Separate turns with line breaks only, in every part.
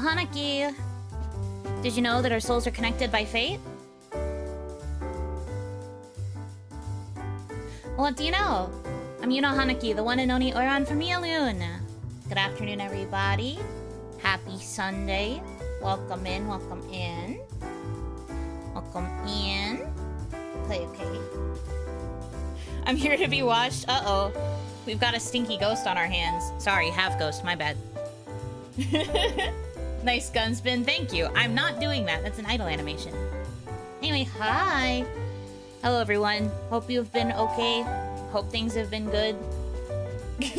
Hanaki! Did you know that our souls are connected by fate? What do you know? I'm Yuno Hanaki, the one and only Oran from Yalun. Good afternoon, everybody. Happy Sunday. Welcome in, welcome in. Welcome in. Play okay. I'm here to be watched. Uh-oh. We've got a stinky ghost on our hands. Sorry, half ghost, my bad. Nice gun spin, thank you. I'm not doing that, that's an idle animation. Anyway, hi. Hello, everyone. Hope you've been okay. Hope things have been good.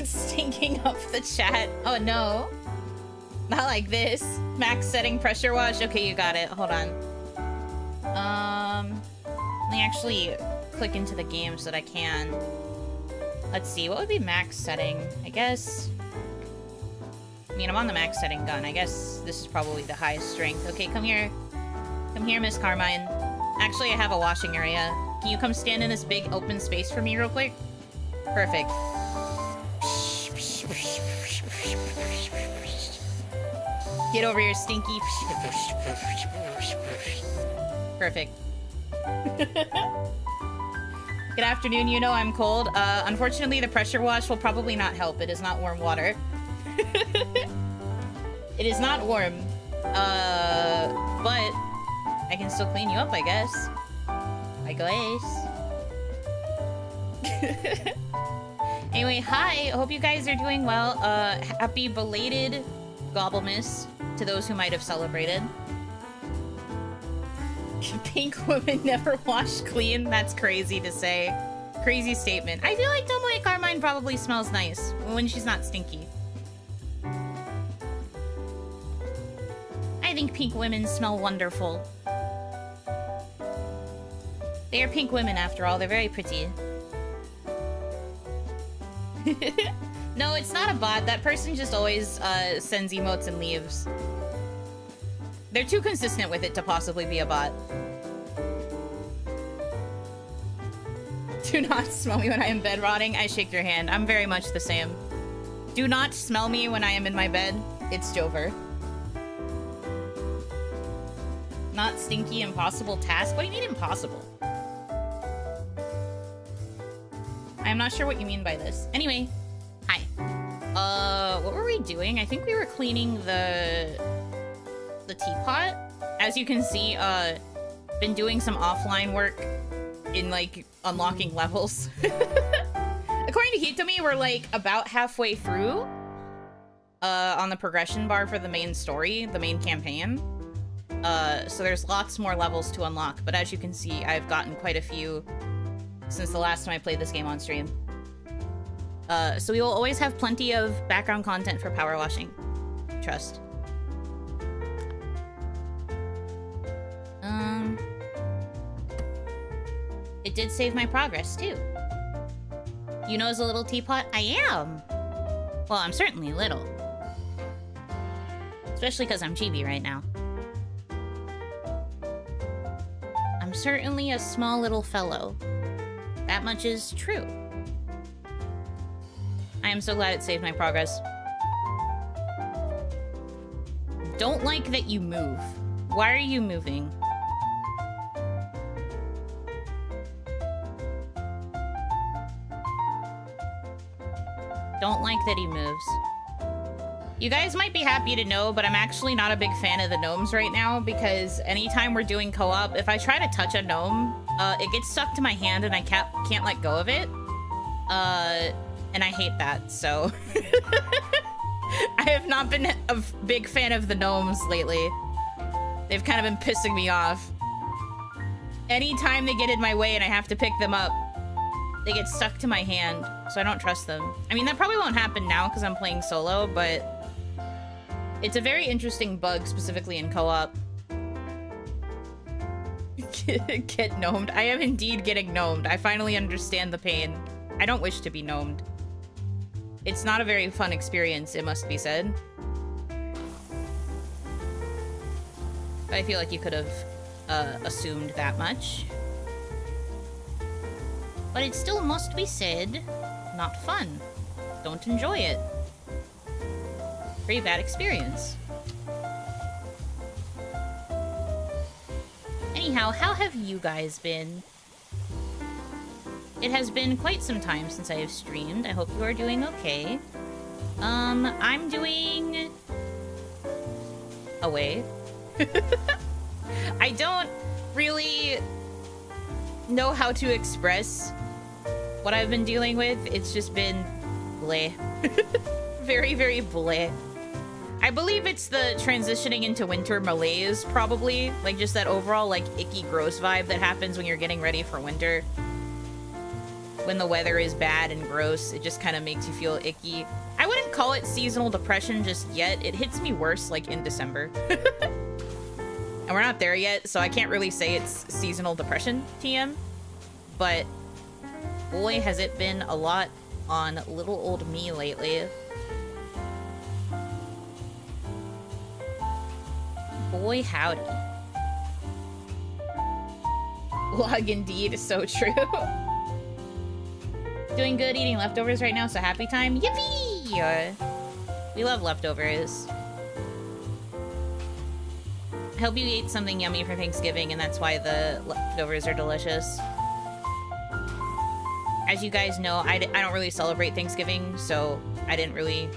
Stinking up the chat. Oh, no. Not like this. Max setting pressure wash. Okay, you got it. Hold on. Let me actually click into the game so that I can. Let's see. What would be max setting? I guess... I mean, I'm on the max setting gun. I guess this is probably the highest strength. Okay, come here. Come here, Miss Carmine. Actually, I have a washing area. Can you come stand in this big open space for me real quick? Perfect. Get over here, stinky. Perfect. Good afternoon, you know I'm cold. Unfortunately, the pressure wash will probably not help. It is not warm water. It is not warm. But I can still clean you up, I guess. I guess. Anyway, hi. I hope you guys are doing well. Happy belated Gobblemas to those who might have celebrated. Pink women never wash clean. That's crazy to say. Crazy statement. I feel like Tomoe Carmine probably smells nice when she's not stinky. I think pink women smell wonderful. They are pink women after all. They're very pretty. No, it's not a bot. That person just always sends emotes and leaves. They're too consistent with it to possibly be a bot. Do not smell me when I am bed rotting. I shake your hand. I'm very much the same. Do not smell me when I am in my bed. It's Jover. Not stinky, impossible task? What do you mean impossible? I'm not sure what you mean by this. Anyway, hi. What were we doing? I think we were cleaning the teapot. As you can see, been doing some offline work in, like, unlocking levels. According to Hitomi, we're, like, about halfway through on the progression bar for the main story, the main campaign. So there's lots more levels to unlock, but as you can see, I've gotten quite a few since the last time I played this game on stream. So we will always have plenty of background content for power washing. Trust. It did save my progress, too. Yuno's a little teapot? I am! Well, I'm certainly little. Especially because I'm chibi right now. I'm certainly a small little fellow. That much is true. I am so glad it saved my progress. Don't like that you move. Why are you moving? Don't like that he moves. You guys might be happy to know, but I'm actually not a big fan of the gnomes right now because anytime we're doing co-op, if I try to touch a gnome, it gets stuck to my hand and I can't let go of it. And I hate that, so... I have not been a big fan of the gnomes lately. They've kind of been pissing me off. Anytime they get in my way and I have to pick them up, they get stuck to my hand, so I don't trust them. I mean, that probably won't happen now because I'm playing solo, but it's a very interesting bug, specifically in co-op. Get gnomed. I am indeed getting gnomed. I finally understand the pain. I don't wish to be gnomed. It's not a very fun experience, it must be said. But I feel like you could have assumed that much. But it still must be said, not fun. Don't enjoy it. Pretty bad experience. Anyhow, how have you guys been? It has been quite some time since I have streamed. I hope you are doing okay. I'm doing... away. I don't really know how to express what I've been dealing with. It's just been bleh. Very, very bleh. I believe it's the transitioning into winter malaise, probably. Like, just that overall, like, icky, gross vibe that happens when you're getting ready for winter. When the weather is bad and gross, it just kind of makes you feel icky. I wouldn't call it seasonal depression just yet. It hits me worse, like, in December. And we're not there yet, so I can't really say it's seasonal depression, TM. But, boy, has it been a lot on little old me lately. Boy, howdy. Log indeed, so true. Doing good, eating leftovers right now, so happy time. Yippee! We love leftovers. I hope you ate something yummy for Thanksgiving, and that's why the leftovers are delicious. As you guys know, I don't really celebrate Thanksgiving, so I didn't really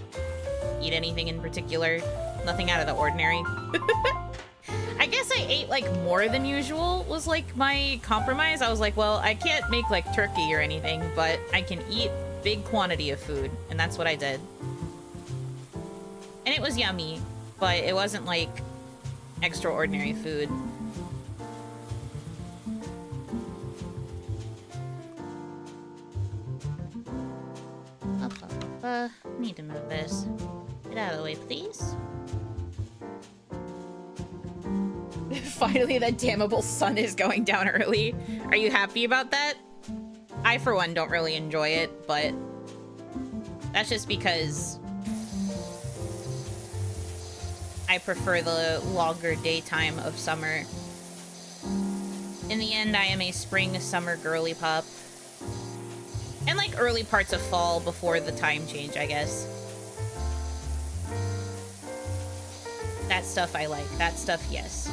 eat anything in particular. Nothing out of the ordinary. I guess I ate, like, more than usual was, like, my compromise. I was like, well, I can't make, like, turkey or anything, but I can eat big quantity of food, and that's what I did. And it was yummy, but it wasn't, like, extraordinary food. Need to move this. Get out of the way, please. Finally, that damnable sun is going down early. Are you happy about that? I, for one, don't really enjoy it, but that's just because I prefer the longer daytime of summer. In the end, I am a spring-summer girly pop. And, like, early parts of fall before the time change, I guess. That stuff I like. That stuff, yes.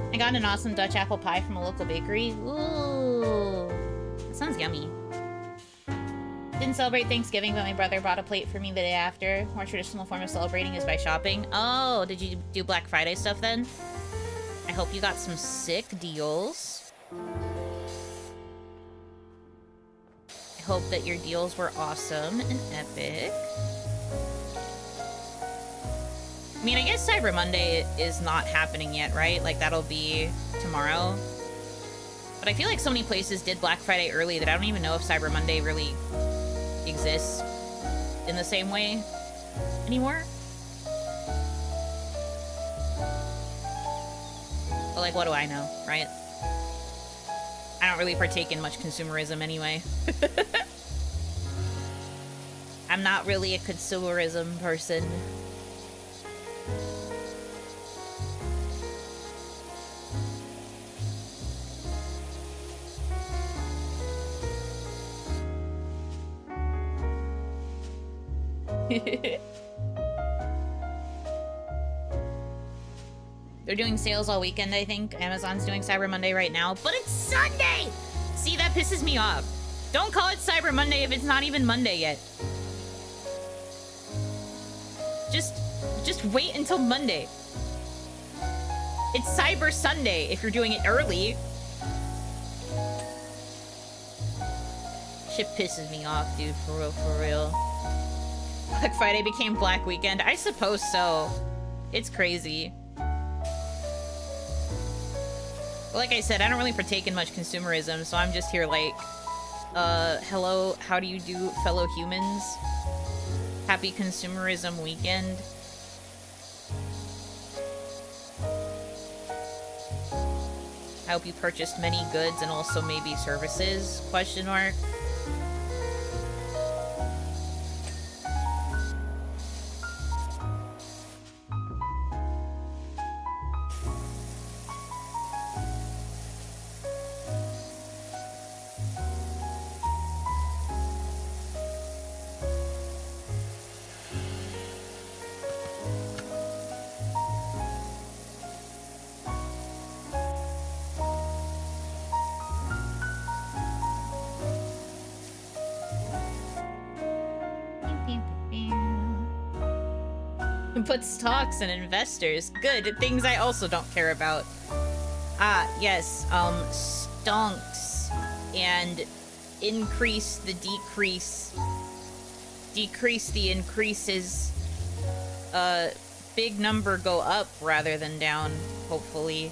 I got an awesome Dutch apple pie from a local bakery. Ooh, that sounds yummy. Didn't celebrate Thanksgiving, but my brother bought a plate for me the day after. More traditional form of celebrating is by shopping. Oh, did you do Black Friday stuff then? I hope you got some sick deals. I hope that your deals were awesome and epic. I mean, I guess Cyber Monday is not happening yet, right? Like, that'll be tomorrow. But I feel like so many places did Black Friday early that I don't even know if Cyber Monday really exists in the same way anymore. But, like, what do I know, right? I don't really partake in much consumerism anyway. I'm not really a consumerism person. They're doing sales all weekend, I think. Amazon's doing Cyber Monday right now, but it's Sunday! See, that pisses me off. Don't call it Cyber Monday if it's not even Monday yet. Just wait until Monday. It's Cyber Sunday if you're doing it early. Shit pisses me off, dude, for real, for real. Black Friday became Black Weekend. I suppose so. It's crazy. But like I said, I don't really partake in much consumerism, so I'm just here like, hello, how do you do, fellow humans? Happy consumerism weekend. I hope you purchased many goods and also maybe services, question mark. But stocks and investors. Good. Things I also don't care about. Ah, yes. Stonks. And increase the decrease. Decrease the increases. Big number go up rather than down, hopefully.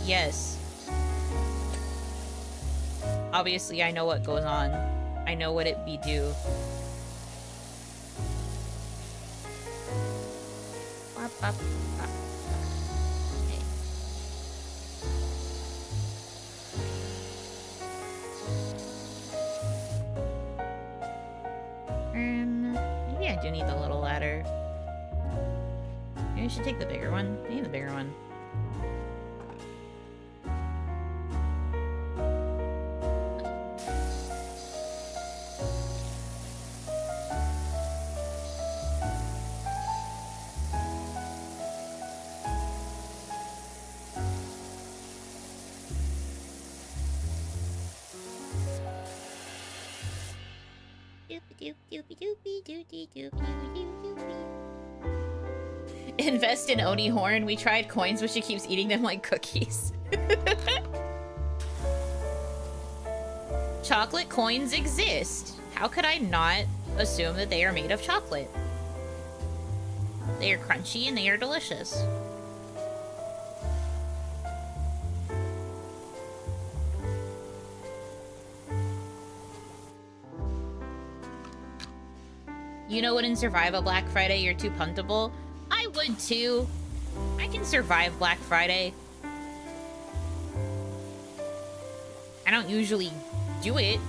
Yes. Obviously, I know what goes on. I know what it be do. Bop, bop, bop. Okay. Maybe I do need the little ladder. Maybe I should take the bigger one. I need the bigger one. Invest in Oni Horn. We tried coins, but she keeps eating them like cookies. Chocolate coins exist. How could I not assume that they are made of chocolate? They are crunchy and they are delicious. Yuno wouldn't survive a Black Friday. You're too puntable. I would too. I can survive Black Friday. I don't usually do it.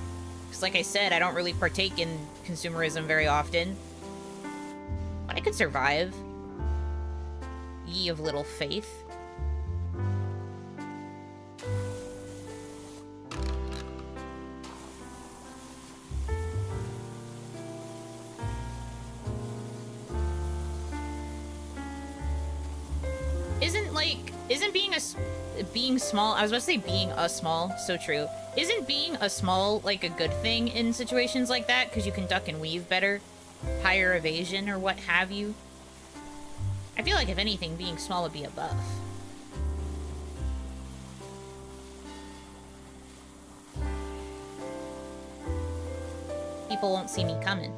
Because like I said, I don't really partake in consumerism very often. But I could survive. Ye of little faith. Isn't being small, I was about to say being a small, so true. Isn't being a small, like, a good thing in situations like that? Because you can duck and weave better? Higher evasion or what have you? I feel like, if anything, being small would be a buff. People won't see me coming.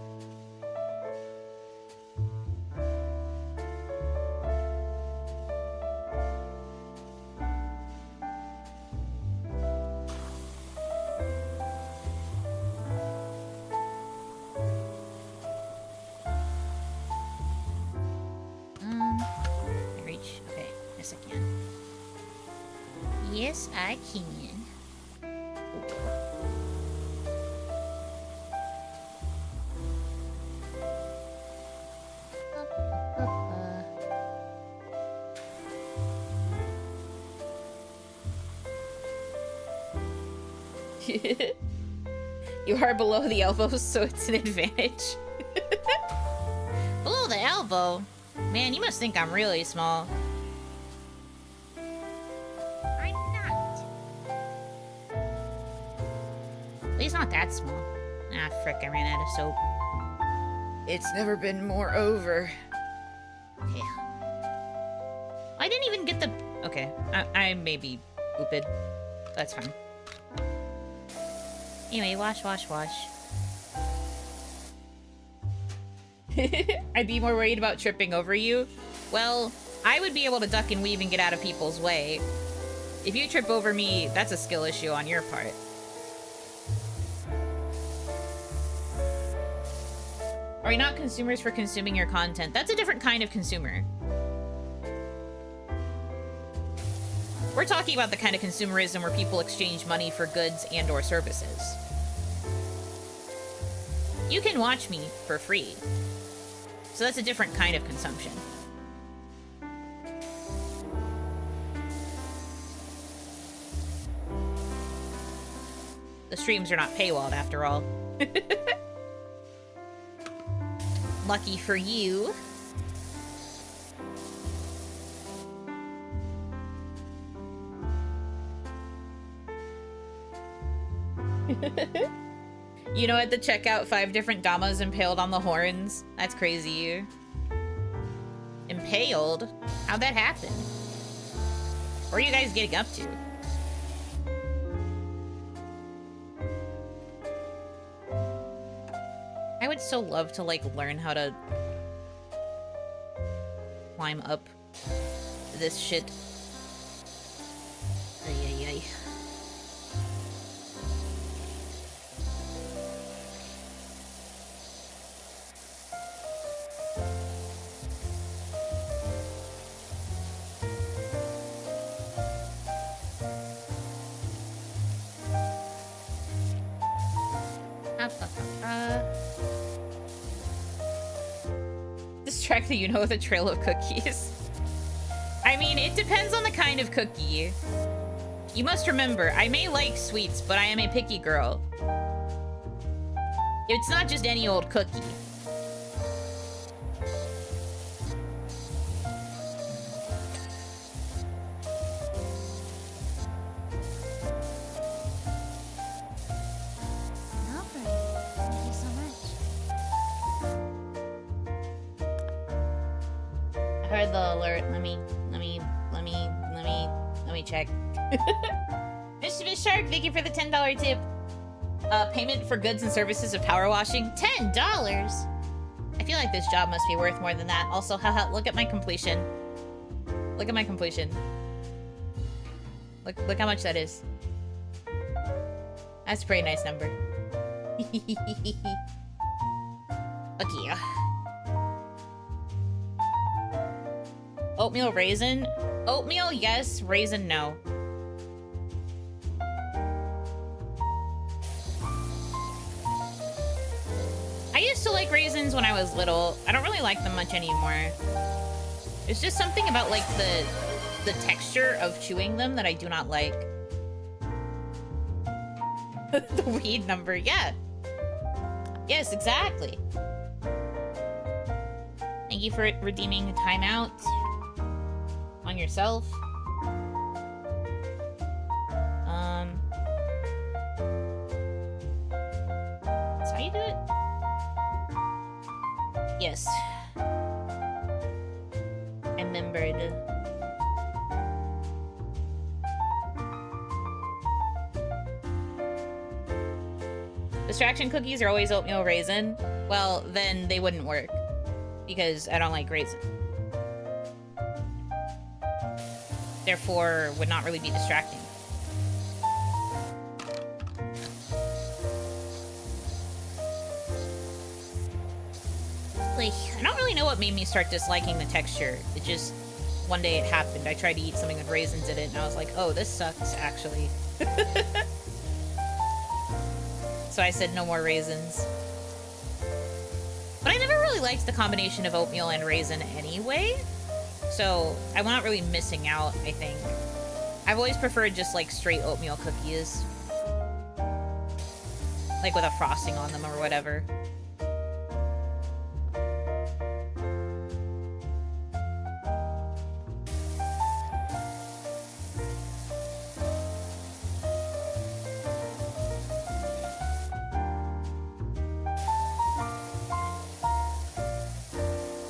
Yes, I can. You are below the elbows, so it's an advantage. Below the elbow? Man, you must think I'm really small. He's not that small. Ah, frick, I ran out of soap. It's never been more over. Okay. I didn't even get the... Okay, I may be ooped. That's fine. Anyway, wash, wash, wash. I'd be more worried about tripping over you. Well, I would be able to duck and weave and get out of people's way. If you trip over me, that's a skill issue on your part. Are we not consumers for consuming your content? That's a different kind of consumer. We're talking about the kind of consumerism where people exchange money for goods and or services. You can watch me for free. So that's a different kind of consumption. The streams are not paywalled after all. Lucky for you. You know, at the checkout, 5 different damas impaled on the horns. That's crazy. Impaled? How'd that happen? What are you guys getting up to? I would so love to, like, learn how to climb up this shit. Ay, ay, ay. Distract the Yuno with a trail of cookies. I mean, it depends on the kind of cookie. You must remember, I may like sweets, but I am a picky girl. It's not just any old cookie. Heard the alert. Let me check. Mischievous Shark, thank you for the $10 tip. Payment for goods and services of power washing, $10. I feel like this job must be worth more than that. Also, haha, look at my completion. Look at my completion. Look how much that is. That's a pretty nice number. Okay. Oatmeal raisin? Oatmeal, yes. Raisin, no. I used to like raisins when I was little. I don't really like them much anymore. There's just something about, like, the texture of chewing them that I do not like. The weed number, yeah. Yes, exactly. Thank you for redeeming a timeout on yourself. That's how you do it? Yes. I remembered. Distraction cookies are always oatmeal raisin. Well, then they wouldn't work. Because I don't like raisin. Therefore, would not really be distracting. Like, I don't really know what made me start disliking the texture. It just, one day it happened. I tried to eat something with raisins in it, and I was like, oh, this sucks, actually. So I said no more raisins. But I never really liked the combination of oatmeal and raisin anyway. So I'm not really missing out, I think. I've always preferred just, like, straight oatmeal cookies. Like with a frosting on them or whatever.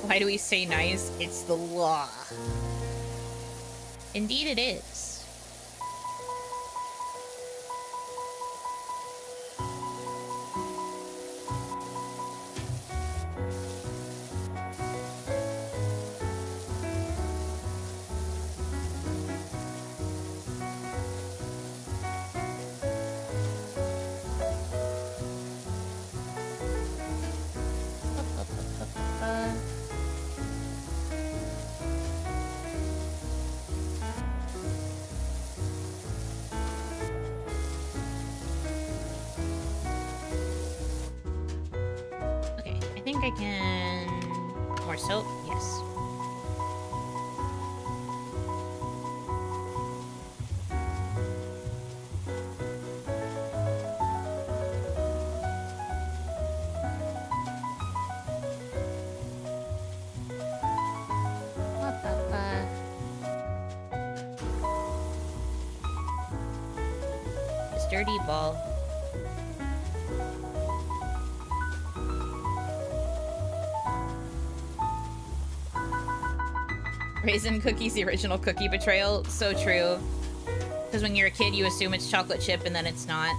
Why do we say nice? It's the law. Indeed it is. I can... More soap? Yes. This dirty ball. Raisin Cookie's the original cookie betrayal. So true. Because when you're a kid, you assume it's chocolate chip and then it's not.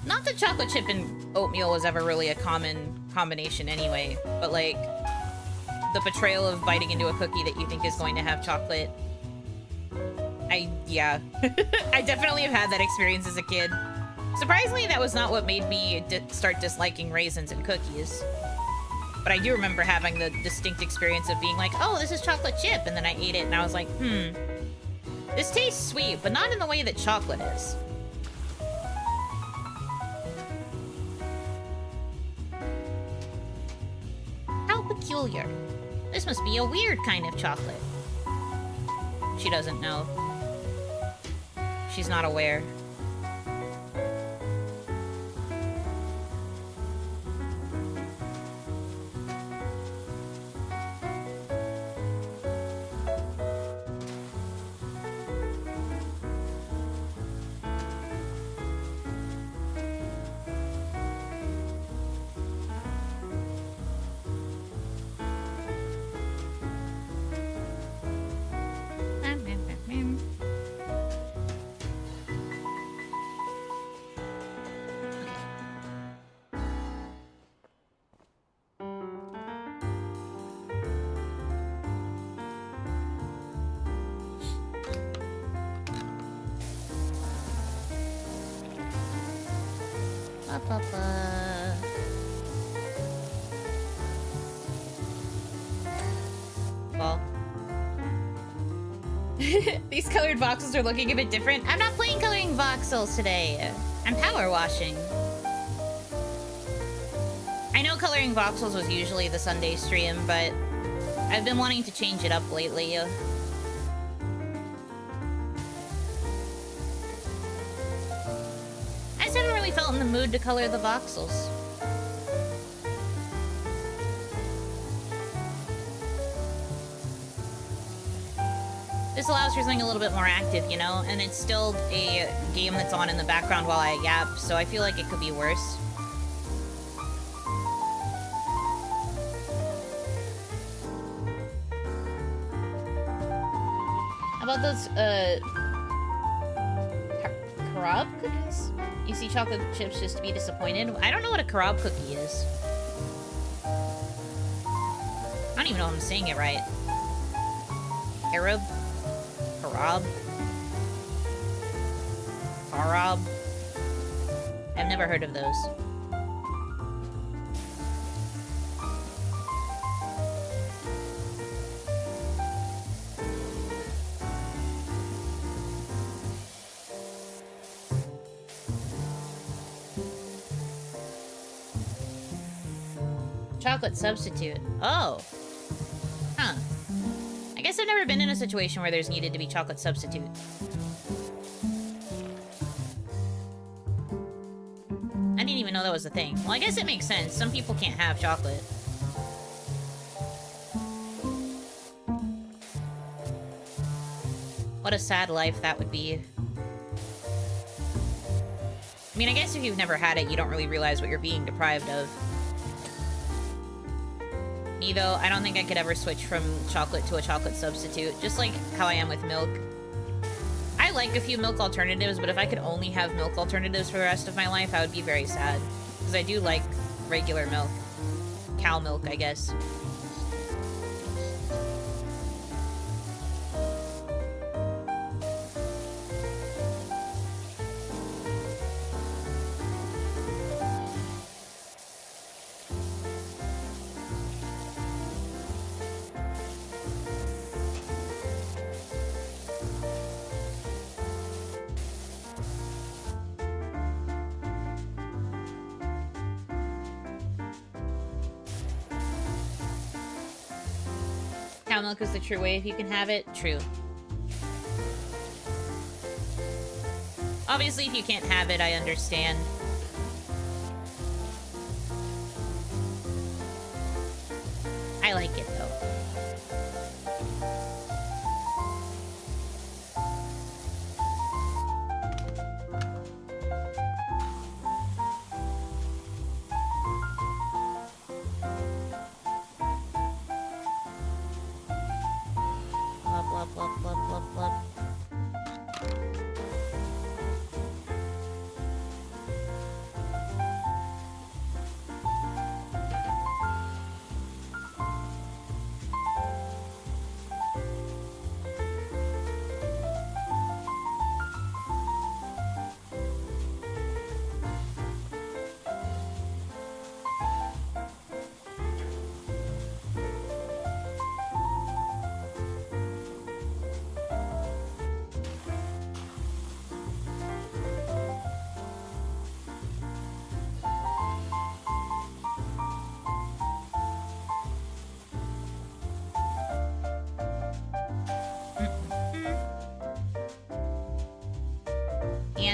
Not that chocolate chip and oatmeal was ever really a common combination anyway, but like the betrayal of biting into a cookie that you think is going to have chocolate. Yeah. I definitely have had that experience as a kid. Surprisingly, that was not what made me start disliking raisins and cookies. But I do remember having the distinct experience of being like, oh, this is chocolate chip, and then I ate it and I was like, this tastes sweet, but not in the way that chocolate is. How peculiar. This must be a weird kind of chocolate. She doesn't know. She's not aware. Well. These colored voxels are looking a bit different. I'm not playing coloring voxels today. I'm power washing. I know coloring voxels was usually the Sunday stream, but I've been wanting to change it up lately. I just haven't really felt in the mood to color the voxels. This allows for something a little bit more active, you know? And it's still a game that's on in the background while I yap, so I feel like it could be worse. How about those, Karob cookies? You see chocolate chips just to be disappointed? I don't know what a Karob cookie is. I don't even know if I'm saying it right. Arab? Karob? Karob? I've never heard of those. Chocolate substitute. Oh. Huh. I guess I've never been in a situation where there's needed to be chocolate substitute. I didn't even know that was a thing. Well, I guess it makes sense. Some people can't have chocolate. What a sad life that would be. I mean, I guess if you've never had it, you don't really realize what you're being deprived of. Me, though, I don't think I could ever switch from chocolate to a chocolate substitute, just like how I am with milk. I like a few milk alternatives, but if I could only have milk alternatives for the rest of my life, I would be very sad. Because I do like regular milk. Cow milk, I guess. Cow milk is the true way if you can have it. True. Obviously, if you can't have it, I understand. I like it, though.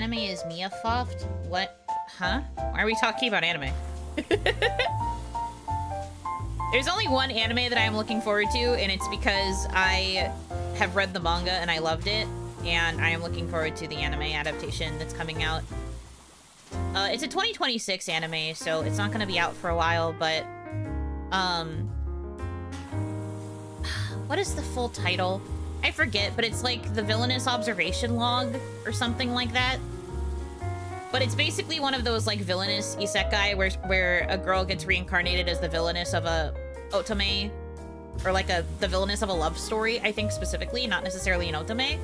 anime is Mia Foft? What? Huh? Why are we talking about anime? There's only one anime that I'm looking forward to, and it's because I have read the manga and I loved it, and I am looking forward to the anime adaptation that's coming out. It's a 2026 anime, so it's not going to be out for a while, but... What is the full title? I forget, but it's like The Villainous Observation Log or something like that. But it's basically one of those like villainous isekai where a girl gets reincarnated as the villainess of a otome, or like the villainess of a love story, I think specifically, not necessarily an otome.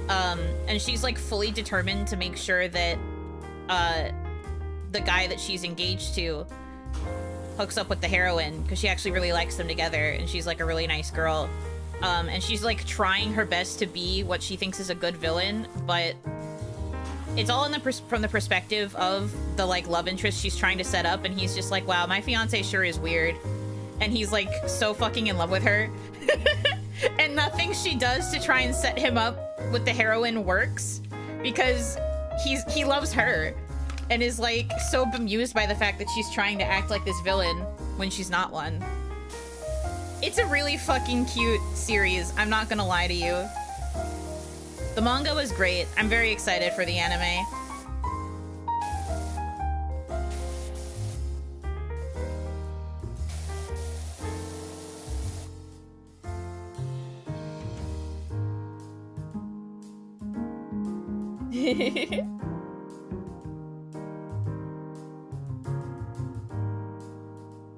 And she's like fully determined to make sure that the guy that she's engaged to hooks up with the heroine, because she actually really likes them together, and she's like a really nice girl. And she's like trying her best to be what she thinks is a good villain, but it's all in from the perspective of the like love interest she's trying to set up, and he's just like, wow, my fiance sure is weird. And he's like so fucking in love with her. And nothing she does to try and set him up with the heroine works, because he loves her and is like so bemused by the fact that she's trying to act like this villain when she's not one. It's a really fucking cute series, I'm not gonna lie to you. The manga was great. I'm very excited for the anime.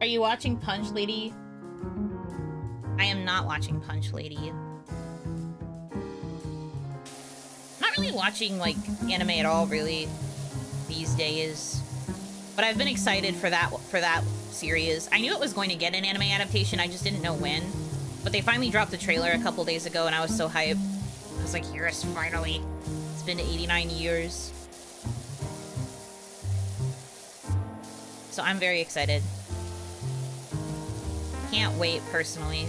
Are you watching Punch Lady? I am not watching Punch Lady. Not really watching like anime at all really these days, but I've been excited for that series. I knew it was going to get an anime adaptation, I just didn't know when, but they finally dropped the trailer a couple days ago and I was so hyped. I was like, yes, finally. It's been 89 years. So I'm very excited. Can't wait personally.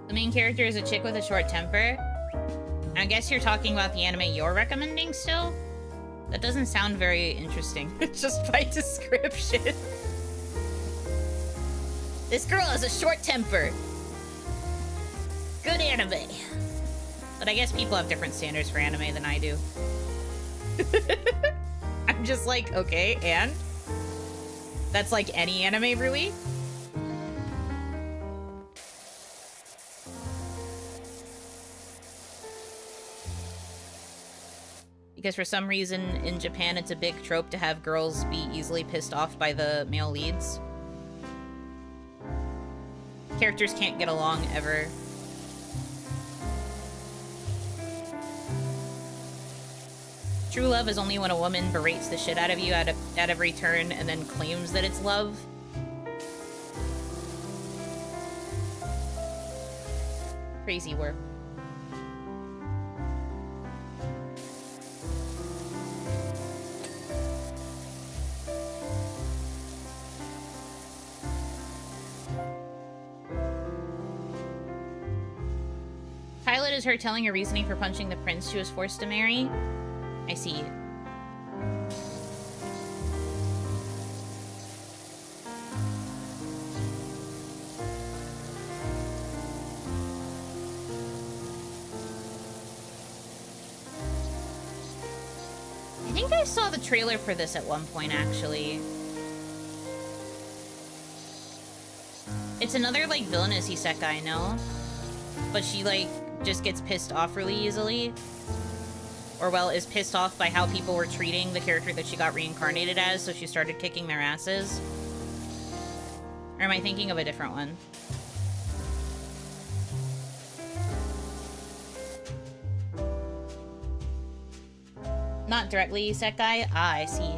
The main character is a chick with a short temper. I guess you're talking about the anime you're recommending still? That doesn't sound very interesting, just by description. This girl has a short temper. Good anime. But I guess people have different standards for anime than I do. I'm just like, okay, and? That's like any anime, really? Because for some reason in Japan it's a big trope to have girls be easily pissed off by the male leads. Characters can't get along ever. True love is only when a woman berates the shit out of you at every turn and then claims that it's love. Crazy work. Pilot is her telling her reasoning for punching the prince she was forced to marry. I see. I think I saw the trailer for this at one point, actually. It's another, like, villainous isekai, no? But she, like, just gets pissed off really easily. Or, well, is pissed off by how people were treating the character that she got reincarnated as, so she started kicking their asses. Or am I thinking of a different one? Not directly isekai? Ah, I see.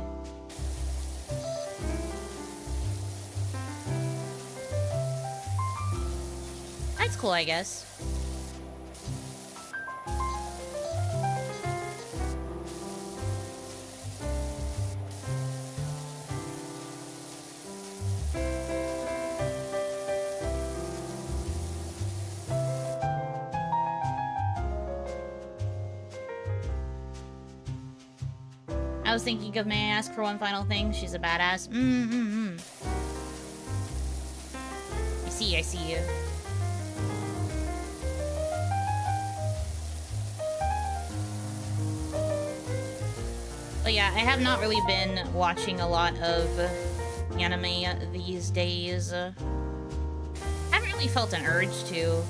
That's cool, I guess. I was thinking of, may I ask for one final thing? She's a badass. I see you. But yeah, I have not really been watching a lot of anime these days. Haven't really felt an urge to.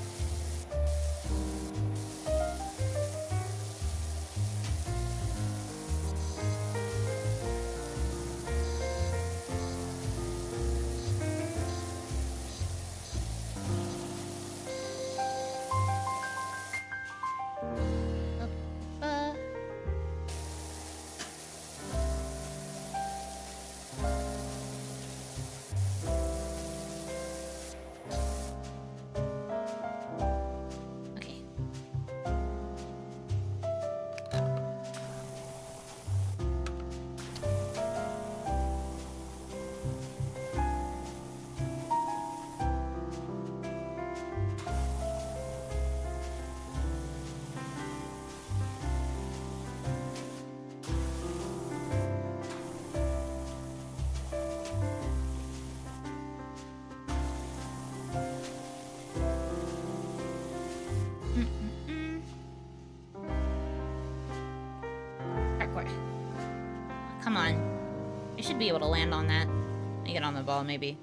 Come on. I should be able to land on that. I get on the ball, maybe.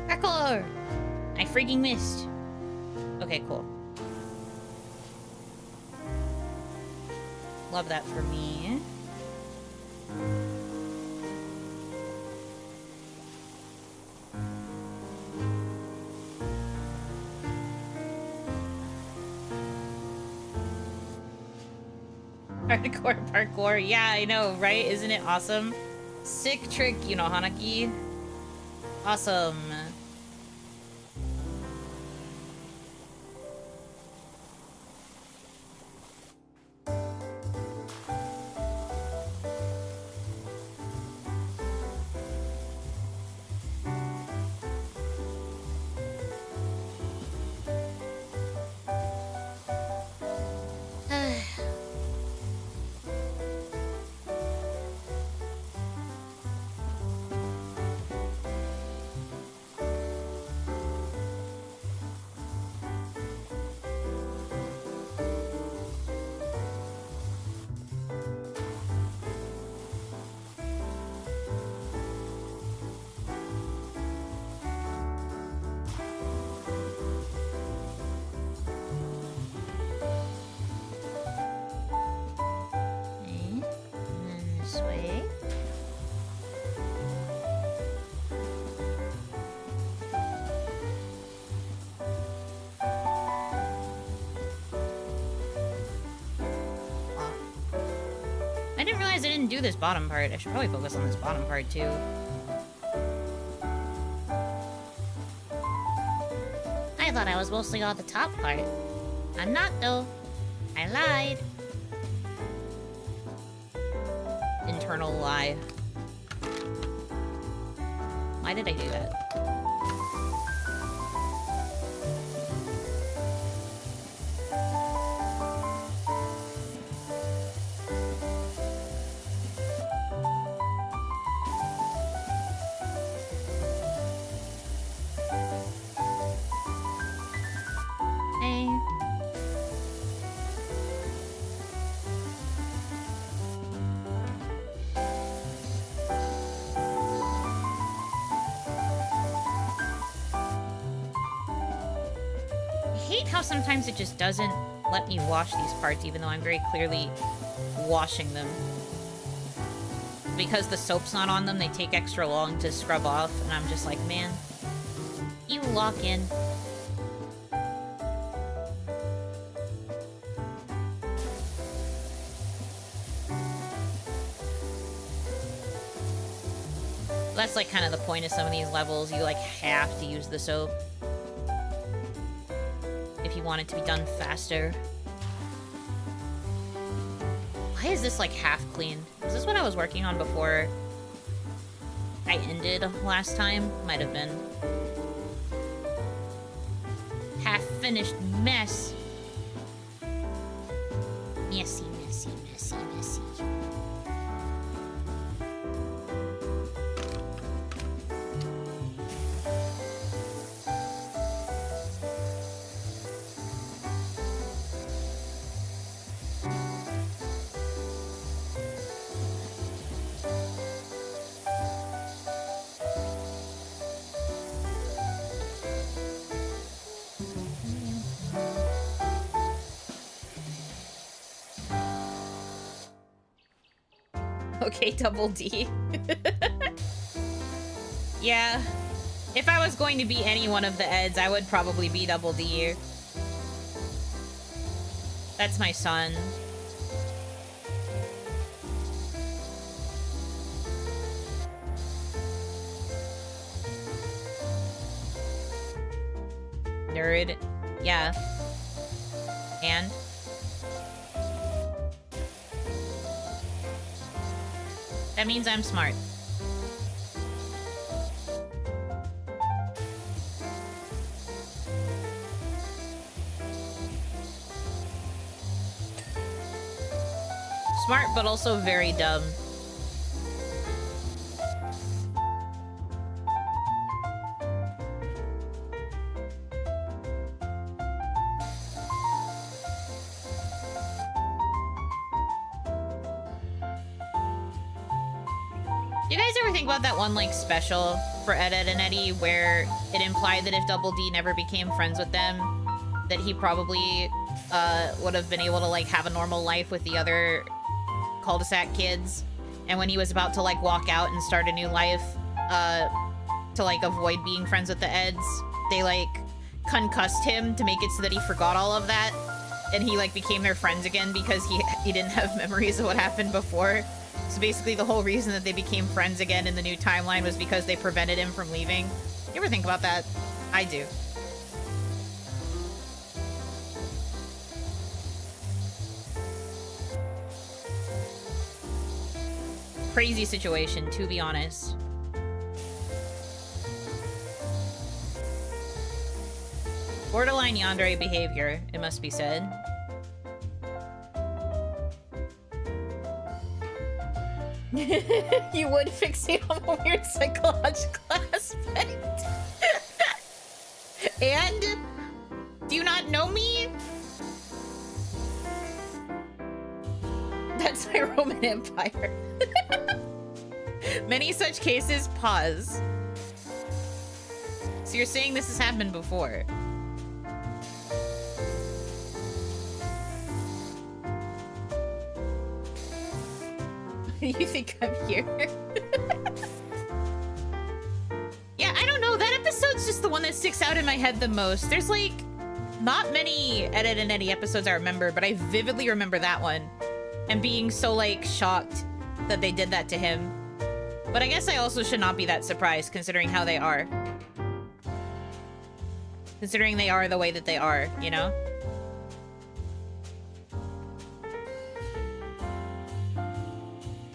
Parkour! I freaking missed. Okay, cool. Love that for me. Hardcore parkour. Yeah, I know, right? Isn't it awesome? Sick trick, you know, Hanaki. Awesome. I didn't do this bottom part. I should probably focus on this bottom part too. I thought I was mostly on the top part. I'm not though. I lied. Internal lie. Why did I do that? Sometimes it just doesn't let me wash these parts, even though I'm very clearly washing them. Because the soap's not on them, they take extra long to scrub off, and I'm just like, man, you lock in. That's like kind of the point of some of these levels. You like have to use the soap if you want it to be done faster. Why is this like half clean? Was this what I was working on before I ended last time? Might have been. Half finished mess. Messy, messy, messy, Okay, Double D. Yeah. If I was going to be any one of the Eds, I would probably be Double D. That's my son. Nerd. Yeah. And? That means I'm smart. Smart, but also very dumb. Do you guys ever think about that one, like, special for Ed, Edd and Eddy where it implied that if Double D never became friends with them, that he probably would have been able to, like, have a normal life with the other cul-de-sac kids, and when he was about to, like, walk out and start a new life to, like, avoid being friends with the Eds, they, like, concussed him to make it so that he forgot all of that, and he, like, became their friends again because he didn't have memories of what happened before. So basically the whole reason that they became friends again in the new timeline was because they prevented him from leaving. You ever think about that? I do. Crazy situation, to be honest. Borderline yandere behavior, it must be said. You would fixate on a weird psychological aspect. And? Do you not know me? That's my Roman Empire. Many such cases, pause. So you're saying this has happened before? You think I'm here? Yeah, I don't know. That episode's just the one that sticks out in my head the most. There's, like, not many Ed, Edd and Eddy episodes I remember, but I vividly remember that one. And being so, like, shocked that they did that to him. But I guess I also should not be that surprised, considering how they are. Considering they are the way that they are, you know?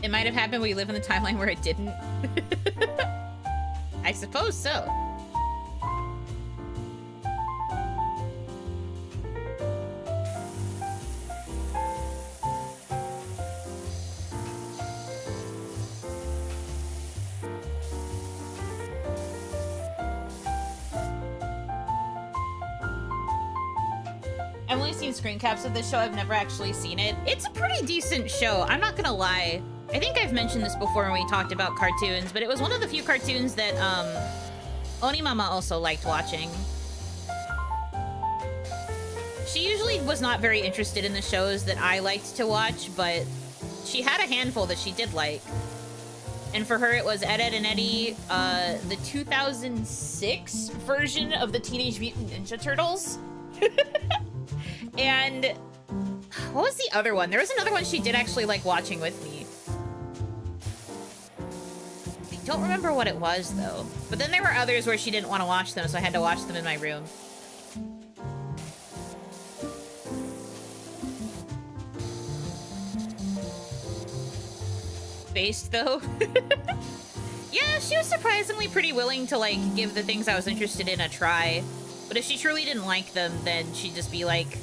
It might have happened when we live in the timeline where it didn't. I suppose so. I've only seen screen caps of this show. I've never actually seen it. It's a pretty decent show. I'm not gonna lie. I think I've mentioned this before when we talked about cartoons, but it was one of the few cartoons that, Onimama also liked watching. She usually was not very interested in the shows that I liked to watch, but she had a handful that she did like. And for her, it was Ed, Edd and Eddy, the 2006 version of the Teenage Mutant Ninja Turtles. And what was the other one? There was another one she did actually like watching with me. I don't remember what it was, though. But then there were others where she didn't want to watch them, so I had to watch them in my room. Based, though. Yeah, she was surprisingly pretty willing to, like, give the things I was interested in a try. But if she truly didn't like them, then she'd just be like,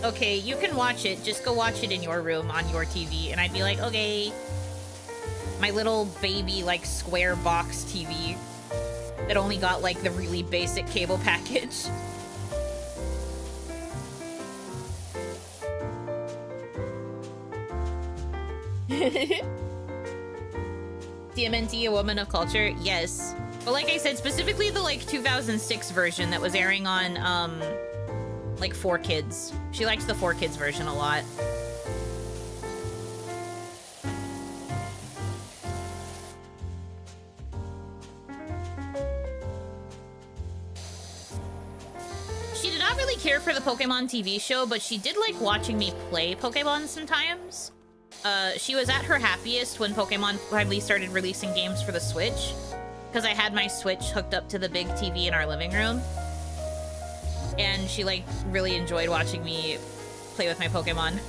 okay, you can watch it, just go watch it in your room on your TV. And I'd be like, okay. My little baby, like, square box TV that only got, like, the really basic cable package. DMNT, a woman of culture? Yes. But like I said, specifically the, like, 2006 version that was airing on, like, 4Kids. She liked the 4Kids version a lot. really care for the Pokemon TV show, but she did like watching me play Pokemon sometimes. She was at her happiest when Pokemon finally started releasing games for the Switch, because I had my Switch hooked up to the big TV in our living room. And she like really enjoyed watching me play with my Pokemon.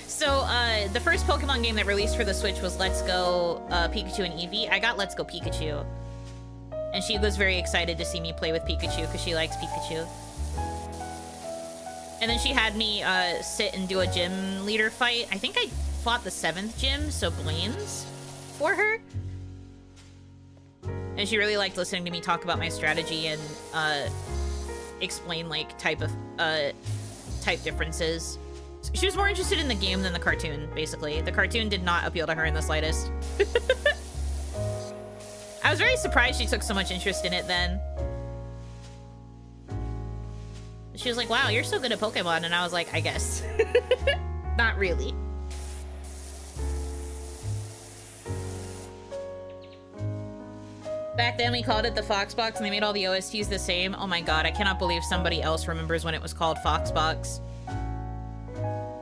So the first Pokemon game that released for the Switch was Let's Go Pikachu and Eevee. I got Let's Go Pikachu. And she was very excited to see me play with Pikachu because she likes Pikachu. And then she had me sit and do a gym leader fight. I think I fought the 7th gym, so Blaine's, for her. And she really liked listening to me talk about my strategy and explain like type differences. She was more interested in the game than the cartoon, basically. The cartoon did not appeal to her in the slightest. I was very surprised she took so much interest in it then. She was like, wow, you're so good at Pokemon. And I was like, I guess. Not really. Back then we called it the Foxbox and they made all the OSTs the same. Oh my god, I cannot believe somebody else remembers when it was called Foxbox.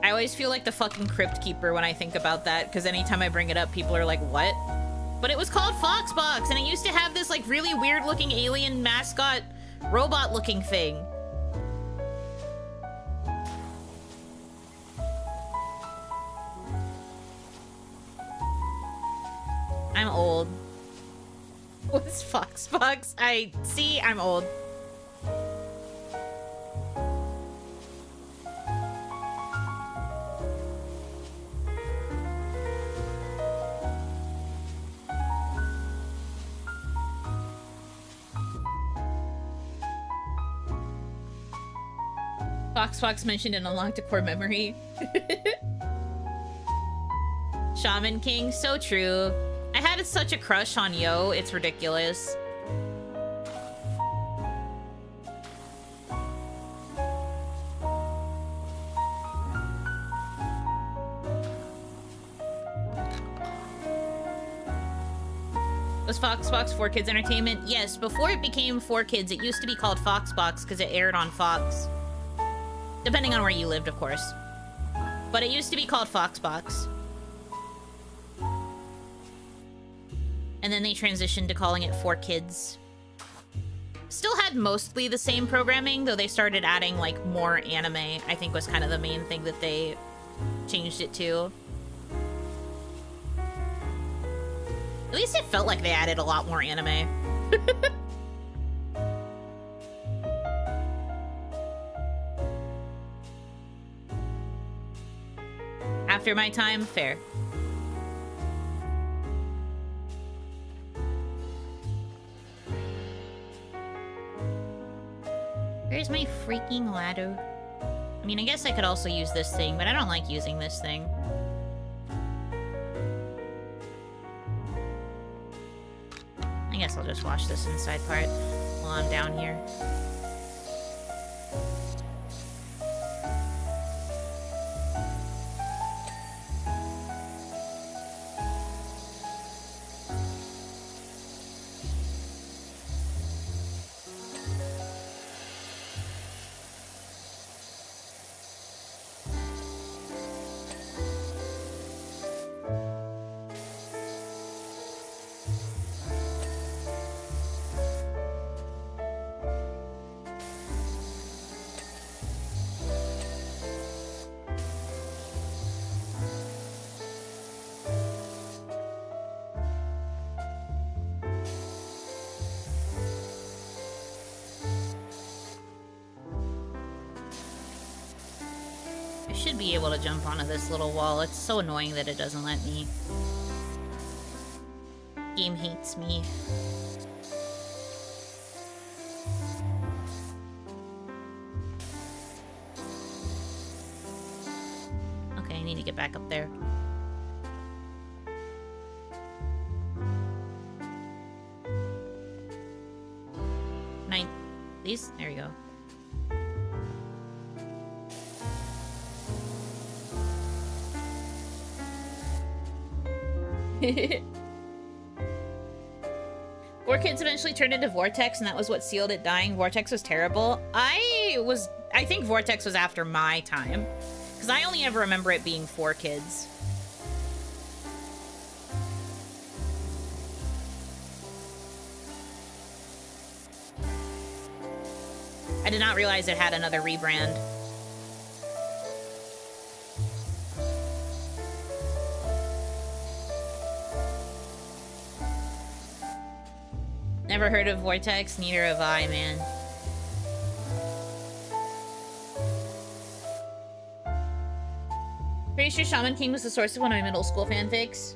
I always feel like the fucking Crypt Keeper when I think about that, because anytime I bring it up, people are like, what? But it was called Foxbox, and it used to have this like really weird looking alien mascot robot looking thing. I'm old. What's Foxbox? I'm old. Foxbox mentioned in Unlocked a Core Memory. Shaman King, so true. I had such a crush on Yo, it's ridiculous. Was Foxbox 4Kids Entertainment? Yes, before it became 4Kids, it used to be called Foxbox because it aired on Fox. Depending on where you lived, of course. But it used to be called Foxbox. And then they transitioned to calling it 4Kids. Still had mostly the same programming, though they started adding, like, more anime, I think was kind of the main thing that they changed it to. At least it felt like they added a lot more anime. After my time, fair. Where's my freaking ladder? I mean, I guess I could also use this thing, but I don't like using this thing. I guess I'll just wash this inside part while I'm down here. Should be able to jump onto this little wall. It's so annoying that it doesn't let me. Game hates me. Okay, I need to get back up there. 9. These? There we go. 4 kids eventually turned into Vortex, and that was what sealed it dying. Vortex was terrible. I think Vortex was after my time, because I only ever remember it being 4 kids. I did not realize it had another rebrand. Never heard of Vortex, neither have I, man. Pretty sure Shaman King was the source of one of my middle school fanfics.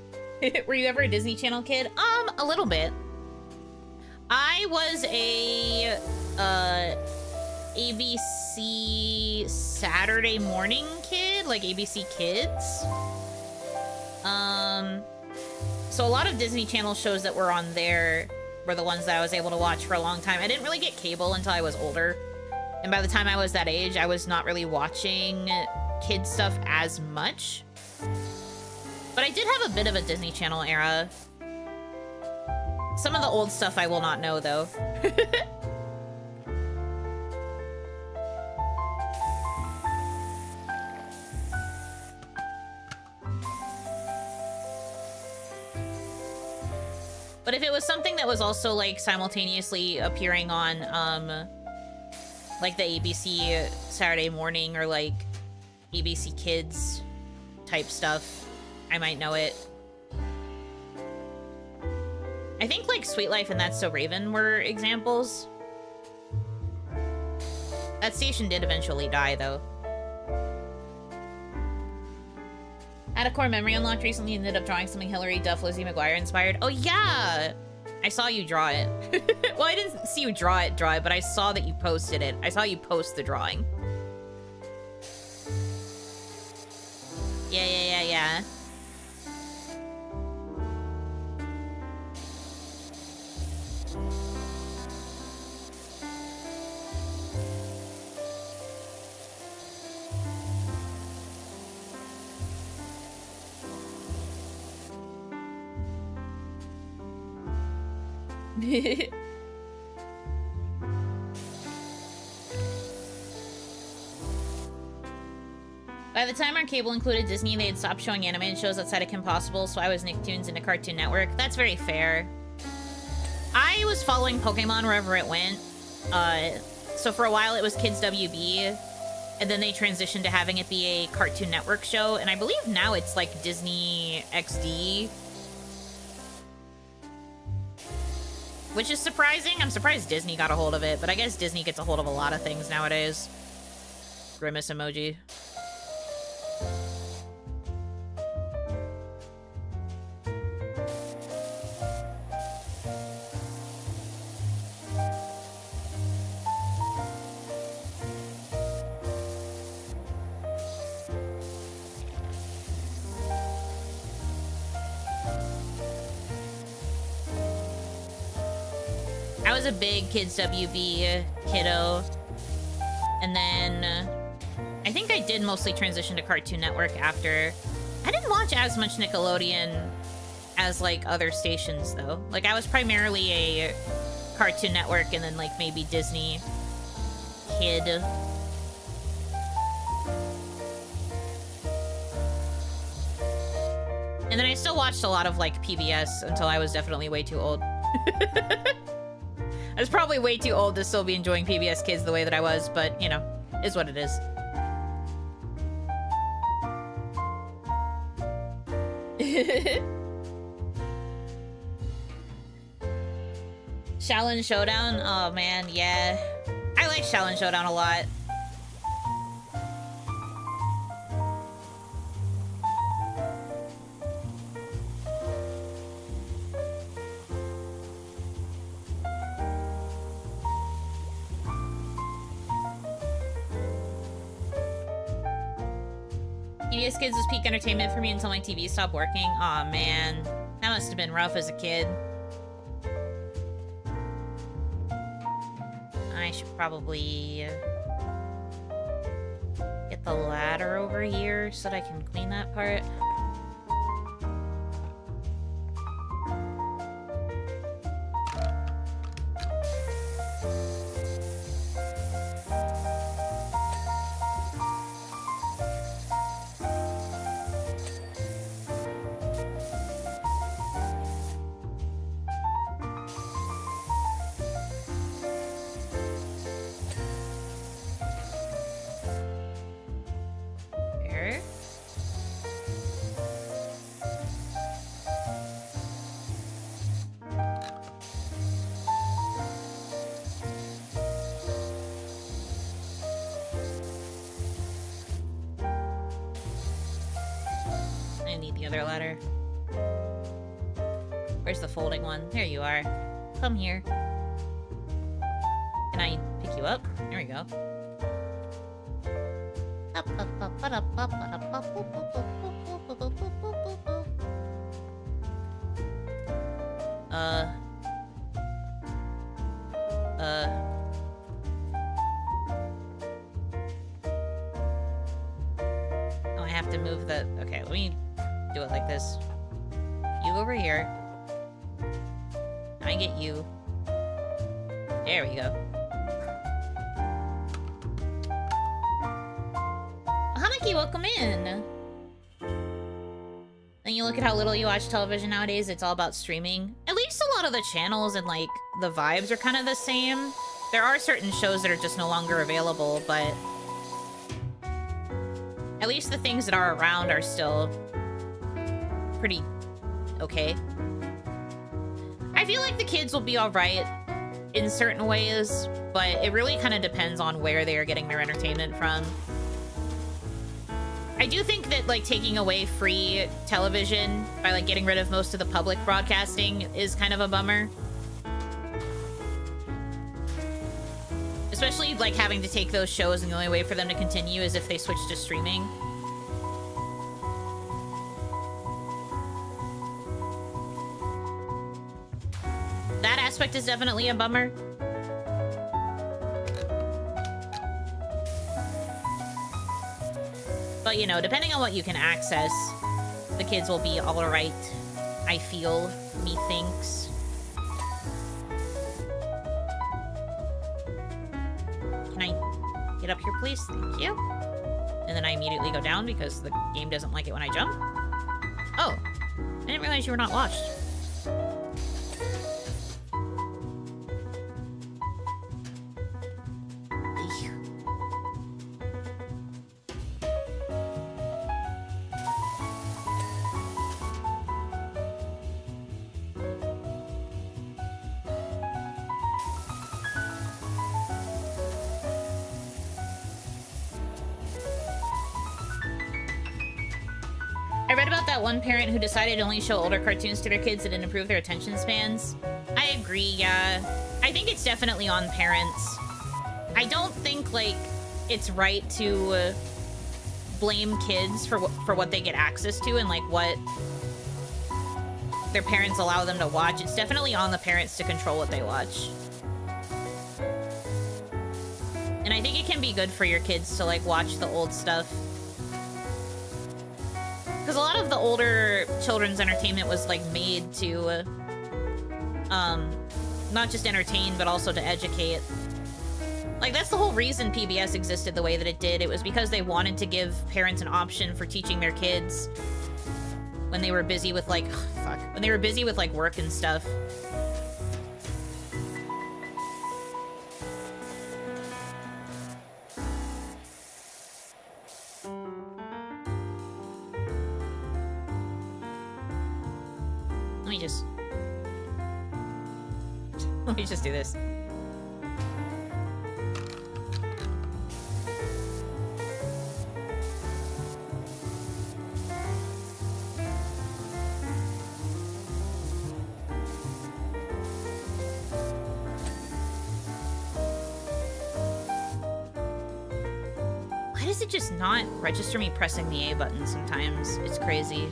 Were you ever a Disney Channel kid? A little bit. I was a, ABC Saturday morning kid, like ABC Kids. So a lot of Disney Channel shows that were on there were the ones that I was able to watch for a long time. I didn't really get cable until I was older. And by the time I was that age, I was not really watching kid stuff as much. But I did have a bit of a Disney Channel era. Some of the old stuff I will not know, though. But if it was something that was also, like, simultaneously appearing on, like, the ABC Saturday morning or, like, ABC Kids type stuff, I might know it. I think, like, Sweet Life and That's So Raven were examples. That station did eventually die, though. Had a core memory unlocked recently, ended up drawing something Hilary Duff, Lizzie McGuire inspired. Oh, yeah! I saw you draw it. Well, I didn't see you draw it, but I saw that you posted it. I saw you post the drawing. Yeah. By the time our cable included Disney, they had stopped showing animated shows outside of Kim Possible, so I was Nicktoons into Cartoon Network. That's very fair. I was following Pokemon wherever it went. So for a while it was Kids WB, and then they transitioned to having it be a Cartoon Network show, and I believe now it's like Disney XD. Which is surprising. I'm surprised Disney got a hold of it, but I guess Disney gets a hold of a lot of things nowadays. Grimace emoji. I was a big Kids WB kiddo, and then I think I did mostly transition to Cartoon Network after. I didn't watch as much Nickelodeon as like other stations though. Like I was primarily a Cartoon Network and then like maybe Disney kid. And then I still watched a lot of like PBS until I was definitely way too old. I was probably way too old to still be enjoying PBS Kids the way that I was, but, you know, is what it is. Shaolin Showdown? Oh, man, yeah. I like Shaolin Showdown a lot. PBS Kids was peak entertainment for me until my TV stopped working. Aw, man. That must have been rough as a kid. I should probably get the ladder over here so that I can clean that part. need the other ladder. Where's the folding one? There you are. Come here. Can I pick you up? There we go. Oh, I have to move the... Okay, let me do it like this. You over here. I get you. There we go. Hanaki, welcome in! And you look at how little you watch television nowadays, it's all about streaming. At least a lot of the channels and, like, the vibes are kind of the same. There are certain shows that are just no longer available, but... at least the things that are around are still... pretty... okay. I feel like the kids will be alright in certain ways, but it really kind of depends on where they are getting their entertainment from. I do think that, like, taking away free television by, like, getting rid of most of the public broadcasting is kind of a bummer. Especially, like, having to take those shows and the only way for them to continue is if they switch to streaming. That aspect is definitely a bummer. But, you know, depending on what you can access, the kids will be alright, I feel, methinks. Can I get up here, please? Thank you. And then I immediately go down because the game doesn't like it when I jump. Oh, I didn't realize you were not watched. I read about that one parent who decided to only show older cartoons to their kids that didn't improve their attention spans. I agree, yeah. I think it's definitely on parents. I don't think, like, it's right to blame kids for what they get access to and, like, what their parents allow them to watch. It's definitely on the parents to control what they watch. And I think it can be good for your kids to, like, watch the old stuff. Because a lot of the older children's entertainment was, like, made to, not just entertain, but also to educate. Like, that's the whole reason PBS existed the way that it did. It was because they wanted to give parents an option for teaching their kids when they were busy with, like, when they were busy with, like, work and stuff. Let me just do this. Why does it just not register me pressing the A button sometimes? It's crazy.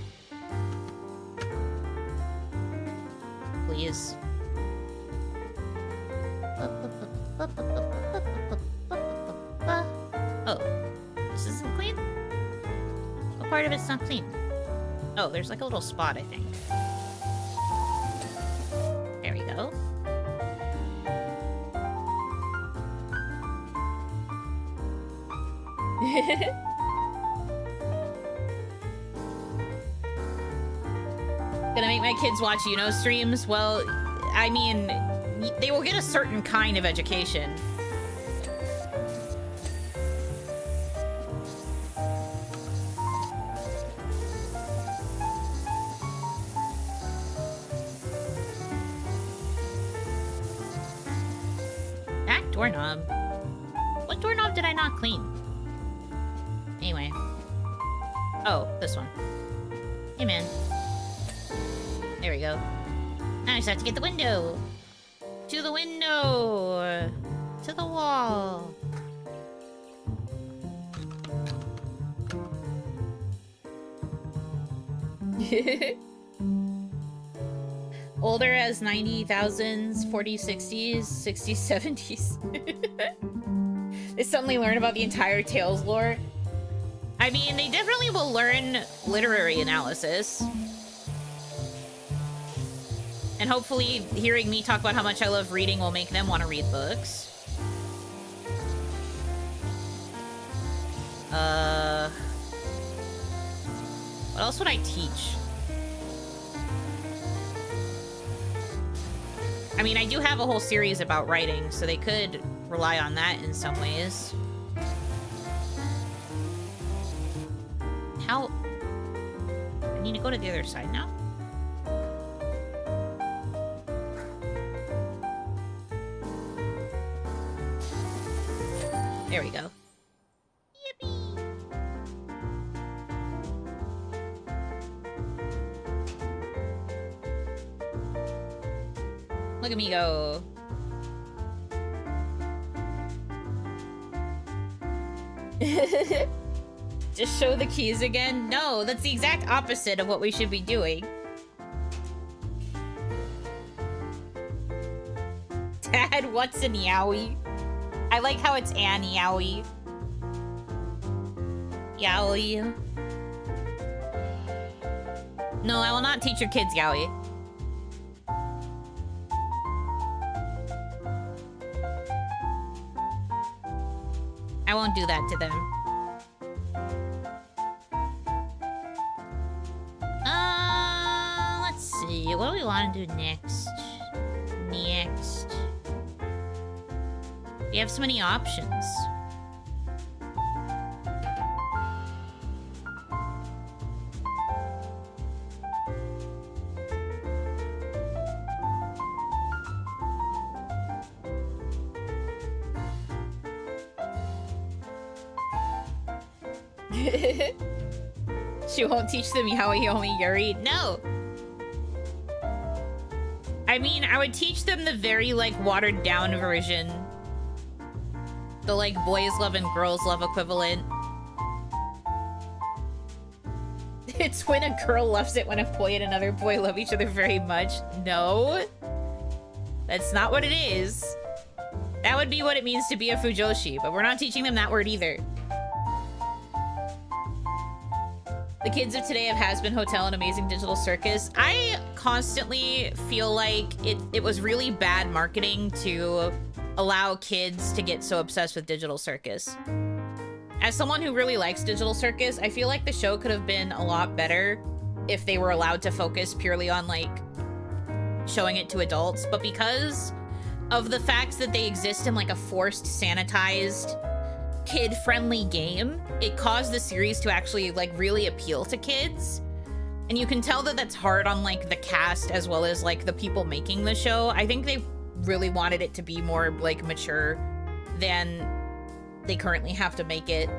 Please. Oh, this isn't clean? What part of it's not clean? Oh, there's like a little spot, I think. There we go. Gonna make my kids watch Yuno streams? Well, I mean, they will get a certain kind of education. That doorknob. What doorknob did I not clean? Anyway. Oh, this one. Hey, man. There we go. Now I just have to get the window. To the window. To the wall. Older as 90,000s, 4060s, 6070s. They suddenly learn about the entire Tales lore. I mean, they definitely will learn literary analysis. And hopefully hearing me talk about how much I love reading will make them want to read books. What else would I teach? I mean, I do have a whole series about writing, so they could rely on that in some ways. How? I need to go to the other side now? There we go. Yippee! Look at me go. Just show the keys again? No, that's the exact opposite of what we should be doing. Dad, what's an yaoi? I like how it's an yaoi. Yaoi. No, I will not teach your kids yaoi. I won't do that to them. Let's see. What do we want to do next? We have so many options. She won't teach them yaoi, only yuri. No! I mean, I would teach them the very, like, watered-down version. The, like, boys love and girls love equivalent. It's when a girl loves it when a boy and another boy love each other very much. No. That's not what it is. That would be what it means to be a fujoshi, but we're not teaching them that word either. The kids of today have Has-Been Hotel and Amazing Digital Circus. I constantly feel like it was really bad marketing to allow kids to get so obsessed with Digital Circus. As someone who really likes Digital Circus, I feel like the show could have been a lot better if they were allowed to focus purely on, like, showing it to adults. But because of the fact that they exist in, like, a forced, sanitized, kid-friendly game, it caused the series to actually, like, really appeal to kids. And you can tell that that's hard on, like, the cast as well as, like, the people making the show. I think they really wanted it to be more, like, mature than they currently have to make it.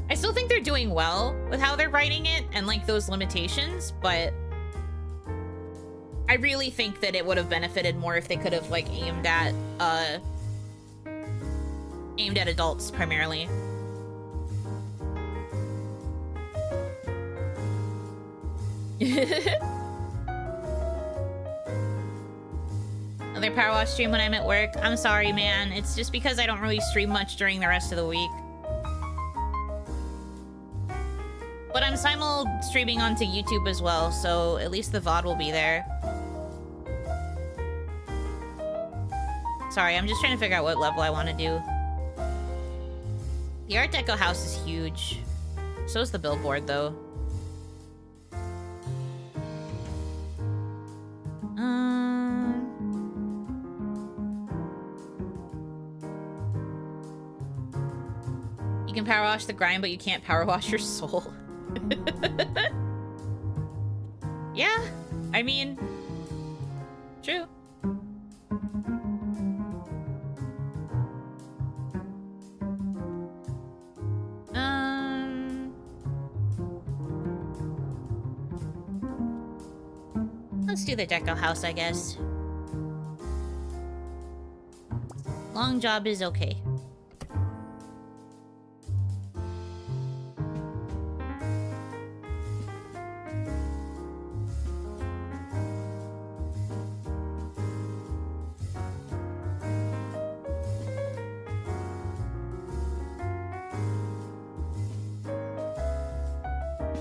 I still think they're doing well with how they're writing it and, like, those limitations, but I really think that it would have benefited more if they could have, like, aimed at adults primarily. Another PowerWash stream when I'm at work. I'm sorry, man. It's just because I don't really stream much during the rest of the week. But I'm simul-streaming onto YouTube as well, so at least the VOD will be there. Sorry, I'm just trying to figure out what level I want to do. The Art Deco house is huge. So is the billboard, though. You can power wash the grind, but you can't power wash your soul. Yeah, I mean, true. Let's do the deco house, I guess. Long job is okay.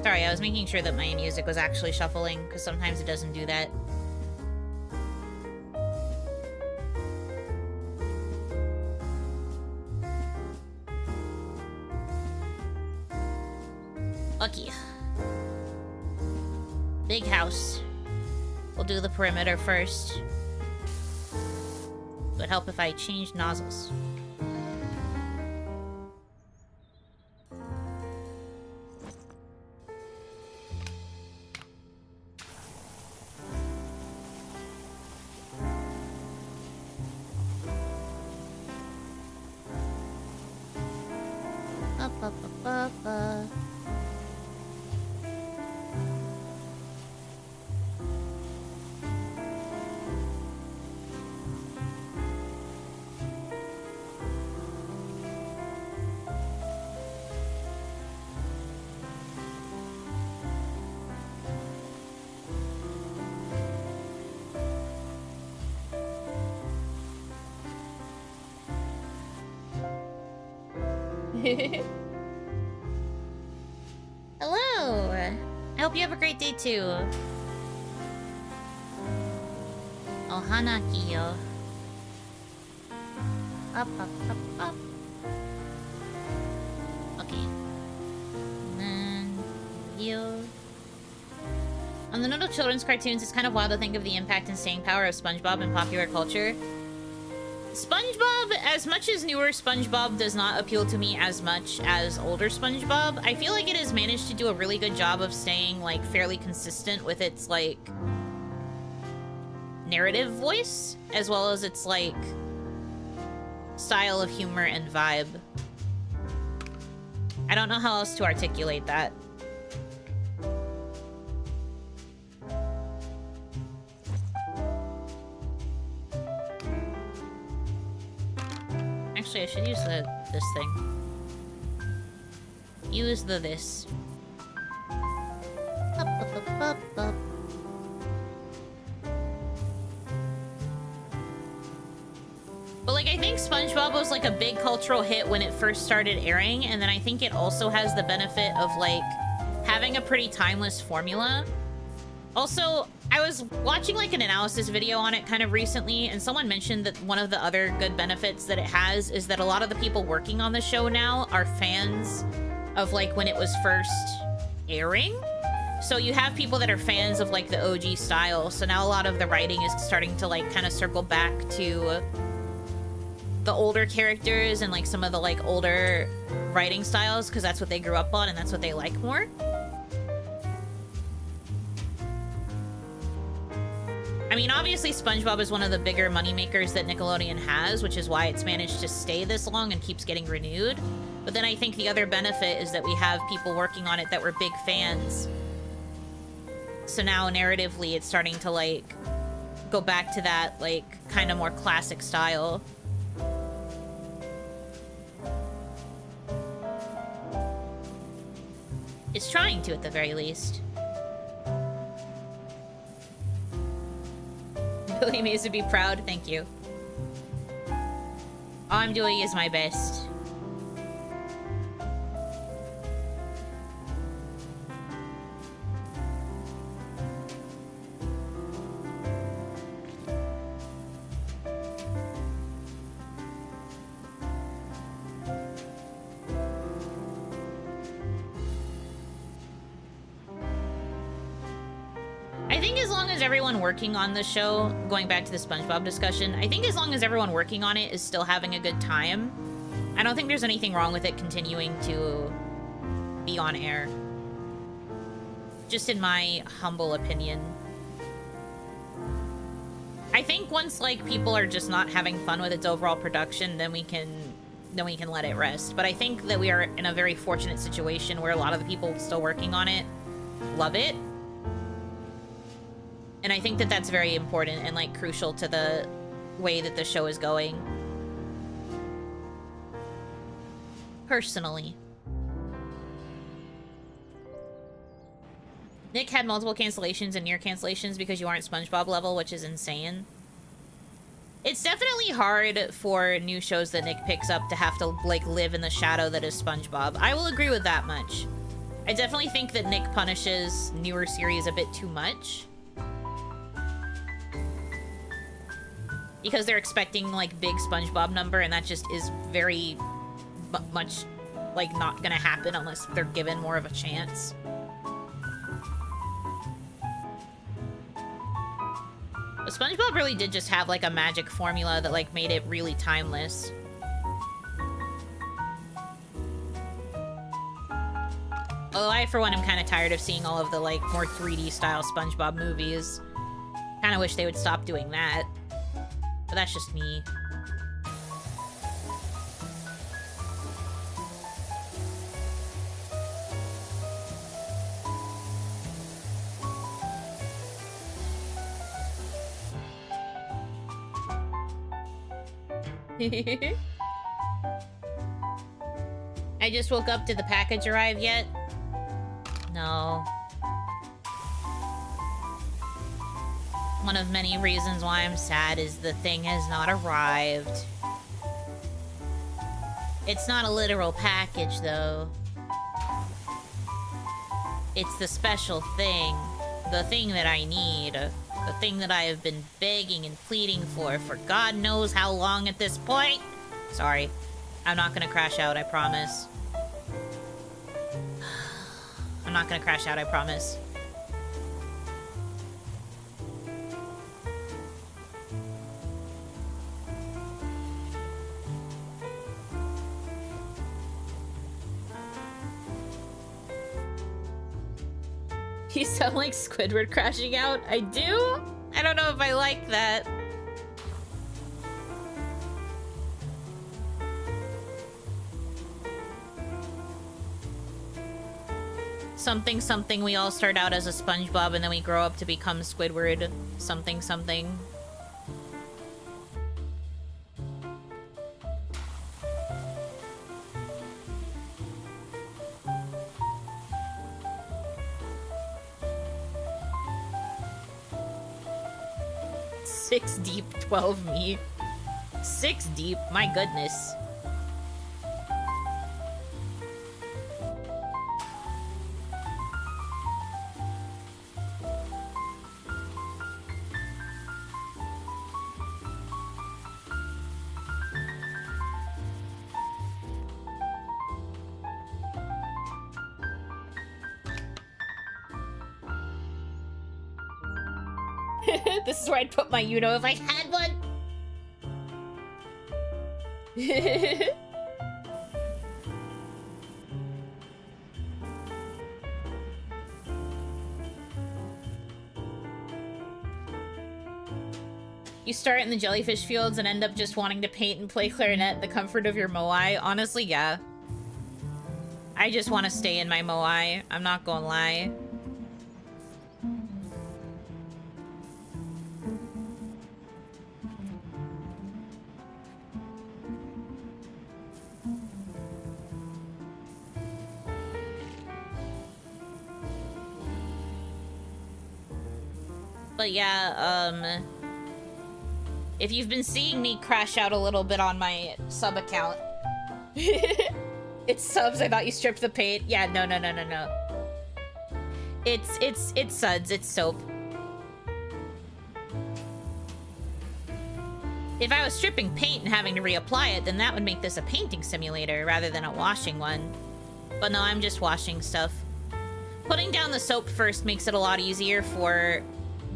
Sorry, I was making sure that my music was actually shuffling, because sometimes it doesn't do that. Okay. Big house. We'll do the perimeter first. Would help if I changed nozzles. Hello! I hope you have a great day too. Oh, Hanaki, yo. Up, up, up, up. Okay. And then you. On the note of children's cartoons, it's kind of wild to think of the impact and staying power of SpongeBob in popular culture. SpongeBob, as much as newer SpongeBob does not appeal to me as much as older SpongeBob, I feel like it has managed to do a really good job of staying, like, fairly consistent with its, like, narrative voice, as well as its, like, style of humor and vibe. I don't know how else to articulate that. Actually, I should use this thing. Use this. Up, up, up, up, up. But, like, I think SpongeBob was, like, a big cultural hit when it first started airing, and then I think it also has the benefit of, like, having a pretty timeless formula. Also, I was watching, like, an analysis video on it kind of recently, and someone mentioned that one of the other good benefits that it has is that a lot of the people working on the show now are fans of, like, when it was first airing. So you have people that are fans of, like, the OG style, so now a lot of the writing is starting to, like, kind of circle back to the older characters and, like, some of the, like, older writing styles, because that's what they grew up on and that's what they like more. I mean, obviously, SpongeBob is one of the bigger moneymakers that Nickelodeon has, which is why it's managed to stay this long and keeps getting renewed. But then I think the other benefit is that we have people working on it that were big fans. So now, narratively, it's starting to, like, go back to that, like, kind of more classic style. It's trying to, at the very least. Billy Mays would be proud. Thank you. All I'm doing is my best. Everyone working on the show, going back to the SpongeBob discussion, I think as long as everyone working on it is still having a good time, I don't think there's anything wrong with it continuing to be on air. Just in my humble opinion. I think once, like, people are just not having fun with its overall production, then we can let it rest. But I think that we are in a very fortunate situation where a lot of the people still working on it love it. And I think that that's very important and, like, crucial to the way that the show is going. Personally. Nick had multiple cancellations and near cancellations because you aren't SpongeBob level, which is insane. It's definitely hard for new shows that Nick picks up to have to, like, live in the shadow that is SpongeBob. I will agree with that much. I definitely think that Nick punishes newer series a bit too much. Because they're expecting, like, big SpongeBob number, and that just is very much, like, not gonna happen unless they're given more of a chance. But SpongeBob really did just have, like, a magic formula that, like, made it really timeless. Although I, for one, am kind of tired of seeing all of the, like, more 3D style SpongeBob movies. Kind of wish they would stop doing that. But that's just me. I just woke up. Did the package arrive yet? No. One of many reasons why I'm sad is the thing has not arrived. It's not a literal package, though. It's the special thing. The thing that I need. The thing that I have been begging and pleading for God knows how long at this point. Sorry. I'm not gonna crash out, I promise. I'm not gonna crash out, I promise. You sound like Squidward crashing out. I do? I don't know if I like that. Something something, we all start out as a SpongeBob and then we grow up to become Squidward. Something something. Six deep, 12 me. 6 deep, my goodness. This is where I'd put my Yuno if I had one. You start in the jellyfish fields and end up just wanting to paint and play clarinet in the comfort of your moai. Honestly, yeah. I just want to stay in my moai. I'm not gonna lie. But yeah, if you've been seeing me crash out a little bit on my sub account, it's subs. I thought you stripped the paint. Yeah, no. It's suds. It's soap. If I was stripping paint and having to reapply it, then that would make this a painting simulator rather than a washing one. But no, I'm just washing stuff. Putting down the soap first makes it a lot easier for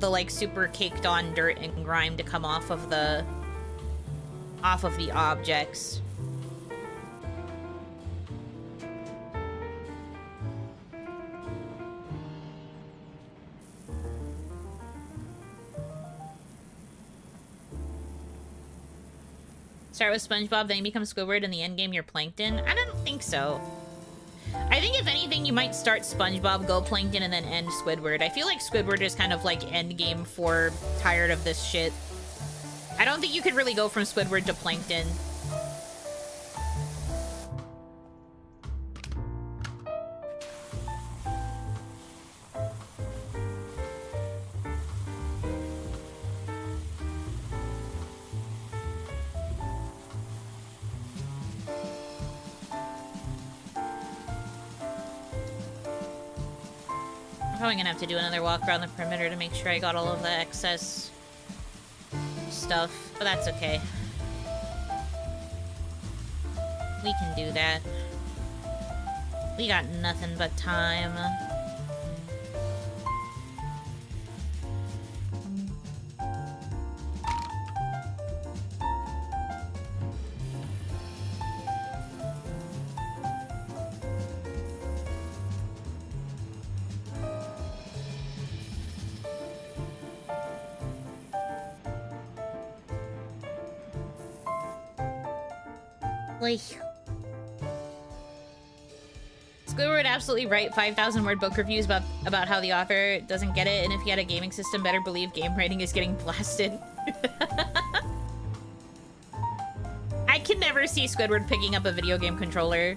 the, like, super caked on dirt and grime to come off of the objects. Start with SpongeBob, then you become Squidward, in the end game you're Plankton? I don't think so. I think if anything, you might start SpongeBob, go Plankton, and then end Squidward. I feel like Squidward is kind of like endgame for tired of this shit. I don't think you could really go from Squidward to Plankton. I'm probably gonna have to do another walk around the perimeter to make sure I got all of the excess stuff, but that's okay. We can do that. We got nothing but time. Squidward absolutely right. 5,000 word book reviews about how the author doesn't get it, and if he had a gaming system, better believe game rating is getting blasted. I can never see Squidward picking up a video game controller.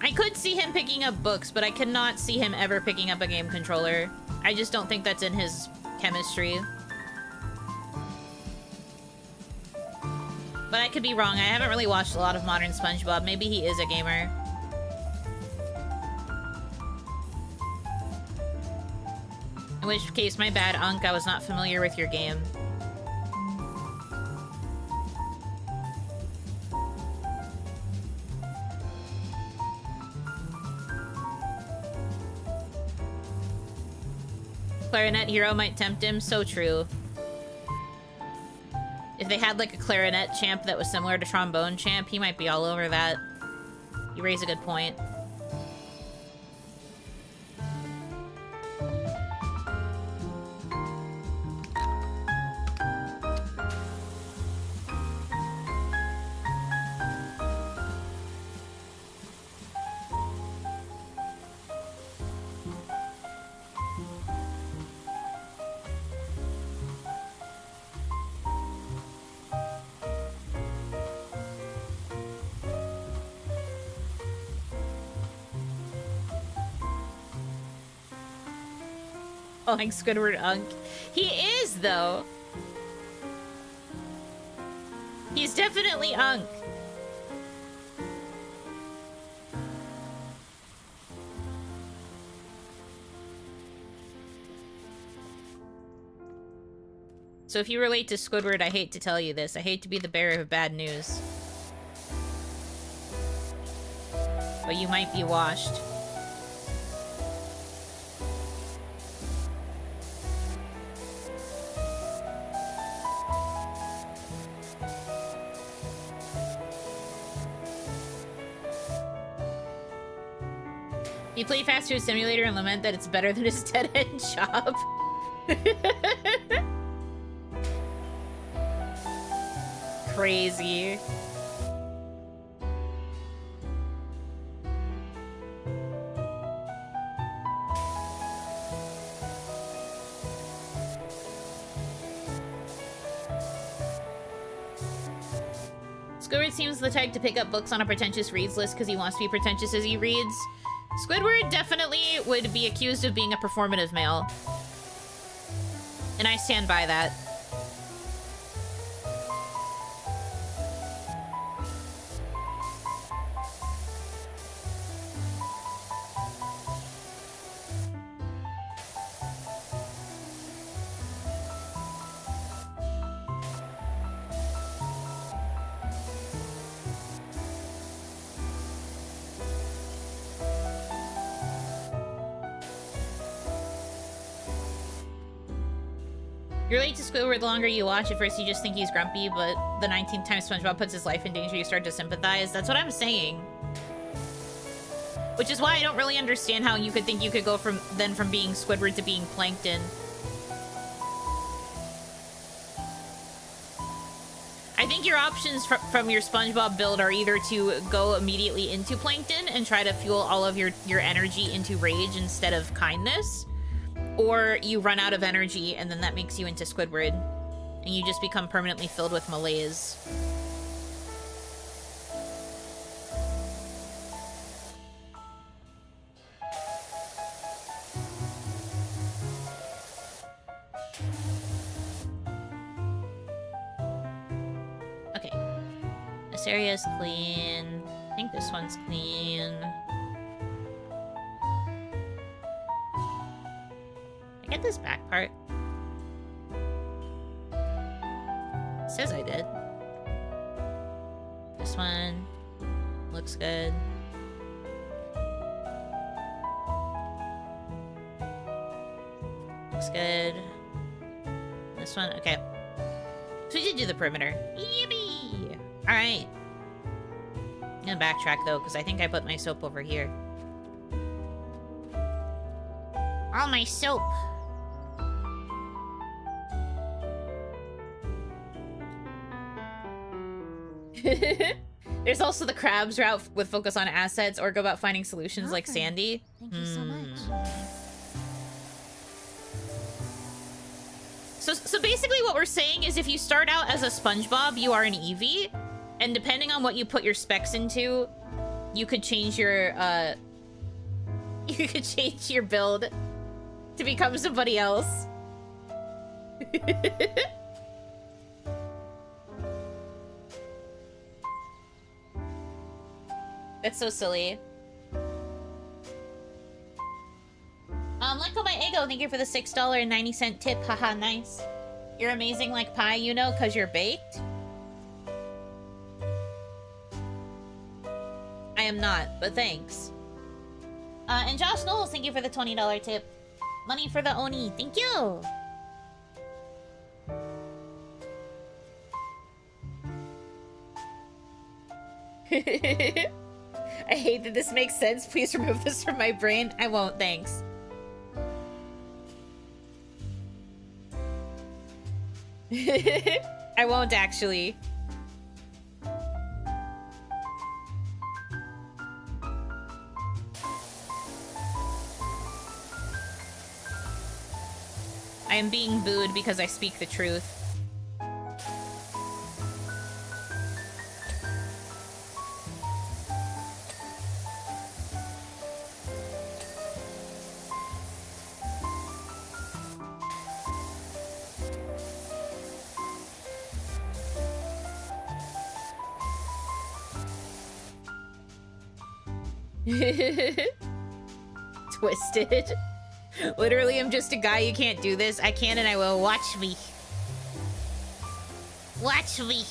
I could see him picking up books, but I cannot see him ever picking up a game controller. I just don't think that's in his chemistry. But I could be wrong. I haven't really watched a lot of modern SpongeBob. Maybe he is a gamer. In which case, my bad, Unk. I was not familiar with your game. Clarinet Hero might tempt him. So true. If they had like a clarinet champ that was similar to trombone champ, he might be all over that. You raise a good point. Calling Squidward Unk. He is, though. He's definitely Unk. So if you relate to Squidward, I hate to tell you this. I hate to be the bearer of bad news. But you might be washed. You play Fast Food Simulator and lament that it's better than his dead-end job. Crazy. Squidward seems the type to pick up books on a pretentious reads list because he wants to be pretentious as he reads. Squidward definitely would be accused of being a performative male. And I stand by that. You relate to Squidward the longer you watch. At first you just think he's grumpy, but the 19th time SpongeBob puts his life in danger, you start to sympathize. That's what I'm saying. Which is why I don't really understand how you could think you could go from being Squidward to being Plankton. I think your options from your SpongeBob build are either to go immediately into Plankton and try to fuel all of your energy into Rage instead of Kindness, or you run out of energy and then that makes you into Squidward, and you just become permanently filled with malaise. This area's clean. I think this one's clean. I get this back part. It says I did. This one looks good. Looks good. This one, okay. So we did do the perimeter. Yippee! Alright. I'm gonna backtrack though, because I think I put my soap over here. All my soap! There's also the crabs route with focus on assets, or go about finding solutions like Sandy.
Thank you so much.
So basically what we're saying is if you start out as a SpongeBob, you are an Eevee. And depending on what you put your specs into, you could change your, you could change your build to become somebody else. That's so silly. Let go my ego. Thank you for the $6.90 tip. Haha, nice. You're amazing like pie, you know, because you're baked. I am not, but thanks. And Josh Knowles, thank you for the $20 tip. Money for the Oni. Thank you. I hate that this makes sense. Please remove this from my brain. I won't, thanks. I won't actually. I am being booed because I speak the truth. Twisted. Literally, I'm just a guy. You can't do this. I can and I will. Watch me. Watch me.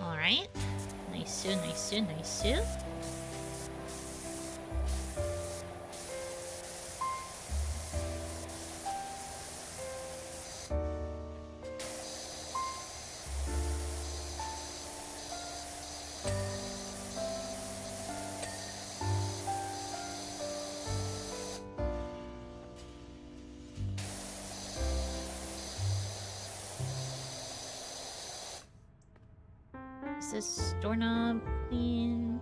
Alright. Nice, nice, nice. Is this doorknob clean?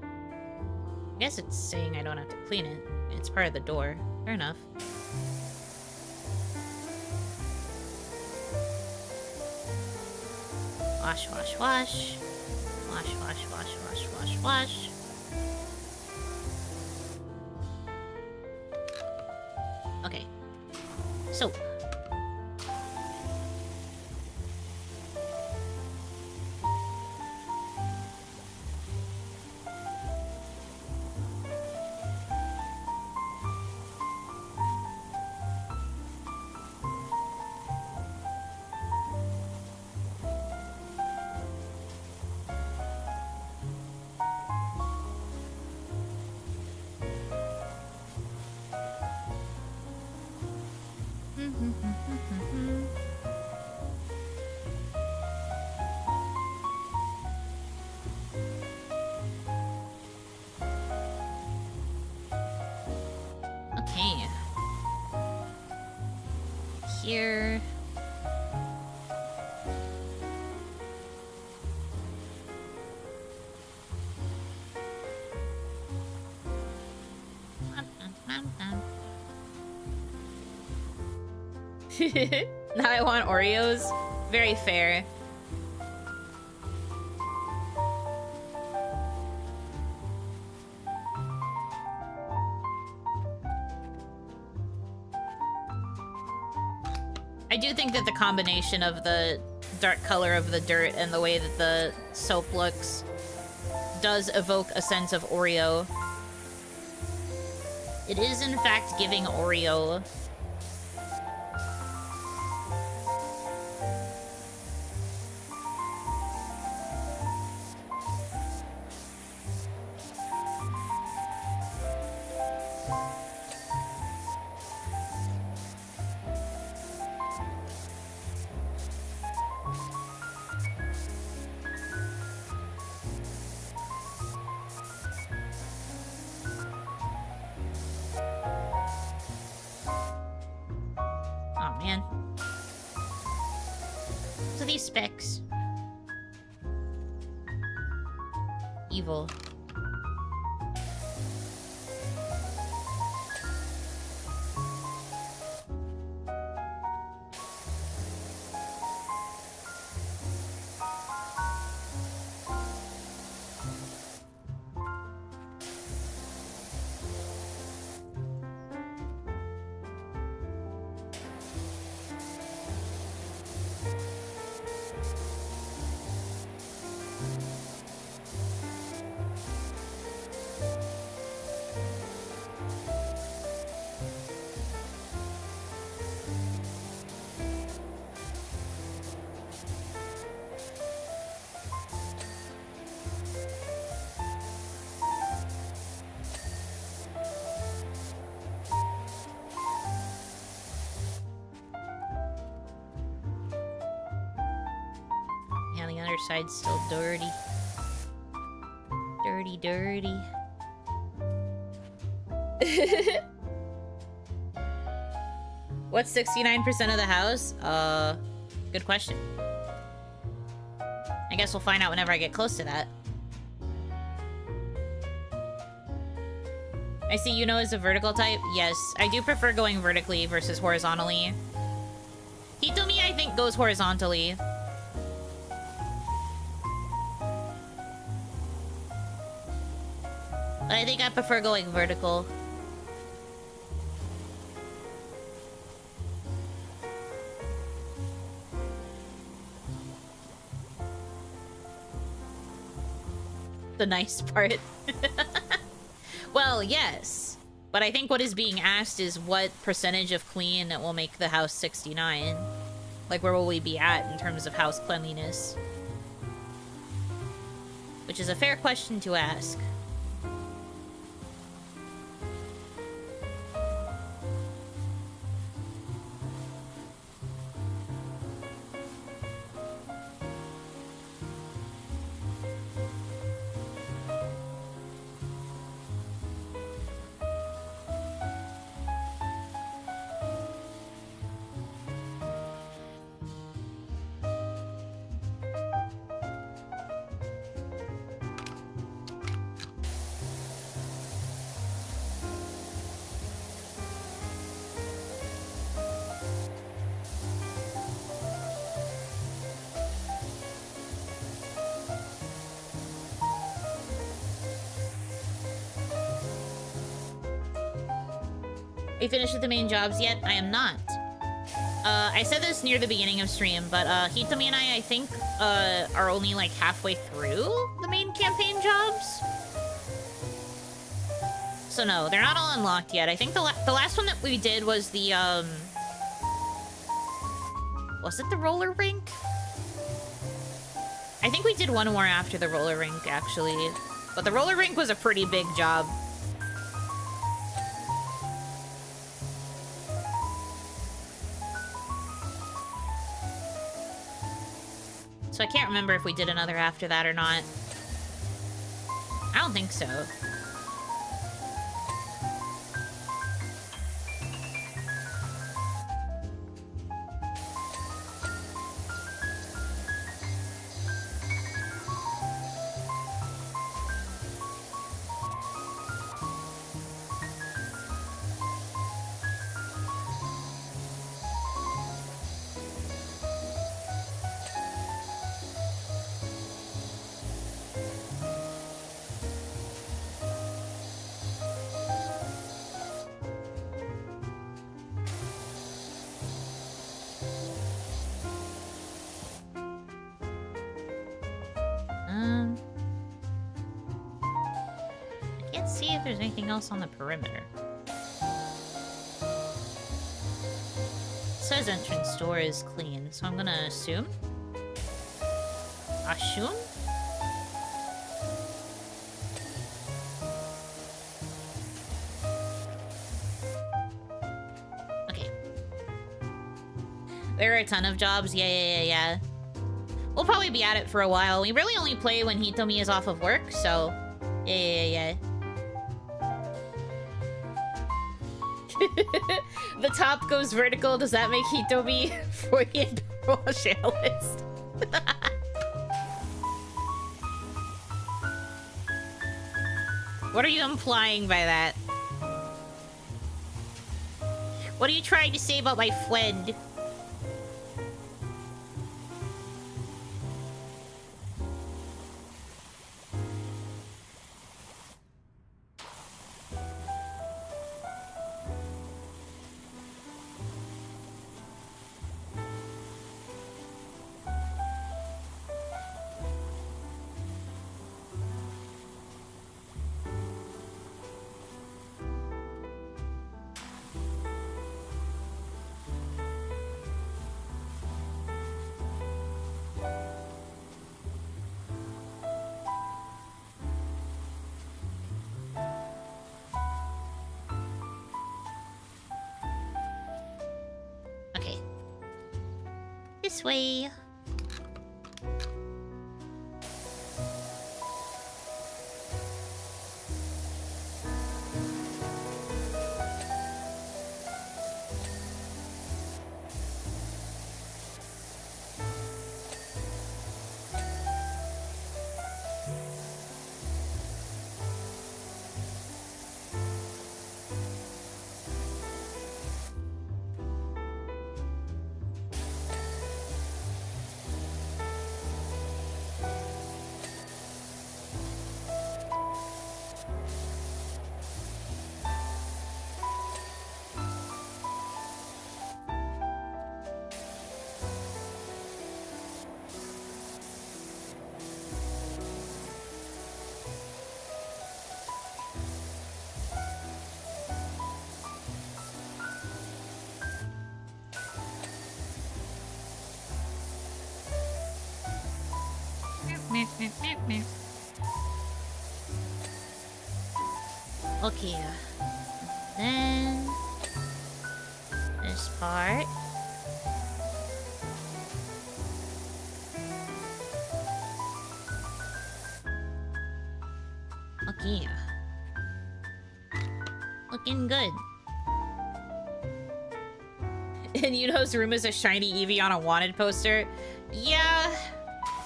I guess it's saying I don't have to clean it. It's part of the door. Fair enough. Wash, wash, wash. Wash, wash, wash, wash, wash, wash. Okay. Soap. Okay. Here. Now I want Oreos. Very fair. I do think that the combination of the dark color of the dirt and the way that the soap looks does evoke a sense of Oreo. It is in fact giving Oreo. Specs. Evil. Side's still dirty. Dirty, dirty. What's 69% of the house? Good question. I guess we'll find out whenever I get close to that. I see Yuno is a vertical type. Yes, I do prefer going vertically versus horizontally. Hitomi, I think, goes horizontally. But I think I prefer going vertical. The nice part. Well, yes. But I think what is being asked is what percentage of clean will make the house 69. Like, where will we be at in terms of house cleanliness? Which is a fair question to ask. you finished with the main jobs yet? I am not. I said this near the beginning of stream, but Hitomi and I think, are only like halfway through the main campaign jobs. So no, they're not all unlocked yet. I think the last one that we did was the, was it the roller rink? I think we did one more after the roller rink, actually. But the roller rink was a pretty big job. So I can't remember if we did another after that or not. I don't think so. If there's anything else on the perimeter. It says entrance door is clean, so I'm gonna assume. Assume? Okay. There are a ton of jobs. Yeah. We'll probably be at it for a while. We really only play when Hitomi is off of work, so yeah. The top goes vertical. Does that make Hitomi for the PowerWash analyst? What are you implying by that? What are you trying to say about my friend? This way. Okay. Then this part. Okay. Looking good. And Yuno's room is a shiny Eevee on a wanted poster. Yeah.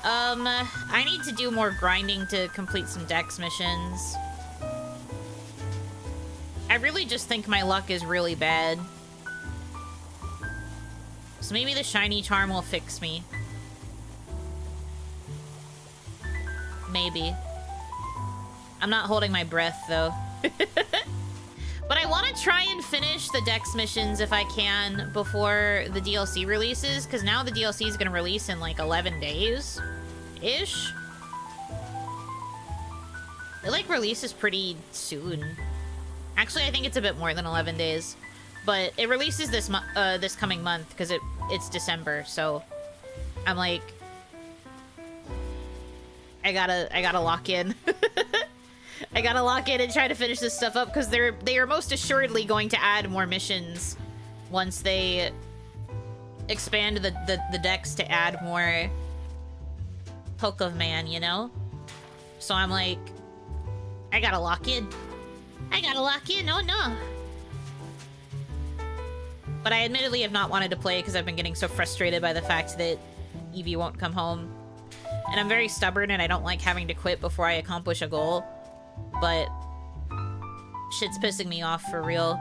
I need to do more grinding to complete some dex missions. I really just think my luck is really bad. So maybe the shiny charm will fix me. Maybe. I'm not holding my breath, though. But I want to try and finish the Dex missions if I can before the DLC releases, because now the DLC is going to release in like 11 days-ish. It like releases pretty soon. Actually, I think it's a bit more than 11 days, but it releases this this coming month because it's December. So I'm like, I gotta lock in. I gotta lock in and try to finish this stuff up because they are most assuredly going to add more missions once they expand the decks to add more Poke of Man, you know? So I'm like, I gotta lock in. I gotta lock in, oh no. But I admittedly have not wanted to play because I've been getting so frustrated by the fact that Evie won't come home. And I'm very stubborn and I don't like having to quit before I accomplish a goal. But shit's pissing me off for real.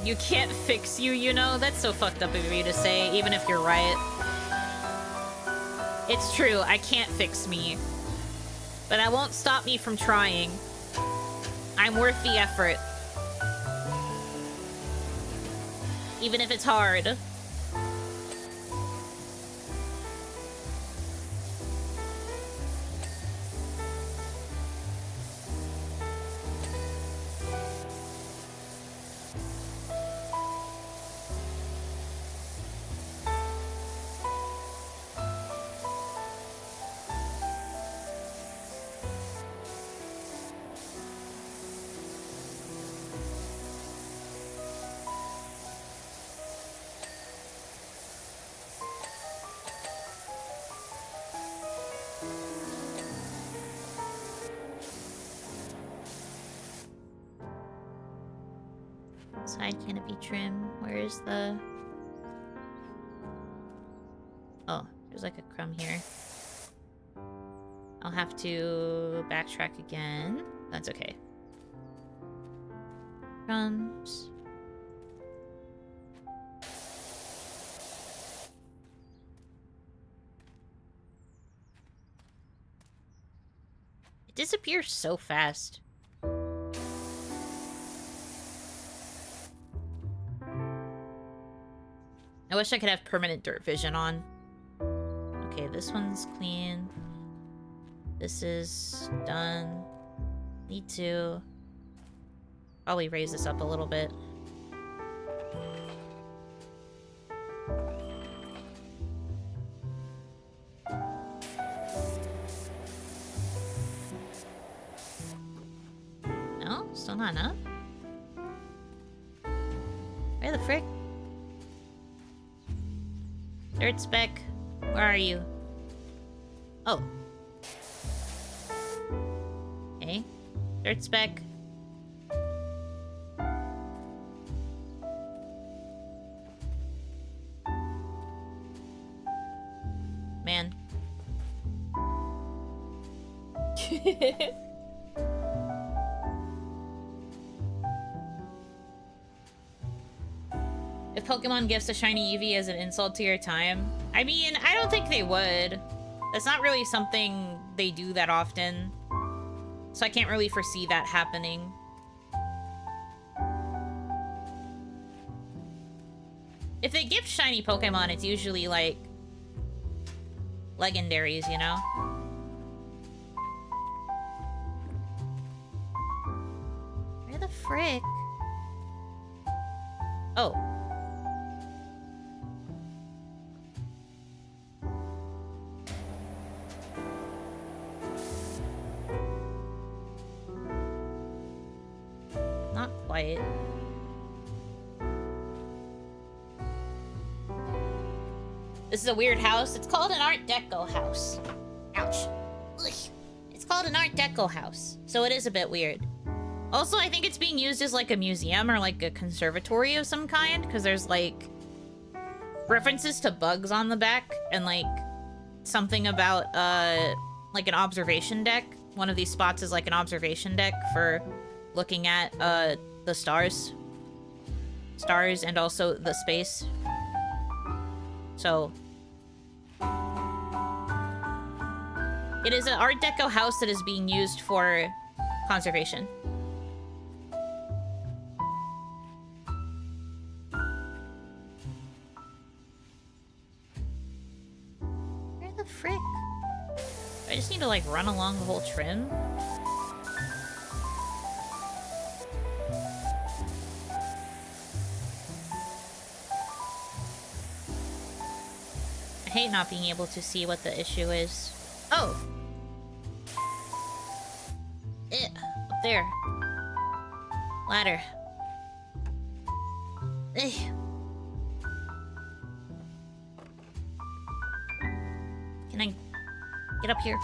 You can't fix you know? That's so fucked up of you to say, even if you're right. It's true, I can't fix me. But that won't stop me from trying. I'm worth the effort. Even if it's hard. Side canopy trim. Where is the... Oh, there's like a crumb here. I'll have to backtrack again. That's okay. Crumbs. It disappears so fast. I wish I could have permanent dirt vision on. Okay, this one's clean. This is done. Need to probably raise this up a little bit. No? Still not enough? Where the frick? Dirt speck, where are you? Oh. Okay. Dirt speck. Man. If Pokemon gifts a shiny Eevee as an insult to your time? I mean, I don't think they would. That's not really something they do that often. So I can't really foresee that happening. If they gift shiny Pokemon, it's usually like legendaries, you know? Where the frick? Oh. Not quite. This is a weird house. It's called an Art Deco house. Ouch. Ugh. It's called an Art Deco house, so it is a bit weird. Also, I think it's being used as like a museum or like a conservatory of some kind, because there's like references to bugs on the back and like something about like an observation deck. One of these spots is like an observation deck for looking at the stars and also the space. So It is an Art Deco house that is being used for conservation. Where the frick? I just need to, like, run along the whole trim? I hate not being able to see what the issue is. Oh! Up there. Ladder. Eh. Can I get up here?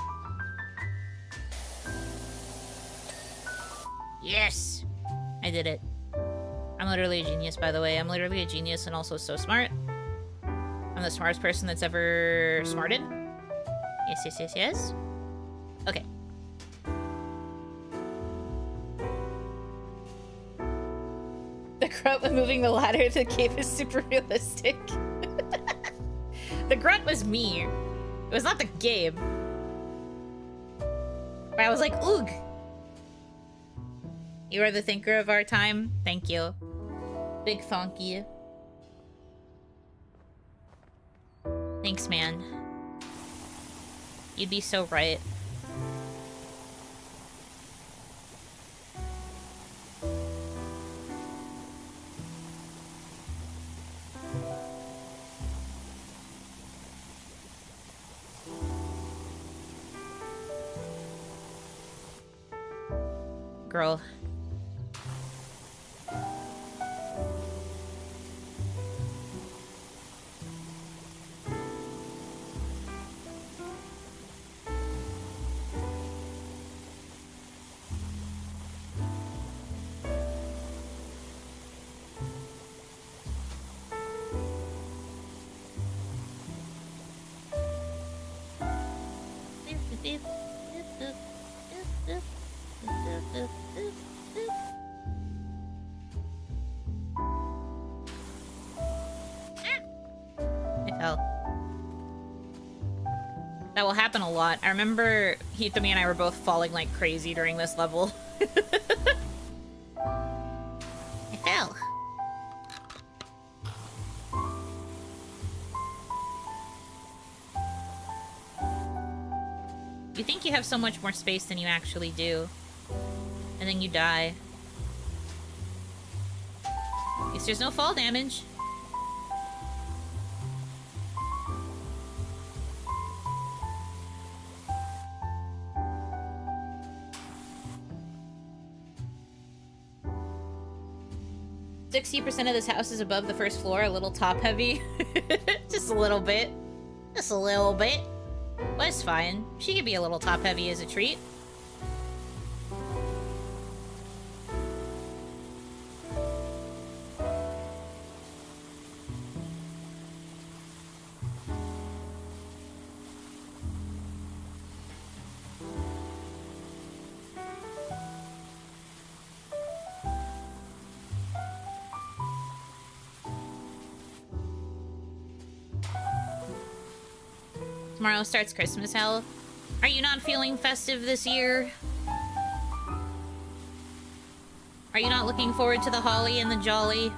Yes! I did it. I'm literally a genius, by the way. I'm literally a genius and also so smart. I'm the smartest person that's ever smarted. Yes, yes, yes, yes. Okay. The grunt when moving the ladder to the cave is super realistic. The grunt was me. It was not the game. But I was like, oog. You are the thinker of our time. Thank you. Big thank you. Thanks, man. You'd be so right. Girl. That will happen a lot. I remember Hitomi and I were both falling like crazy during this level. I fell. You think you have so much more space than you actually do. And then you die. At least there's no fall damage. 60% of this house is above the first floor, a little top heavy. Just a little bit. Just a little bit. But it's fine. She could be a little top heavy as a treat. Tomorrow starts Christmas hell. Are you not feeling festive this year? Are you not looking forward to the holly and the jolly?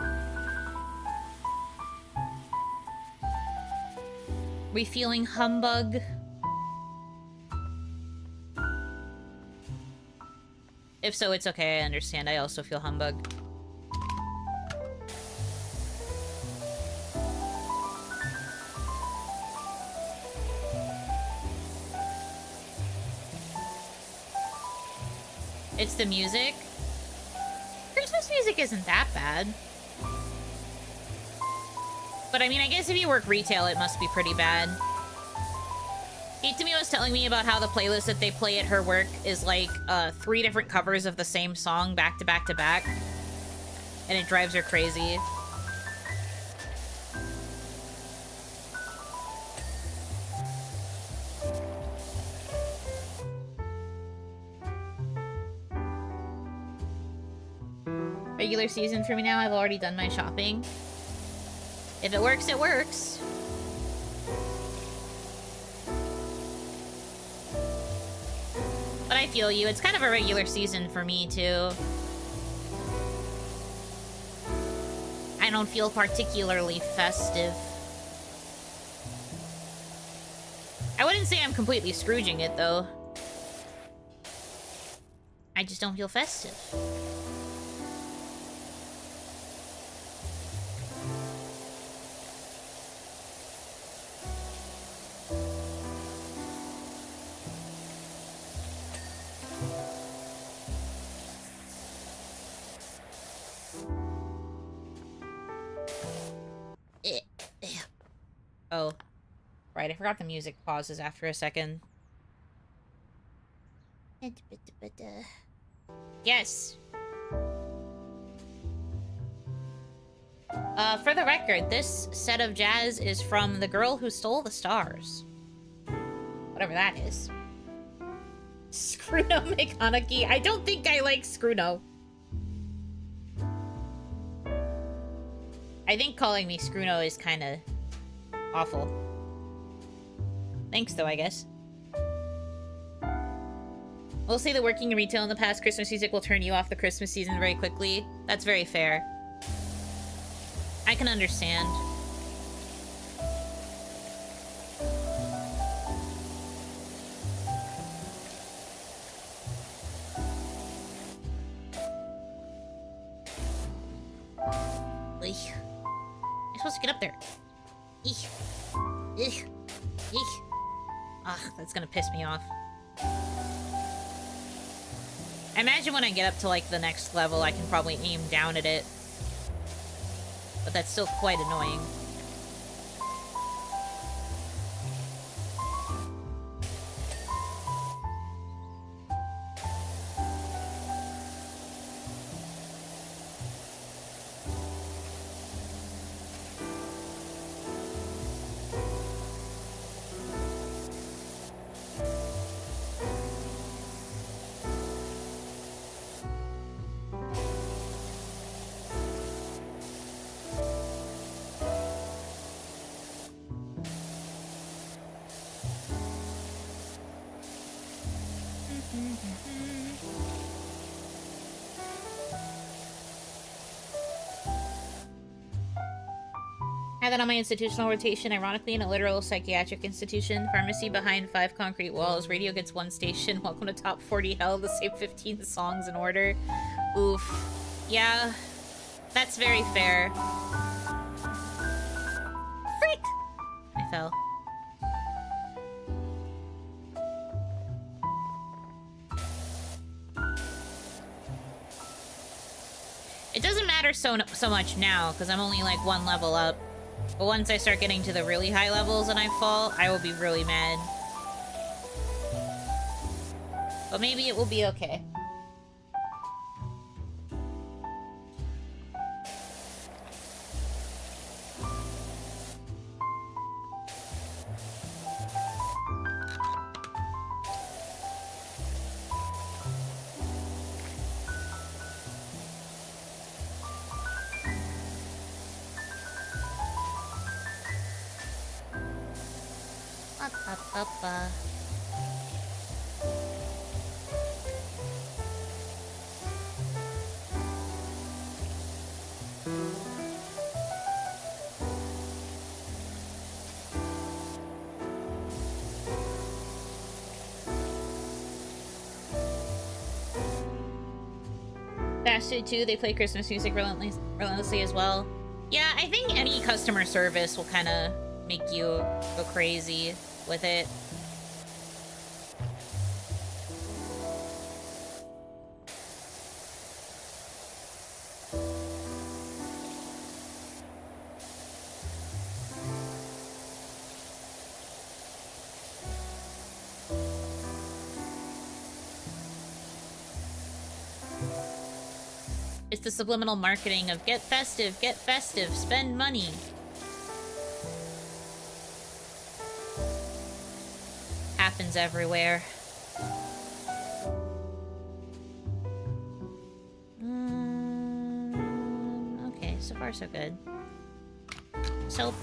We feeling humbug? If so, it's okay, I understand. I also feel humbug. It's the music. Christmas music isn't that bad. But I mean, I guess if you work retail, it must be pretty bad. Itami was telling me about how the playlist that they play at her work is like 3 different covers of the same song back to back to back. And it drives her crazy. Regular season for me now. I've already done my shopping. If it works, it works. I feel you. It's kind of a regular season for me, too. I don't feel particularly festive. I wouldn't say I'm completely Scrooging it, though. I just don't feel festive. Oh. Right, I forgot the music pauses after a second. Yes. For the record, this set of jazz is from The Girl Who Stole the Stars. Whatever that is. Screwno make Hanaki. I don't think I like Screwno. I think calling me Screwno is kind of awful. Thanks, though, I guess. We'll say that working in retail in the past, Christmas music will turn you off the Christmas season very quickly. That's very fair. I can understand. Am I supposed to get up there? Eek. Eek. Eek. Ugh, that's gonna piss me off. I imagine when I get up to, like, the next level, I can probably aim down at it. But that's still quite annoying. I had that on my institutional rotation, ironically in a literal psychiatric institution. Pharmacy behind 5 concrete walls. Radio gets 1 station. Welcome to Top 40 Hell. The same 15 songs in order. Oof. Yeah. That's very fair. Frick! I fell. It doesn't matter so much now, because I'm only like 1 level up. But once I start getting to the really high levels and I fall, I will be really mad. But maybe it will be okay. Backseat 2, they play Christmas music relentlessly as well. Yeah, I think any customer service will kind of make you go crazy with it. It's the subliminal marketing of get festive, spend money. Happens everywhere. Okay, so far so good. Soap.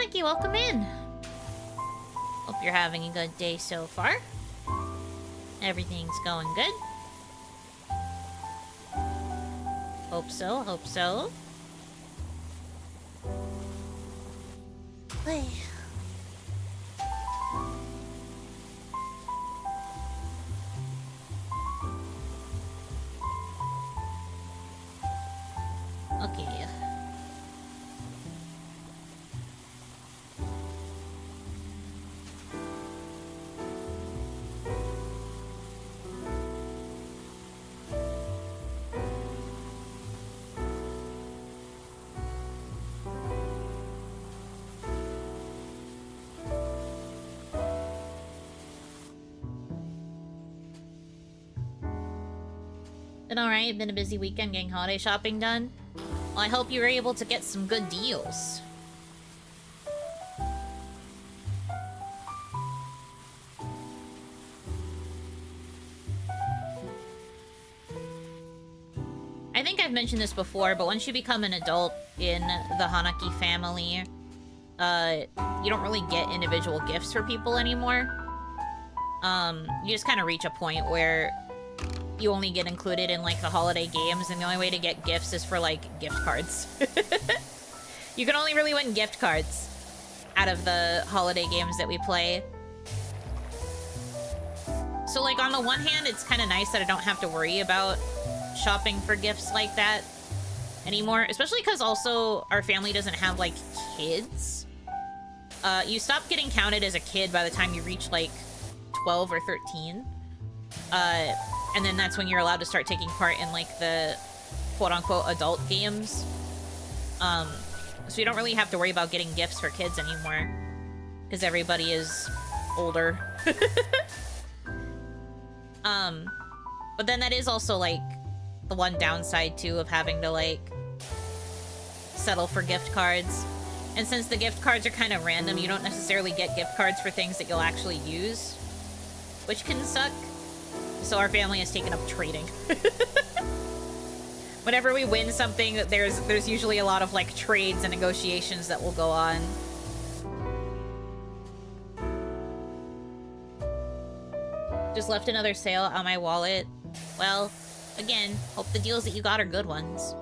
Hanaki, welcome in. Hope you're having a good day so far. Everything's going good. Hope so, hope so. Hey. Okay. Been alright, been a busy weekend getting holiday shopping done. Well, I hope you were able to get some good deals. I think I've mentioned this before, but once you become an adult in the Hanaki family, you don't really get individual gifts for people anymore. You just kind of reach a point where you only get included in, like, the holiday games, and the only way to get gifts is for, like, gift cards. You can only really win gift cards out of the holiday games that we play. So, like, on the one hand, it's kind of nice that I don't have to worry about shopping for gifts like that anymore, especially because also our family doesn't have, like, kids. You stop getting counted as a kid by the time you reach, like, 12 or 13. And then that's when you're allowed to start taking part in, like, the quote-unquote adult games. So you don't really have to worry about getting gifts for kids anymore, because everybody is older. But then that is also, like, the one downside, too, of having to, like, settle for gift cards. And since the gift cards are kind of random, you don't necessarily get gift cards for things that you'll actually use, which can suck. So our family has taken up trading. Whenever we win something, there's usually a lot of, like, trades and negotiations that will go on. Just left another sale on my wallet. Well, again, hope the deals that you got are good ones.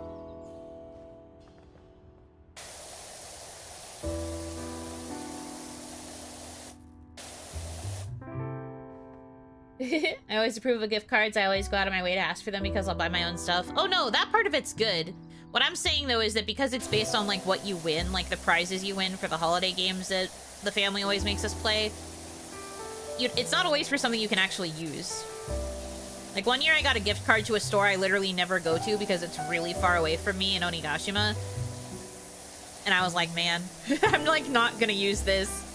I always approve of gift cards. I always go out of my way to ask for them because I'll buy my own stuff. Oh no, that part of it's good. What I'm saying though is that because it's based on, like, what you win, like the prizes you win for the holiday games that the family always makes us play, it's not always for something you can actually use. Like, one year I got a gift card to a store I literally never go to because it's really far away from me in Onigashima. And I was like, man, I'm, like, not gonna use this.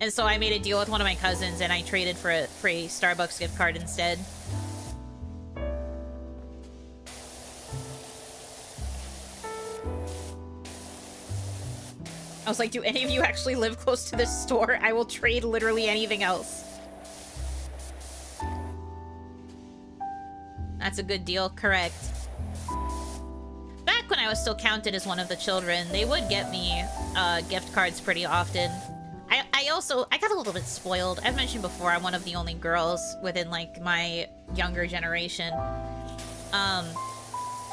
And so I made a deal with one of my cousins and I traded for a Starbucks gift card instead. I was like, do any of you actually live close to this store? I will trade literally anything else. That's a good deal, correct. Back when I was still counted as one of the children, they would get me gift cards pretty often. I got a little bit spoiled. I've mentioned before, I'm one of the only girls within, like, my younger generation. But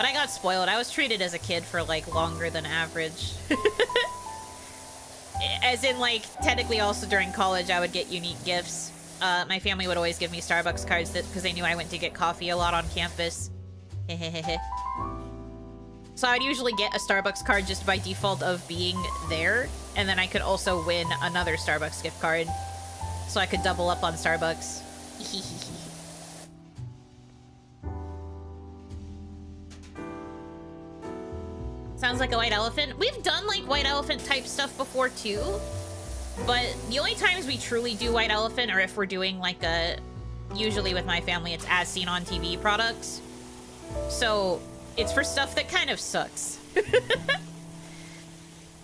I got spoiled. I was treated as a kid for, like, longer than average. As in, like, technically also during college, I would get unique gifts. My family would always give me Starbucks cards because they knew I went to get coffee a lot on campus. So I'd usually get a Starbucks card just by default of being there, and then I could also win another Starbucks gift card, so I could double up on Starbucks. Sounds like a white elephant. We've done, like, white elephant type stuff before too, but the only times we truly do white elephant are if we're doing, like, usually with my family, it's as seen on TV products. So it's for stuff that kind of sucks.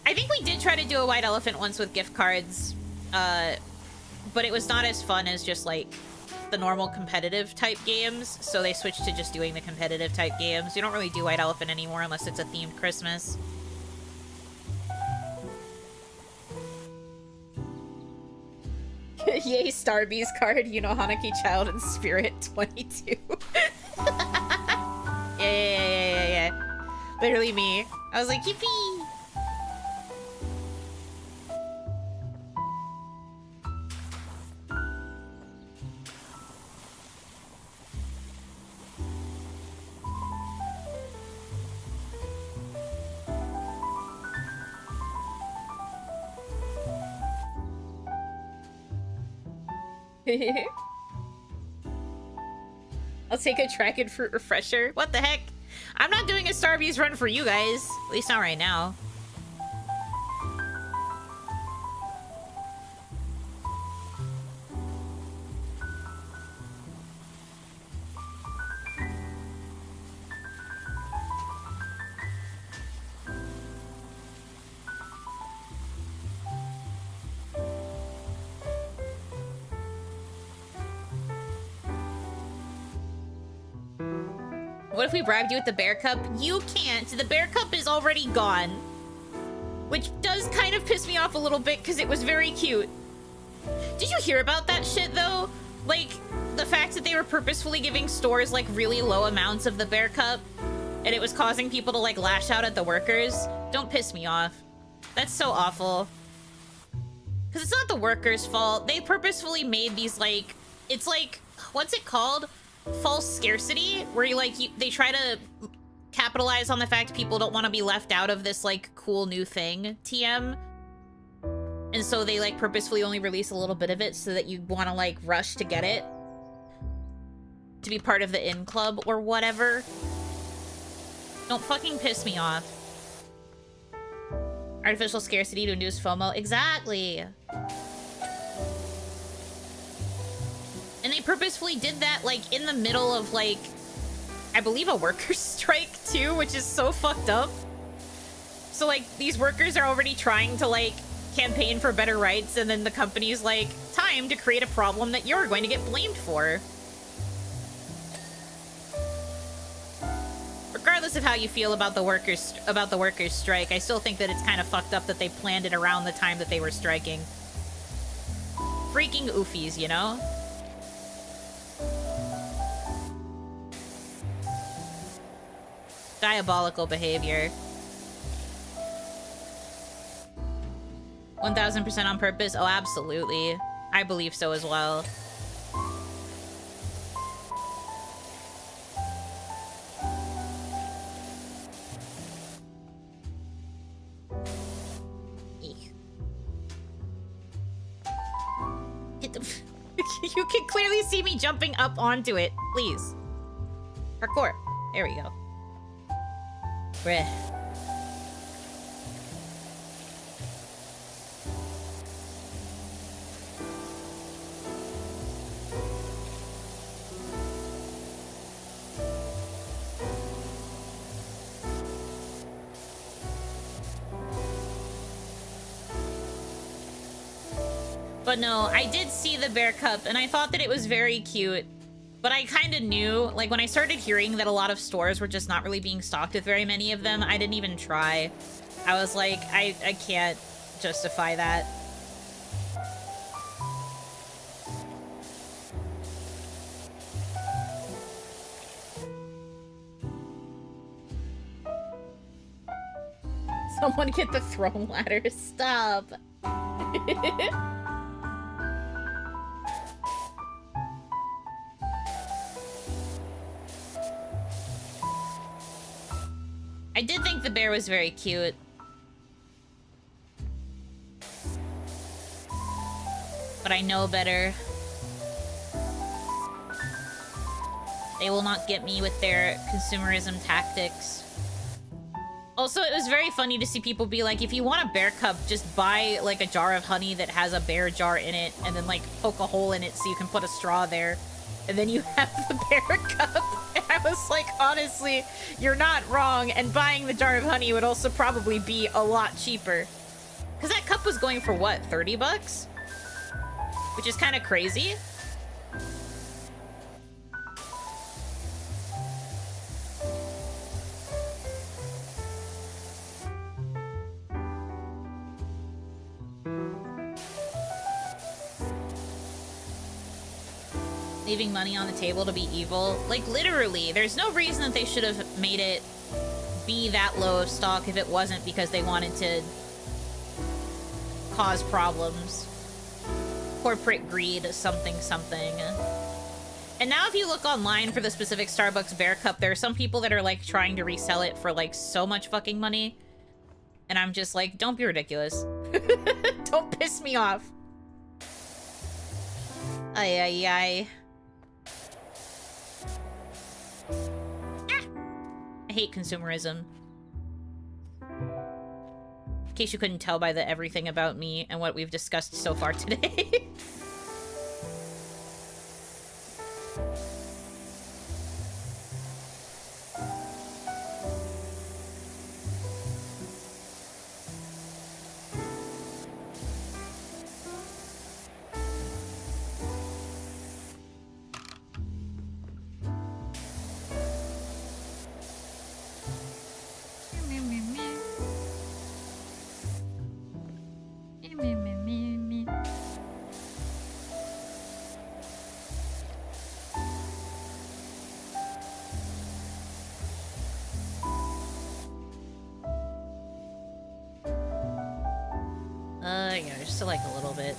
I think we did try to do a white elephant once with gift cards, but it was not as fun as just, like, the normal competitive type games, so they switched to just doing the competitive type games. We don't really do white elephant anymore unless it's a themed Christmas. Yay, Starbees card, you know, Hanaki Child and Spirit 22. Yeah. Literally me. I was like, yippee! I'll take a dragon fruit refresher. What the heck? I'm not doing a Starbees run for you guys. At least not right now. What if we bribed you with the bear cup? You can't. The bear cup is already gone. Which does kind of piss me off a little bit because it was very cute. Did you hear about that shit though? Like, the fact that they were purposefully giving stores like really low amounts of the bear cup and it was causing people to like lash out at the workers. Don't piss me off. That's so awful. Because it's not the workers' fault. They purposefully made these like, it's like, what's it called? False scarcity, where you like they try to capitalize on the fact people don't want to be left out of this like cool new thing TM, and so they like purposefully only release a little bit of it so that you want to like rush to get it to be part of the in club or whatever. Don't fucking piss me off. Artificial scarcity to induce FOMO. Exactly. And they purposefully did that, like, in the middle of, like, I believe a workers' strike, too, which is so fucked up. So, like, these workers are already trying to, like, campaign for better rights, and then the company's like, time to create a problem that you're going to get blamed for. Regardless of how you feel about the workers' strike, I still think that it's kind of fucked up that they planned it around the time that they were striking. Freaking oofies, you know? Diabolical behavior. 1000% on purpose? Oh, absolutely. I believe so as well. Eek. Get the... You can clearly see me jumping up onto it. Please. Parkour. There we go. Bruh. But no, I did see the bear cup and I thought that it was very cute. But I kind of knew, like, when I started hearing that a lot of stores were just not really being stocked with very many of them, I didn't even try. I was like, I can't justify that. Someone get the throne ladder. Stop. I did think the bear was very cute. But I know better. They will not get me with their consumerism tactics. Also, it was very funny to see people be like, if you want a bear cup, just buy like a jar of honey that has a bear jar in it and then like poke a hole in it so you can put a straw there. And then you have the bear cup. And I was like, honestly, you're not wrong. And buying the jar of honey would also probably be a lot cheaper. Because that cup was going for what, 30 bucks? Which is kind of crazy. Leaving money on the table to be evil. Like, literally, there's no reason that they should have made it be that low of stock if it wasn't because they wanted to cause problems. Corporate greed, something, something. And now if you look online for the specific Starbucks Bear Cup, there are some people that are, like, trying to resell it for, like, so much fucking money. And I'm just like, don't be ridiculous. Don't piss me off. Ay, ay, ay. Ah! I hate consumerism. In case you couldn't tell by the everything about me and what we've discussed so far today. Yeah, just like a little bit.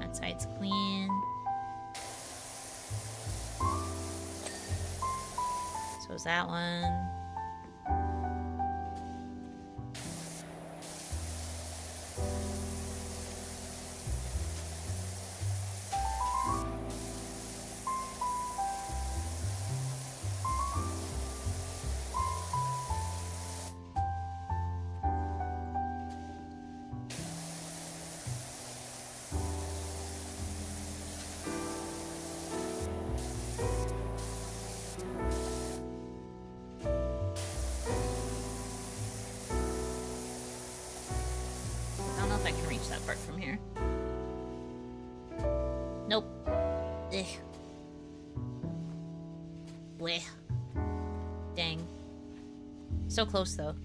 That side's clean. So is that one. So close, though.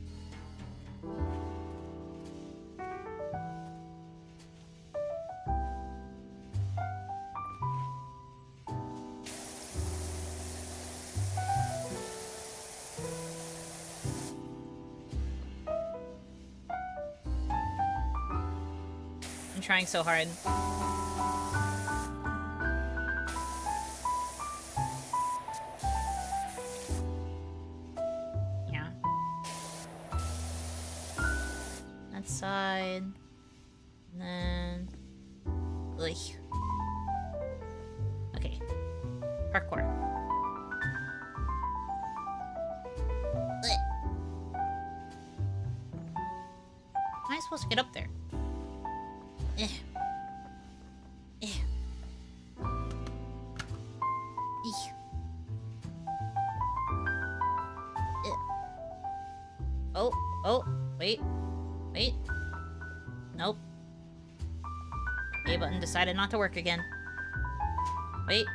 I'm trying so hard. Side, and then, ugh. Okay, parkour. Ugh. How am I supposed to get up there? Eh. Eh. Eeh. Eh. Oh, wait. Wait. Nope. A button decided not to work again. Wait.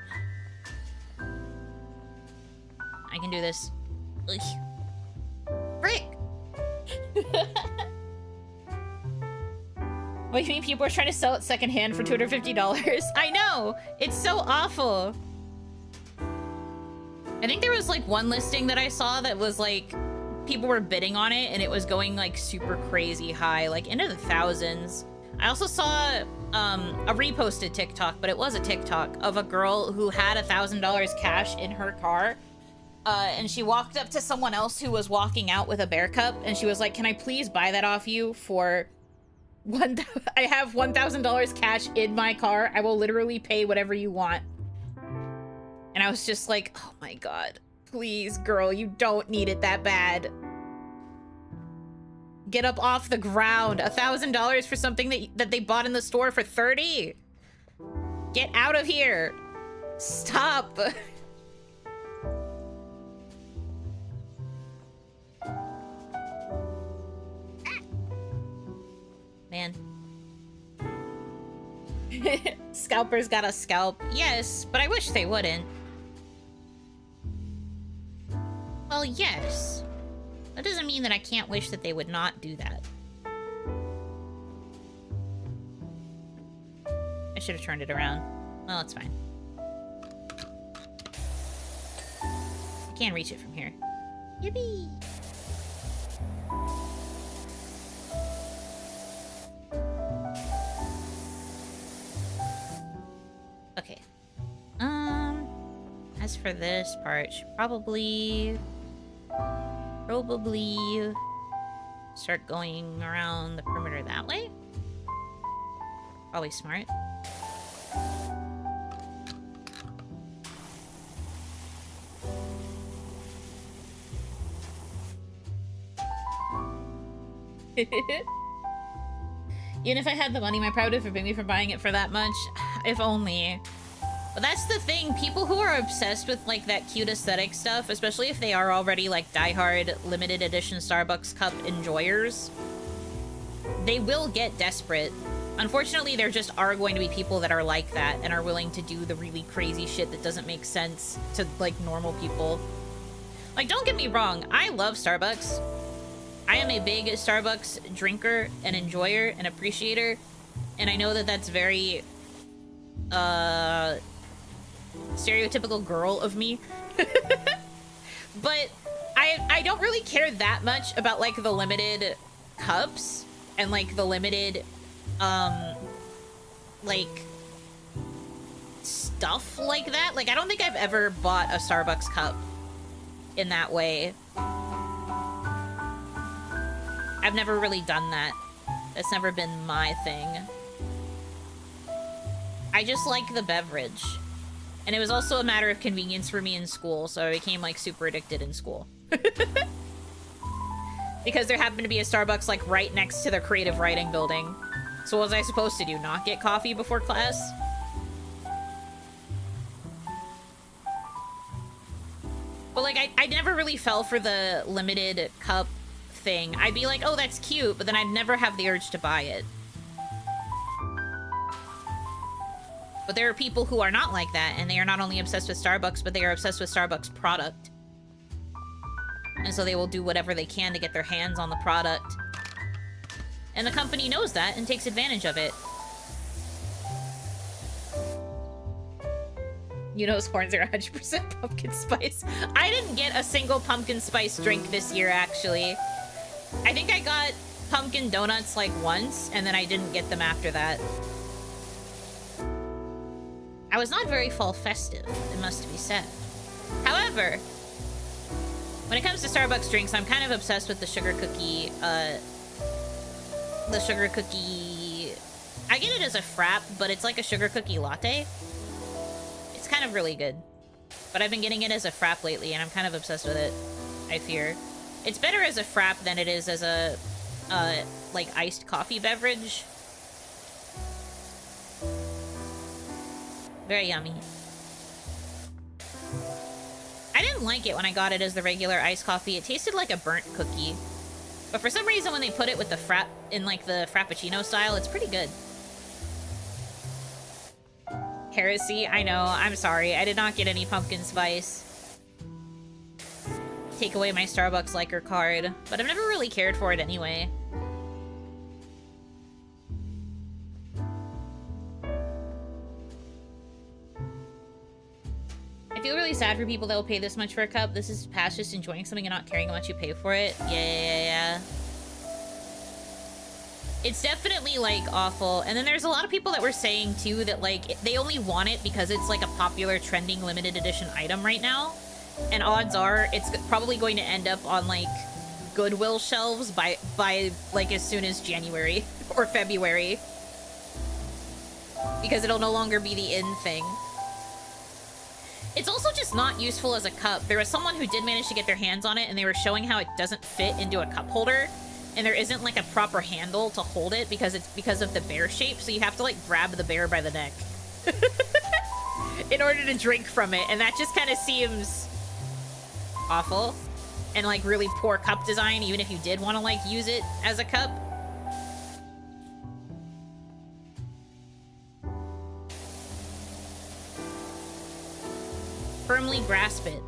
I can do this. Ugh. Frick! What do you mean people are trying to sell it secondhand for $250? I know! It's so awful! I think there was like one listing that I saw that was like people were bidding on it and it was going like super crazy high, like into the thousands. I also saw a reposted TikTok, but it was a TikTok of a girl who had $1,000 cash in her car. And she walked up to someone else who was walking out with a bear cup and she was like, can I please buy that off you for I have $1,000 cash in my car. I will literally pay whatever you want. And I was just like, oh my God. Please, girl, you don't need it that bad. Get up off the ground. $1,000 for something that they bought in the store for $30. Get out of here. Stop. Man. Scalpers gotta scalp. Yes, but I wish they wouldn't. Well, yes. That doesn't mean that I can't wish that they would not do that. I should have turned it around. Well, it's fine. I can't reach it from here. Yippee! Okay. As for this part, should probably start going around the perimeter that way. Probably smart. Even if I had the money, my pride would forbid me from buying it for that much. If only. But that's the thing. People who are obsessed with, like, that cute aesthetic stuff, especially if they are already, like, diehard limited edition Starbucks cup enjoyers, they will get desperate. Unfortunately, there just are going to be people that are like that and are willing to do the really crazy shit that doesn't make sense to, like, normal people. Like, don't get me wrong. I love Starbucks. I am a big Starbucks drinker and enjoyer and appreciator, and I know that that's very stereotypical girl of me. But I don't really care that much about, like, the limited cups and, like, the limited like stuff like that. Like, I don't think I've ever bought a Starbucks cup in that way. I've never really done that. That's never been my thing. I just like the beverage. And it was also a matter of convenience for me in school, so I became, like, super addicted in school. Because there happened to be a Starbucks, like, right next to the creative writing building. So what was I supposed to do? Not get coffee before class? But, like, I never really fell for the limited cup thing. I'd be like, oh, that's cute, but then I'd never have the urge to buy it. But there are people who are not like that, and they are not only obsessed with Starbucks, but they are obsessed with Starbucks product. And so they will do whatever they can to get their hands on the product. And the company knows that and takes advantage of it. Yuno's horns are 100% pumpkin spice. I didn't get a single pumpkin spice drink this year, actually. I think I got pumpkin donuts, like, once, and then I didn't get them after that. I was not very fall festive, it must be said. However, when it comes to Starbucks drinks, I'm kind of obsessed with the sugar cookie, I get it as a frap, but it's like a sugar cookie latte. It's kind of really good. But I've been getting it as a frap lately, and I'm kind of obsessed with it, I fear. It's better as a frap than it is as a, like, iced coffee beverage. Very yummy. I didn't like it when I got it as the regular iced coffee. It tasted like a burnt cookie. But for some reason, when they put it with the frap in, like, the Frappuccino style, it's pretty good. Heresy, I know. I'm sorry. I did not get any pumpkin spice. Take away my Starbucks liker card. But I've never really cared for it anyway. I feel really sad for people that will pay this much for a cup. This is past just enjoying something and not caring how much you pay for it. Yeah. It's definitely, like, awful. And then there's a lot of people that were saying, too, that, like, they only want it because it's, like, a popular trending limited edition item right now. And odds are it's probably going to end up on, like, Goodwill shelves by like, as soon as January or February. Because it'll no longer be the in thing. It's also just not useful as a cup. There was someone who did manage to get their hands on it, and they were showing how it doesn't fit into a cup holder. And there isn't, like, a proper handle to hold it because of the bear shape, so you have to, like, grab the bear by the neck in order to drink from it. And that just kind of seems awful and, like, really poor cup design, even if you did want to, like, use it as a cup. Firmly grasp it.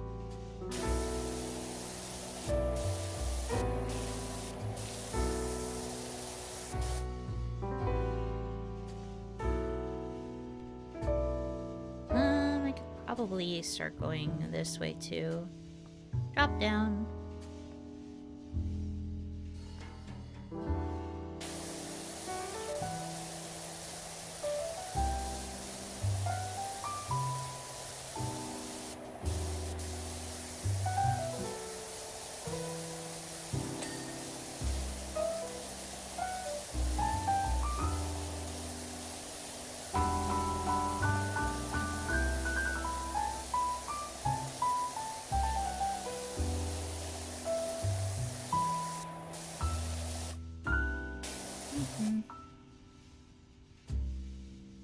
probably start going this way too. Drop down.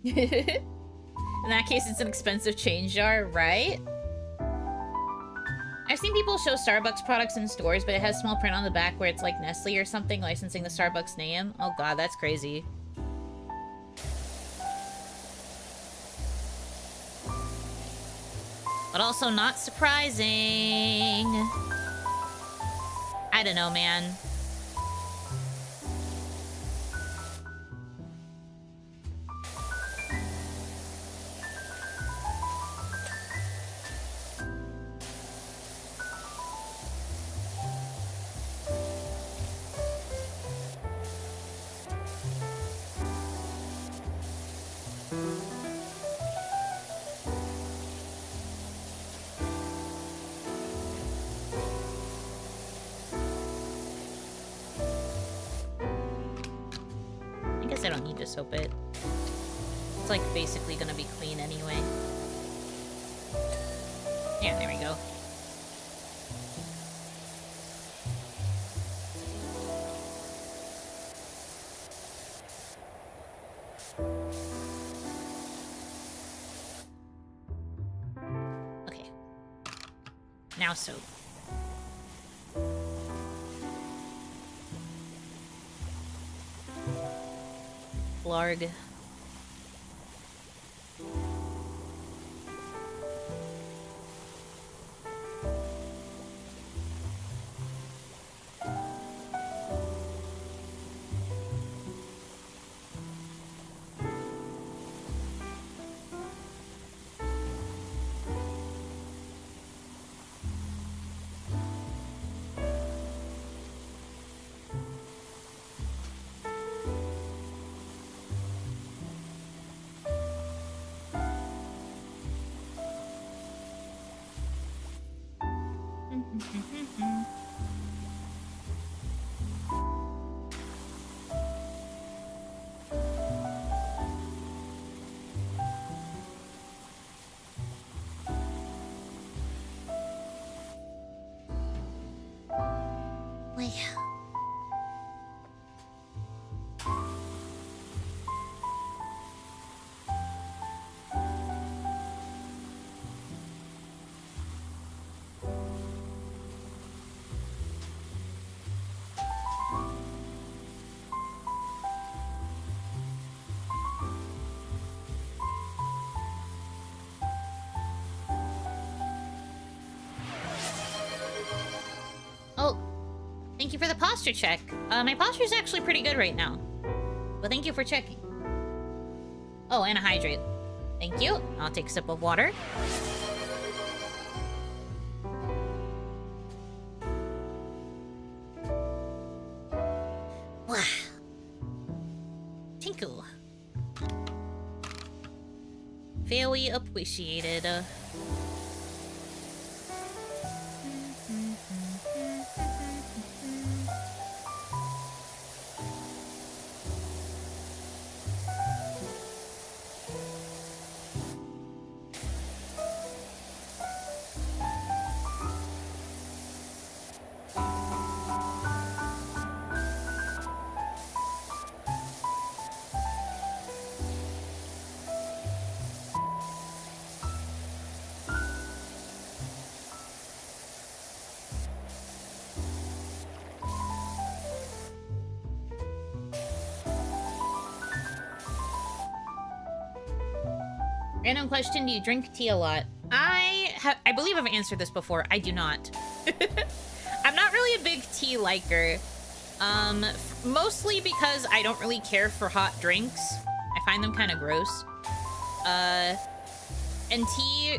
In that case, it's an expensive change jar, right? I've seen people show Starbucks products in stores, but it has small print on the back where it's like Nestle or something licensing the Starbucks name. Oh god, that's crazy. But also not surprising. I don't know, man. I don't need to soap it. It's like basically gonna be clean anyway. Yeah, there we go. Okay. Now soap. Larg. Thank you for the posture check. My posture is actually pretty good right now. But thank you for checking. Oh, and a hydrate. Thank you. I'll take a sip of water. Wow. Thank you. Very appreciated. Random question, do you drink tea a lot? I believe I've answered this before. I do not. I'm not really a big tea liker. Mostly because I don't really care for hot drinks. I find them kind of gross. And tea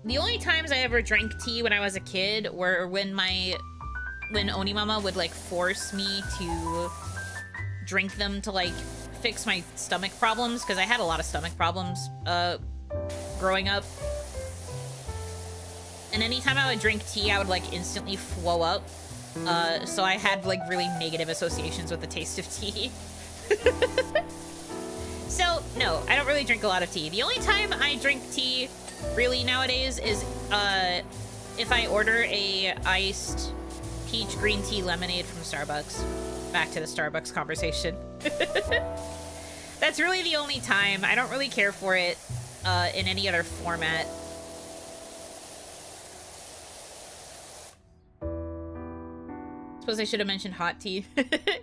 the only times I ever drank tea when I was a kid were when Onimama would, like, force me to drink them to, like, fix my stomach problems, because I had a lot of stomach problems, growing up. And anytime I would drink tea, I would, like, instantly flow up. So I had, like, really negative associations with the taste of tea. So, no, I don't really drink a lot of tea. The only time I drink tea, really, nowadays, is, if I order a iced peach green tea lemonade from Starbucks. Back to the Starbucks conversation. That's really the only time. I don't really care for it, in any other format. Suppose I should have mentioned hot tea.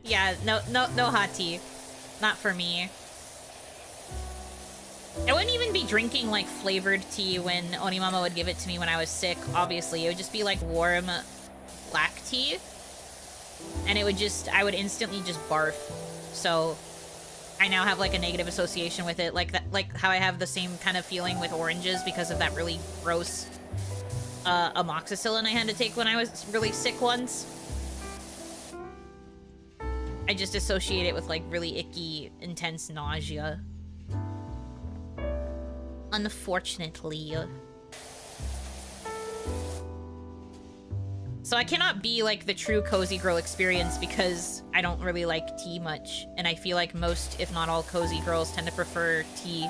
Yeah, no hot tea. Not for me. I wouldn't even be drinking, like, flavored tea when Onimama would give it to me when I was sick, obviously. It would just be, like, warm black tea. And it would just... I would instantly just barf. So, I now have, like, a negative association with it. Like how I have the same kind of feeling with oranges because of that really gross amoxicillin I had to take when I was really sick once. I just associate it with, like, really icky, intense nausea. Unfortunately. So I cannot be, like, the true cozy girl experience because I don't really like tea much. And I feel like most, if not all, cozy girls tend to prefer tea.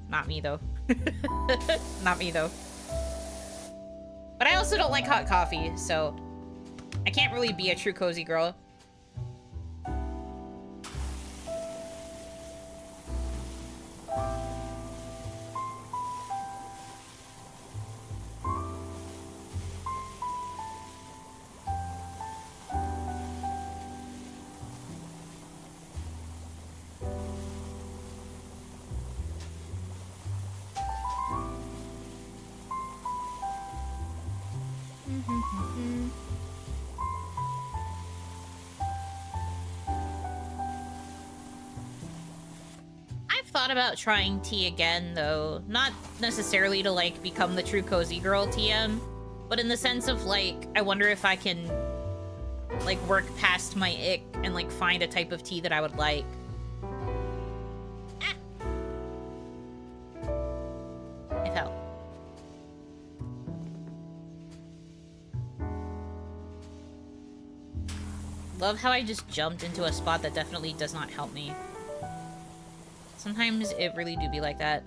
Not me, though. Not me, though. But I also don't like hot coffee, so... I can't really be a true cozy girl. Thought about trying tea again, though. Not necessarily to, like, become the true cozy girl TM, but in the sense of, like, I wonder if I can, like, work past my ick and, like, find a type of tea that I would like. Ah. I fell. Love how I just jumped into a spot that definitely does not help me. Sometimes it really do be like that.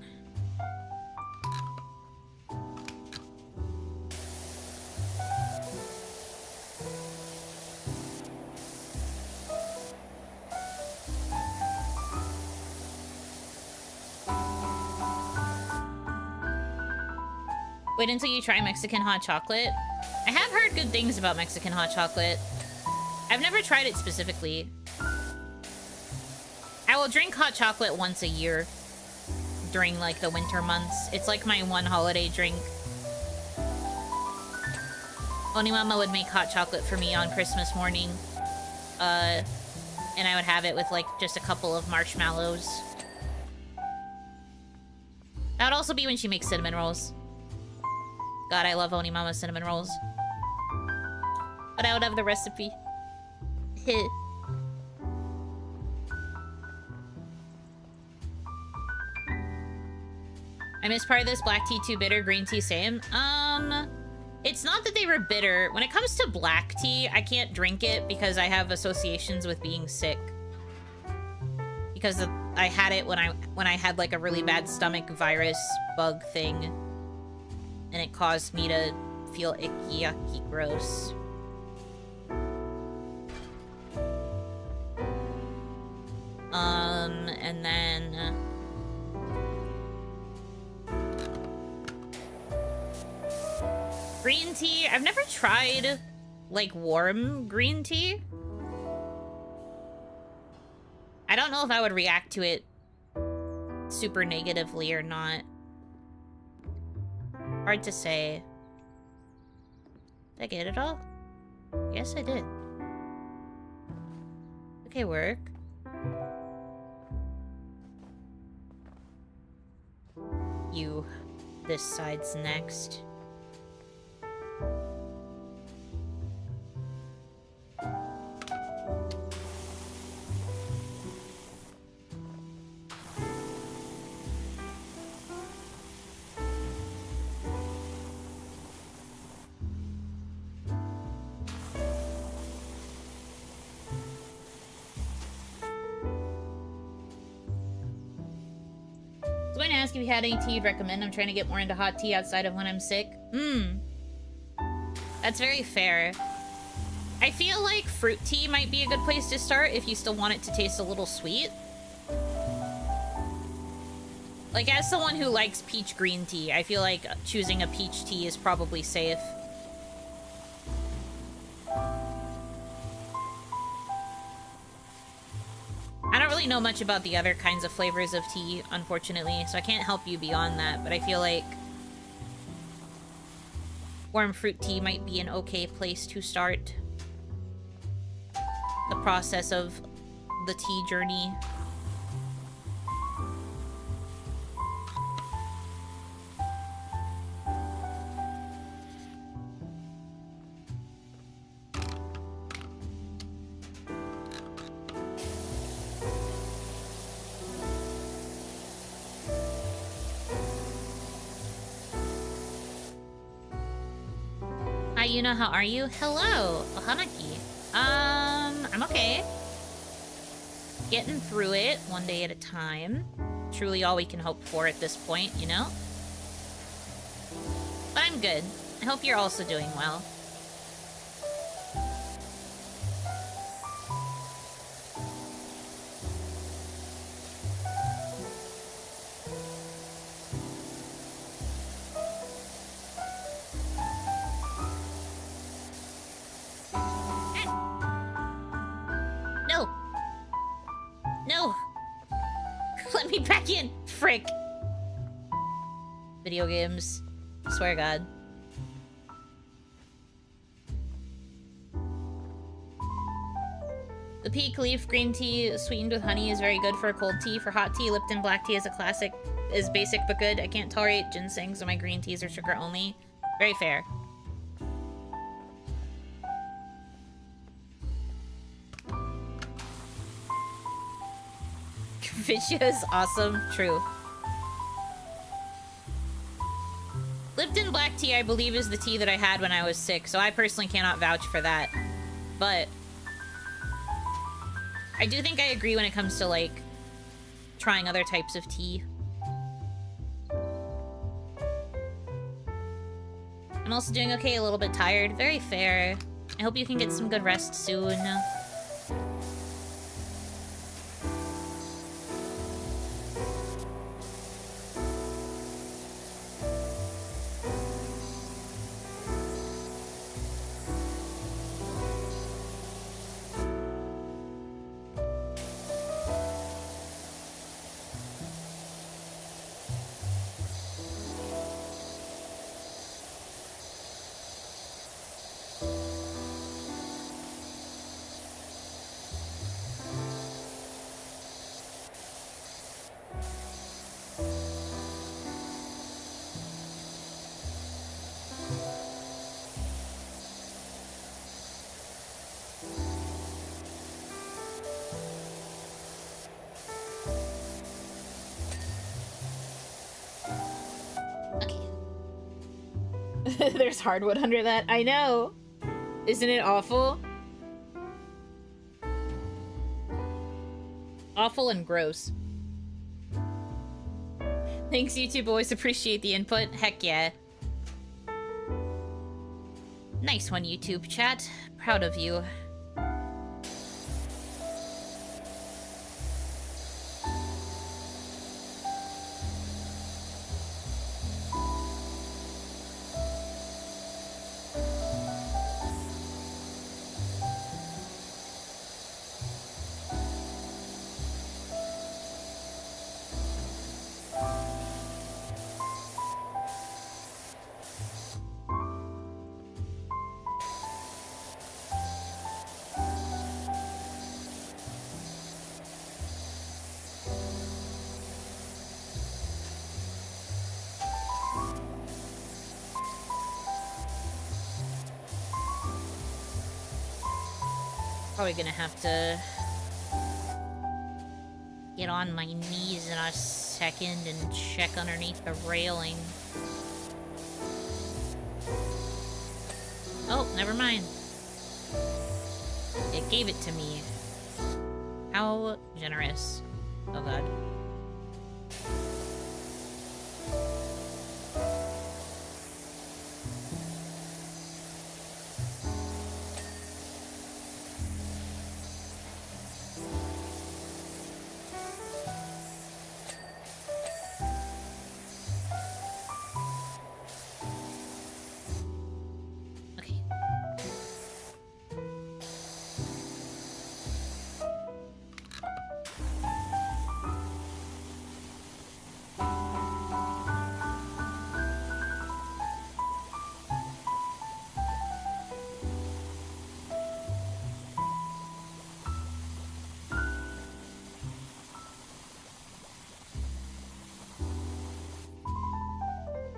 Wait until you try Mexican hot chocolate. I have heard good things about Mexican hot chocolate. I've never tried it specifically. I will drink hot chocolate once a year during, like, the winter months. It's like my one holiday drink. Onimama would make hot chocolate for me on Christmas morning. And I would have it with, like, just a couple of marshmallows. That would also be when she makes cinnamon rolls. God, I love Onimama's cinnamon rolls. But I would have the recipe. Hit. I missed part of this. Black tea too bitter, green tea same. It's not that they were bitter. When it comes to black tea, I can't drink it because I have associations with being sick. Because I had it when I had, like, a really bad stomach virus bug thing. And it caused me to feel icky, yucky, gross. And then... green tea? I've never tried, like, warm green tea. I don't know if I would react to it super negatively or not. Hard to say. Did I get it all? Yes, I did. Okay, work. You. This side's next. If you had any tea you'd recommend. I'm trying to get more into hot tea outside of when I'm sick. That's very fair. I feel like fruit tea might be a good place to start if you still want it to taste a little sweet. Like, as someone who likes peach green tea, I feel like choosing a peach tea is probably safe. I don't really know much about the other kinds of flavors of tea, unfortunately, so I can't help you beyond that, but I feel like warm fruit tea might be an okay place to start the process of the tea journey. Yuno, how are you? Hello, Hanaki. I'm okay. Getting through it one day at a time. Truly all we can hope for at this point, you know? But I'm good. I hope you're also doing well. Frick. Video games. Swear to God. The peak leaf green tea sweetened with honey is very good for a cold tea. For hot tea, Lipton black tea is a classic. Is basic but good. I can't tolerate ginseng, so my green teas are sugar only. Very fair. Vicious is awesome. True. Lipton black tea, I believe, is the tea that I had when I was sick, so I personally cannot vouch for that. But I do think I agree when it comes to, like, trying other types of tea. I'm also doing okay, a little bit tired. Very fair. I hope you can get some good rest soon. There's hardwood under that. I know. Isn't it awful? Awful and gross. Thanks, YouTube boys. Appreciate the input. Heck yeah. Nice one, YouTube chat. Proud of you. Probably gonna have to get on my knees in a second and check underneath the railing. Oh, never mind. It gave it to me. How generous. Oh god.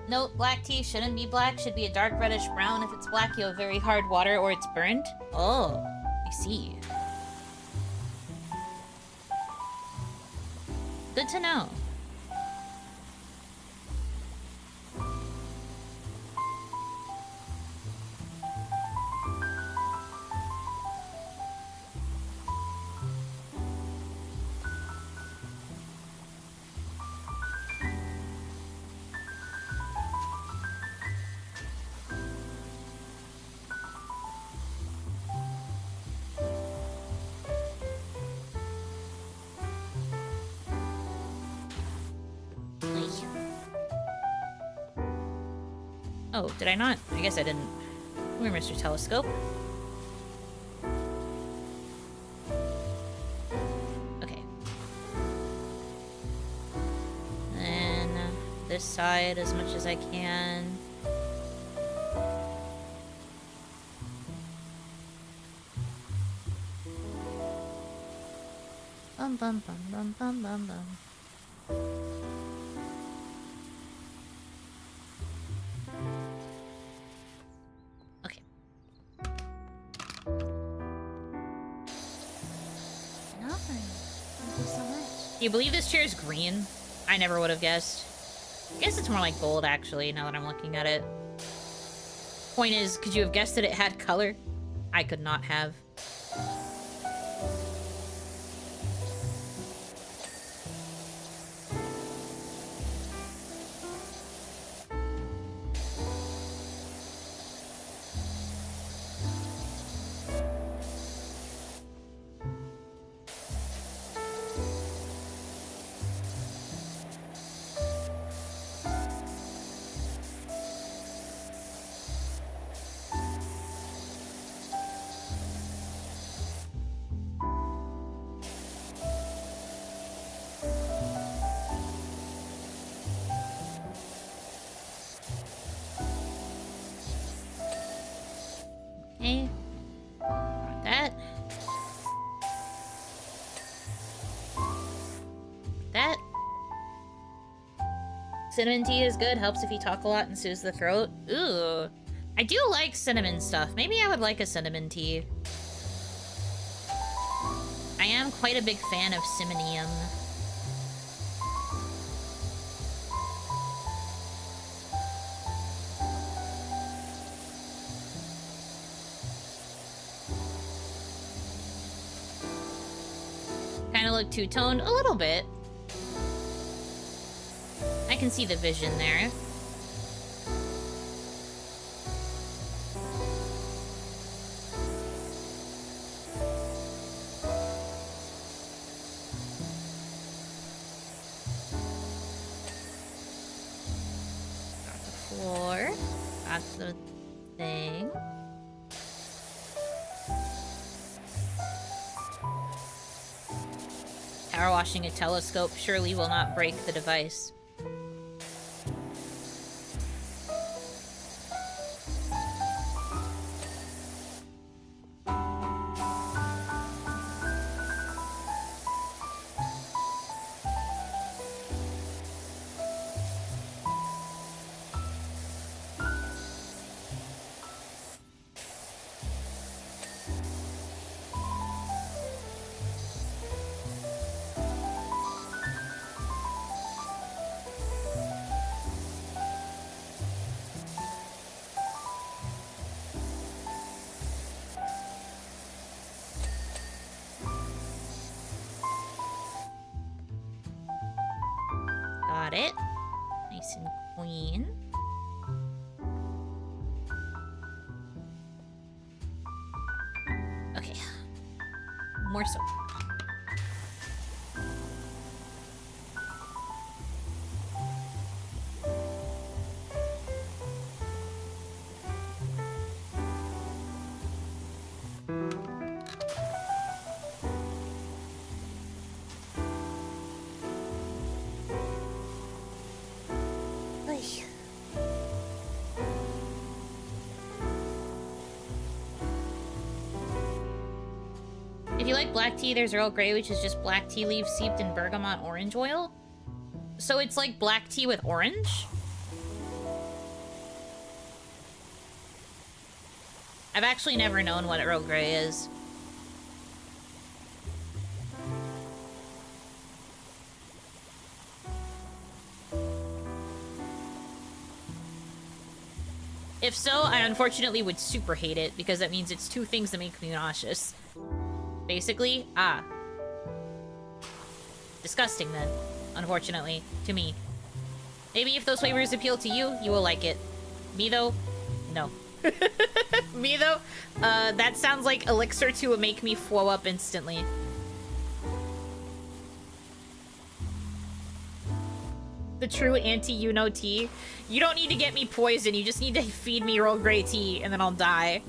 Note, black tea shouldn't be black, should be a dark reddish brown. If it's black, you have very hard water or it's burnt. Oh, I see. Good to know. Oh, did I not? I guess I didn't. Come here, Mr. Telescope. Okay. Then this side as much as I can. Bum bum bum bum bum bum bum. Do you believe this chair is green? I never would have guessed. I guess it's more like gold, actually, now that I'm looking at it. Point is, could you have guessed that it had color? I could not have. Cinnamon tea is good, helps if you talk a lot and soothes the throat. Ooh. I do like cinnamon stuff. Maybe I would like a cinnamon tea. I am quite a big fan of Simonium. Kind of look two-toned a little bit. I can see the vision there. Got the floor. Got the thing. Power washing a telescope surely will not break the device. it. Nice and clean. Okay. More soap. If you like black tea, there's Earl Grey, which is just black tea leaves steeped in bergamot orange oil. So it's like black tea with orange? I've actually never known what Earl Grey is. If so, I unfortunately would super hate it, because that means it's two things that make me nauseous. Basically, disgusting then, unfortunately, to me. Maybe if those flavors appeal to you, you will like it. Me though, no. Me though, that sounds like elixir to make me flow up instantly. The true anti-Yuno tea. You don't need to get me poison, you just need to feed me Earl Grey tea, and then I'll die.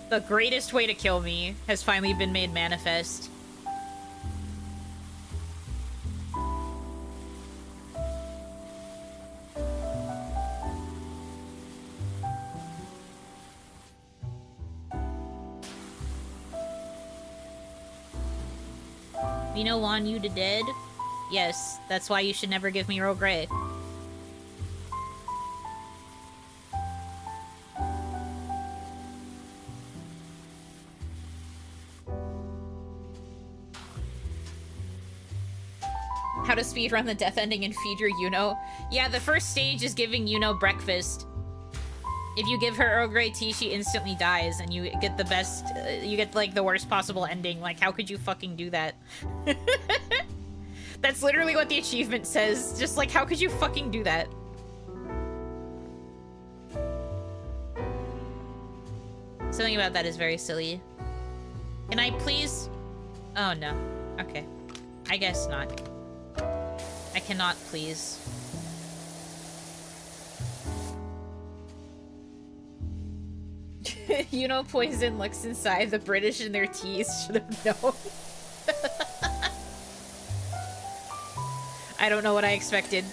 The greatest way to kill me has finally been made manifest. Yuno want you to dead? Yes, that's why you should never give me Earl Grey. How to speedrun the death ending and feed your Yuno. Yeah, the first stage is giving Yuno breakfast. If you give her Earl Grey tea, she instantly dies, and you get the best, you get, like, the worst possible ending. Like, how could you fucking do that? That's literally what the achievement says. Just, like, how could you fucking do that? Something about that is very silly. Can I please... Oh, no. Okay. I guess not. I cannot, please. Yuno poison looks inside. The British and their teas should have known. I don't know what I expected.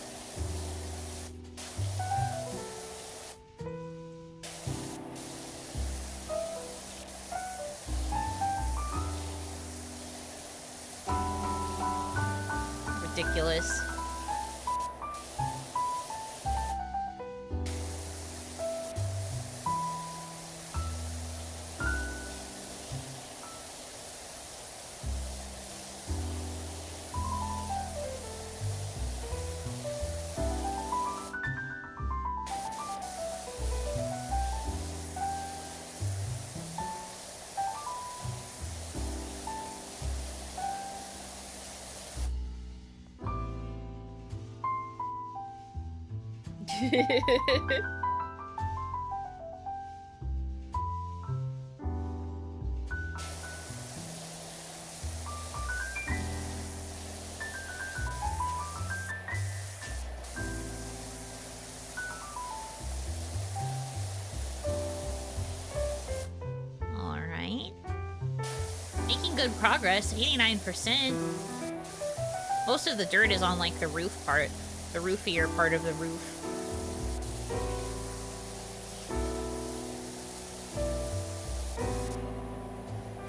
Ridiculous. Alright. Making good progress, 89%. Most of the dirt is on, like, the roof part. The roofier part of the roof.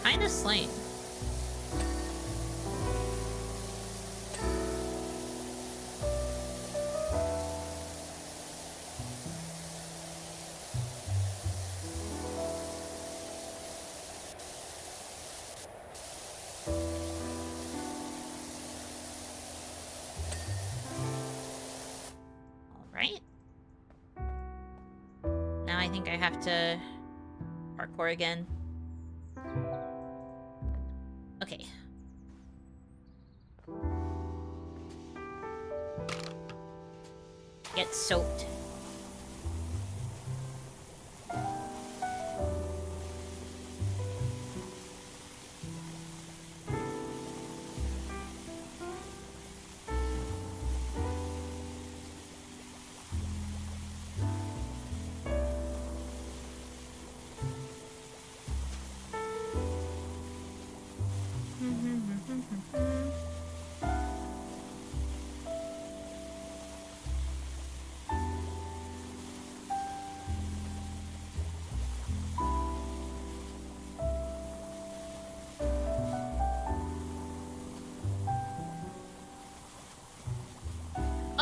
Kinda slain. Alright. Now I think I have to parkour again. Okay. get soaked.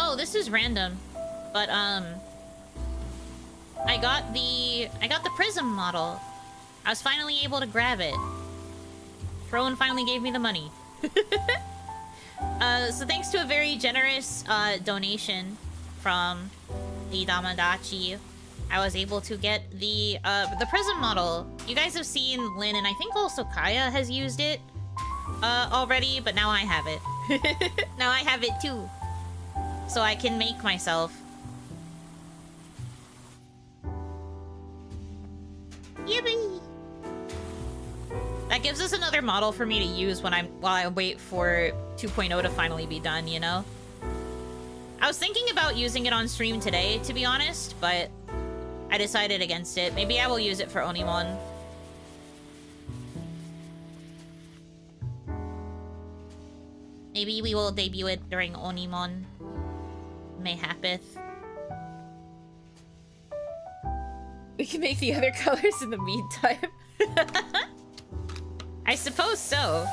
Oh, this is random, but I got the prism model. I was finally able to grab it. Rowan finally gave me the money. So thanks to a very generous donation from the Damadachi, I was able to get the prism model. You guys have seen Lynn, and I think also Kaya has used it already, but now I have it. Now I have it too. So I can make myself. Yippee! That gives us another model for me to use while I wait for 2.0 to finally be done, you know? I was thinking about using it on stream today, to be honest, but I decided against it. Maybe I will use it for Onimon. Maybe we will debut it during Onimon. Mayhapeth. We can make the other colors in the meantime. I suppose so.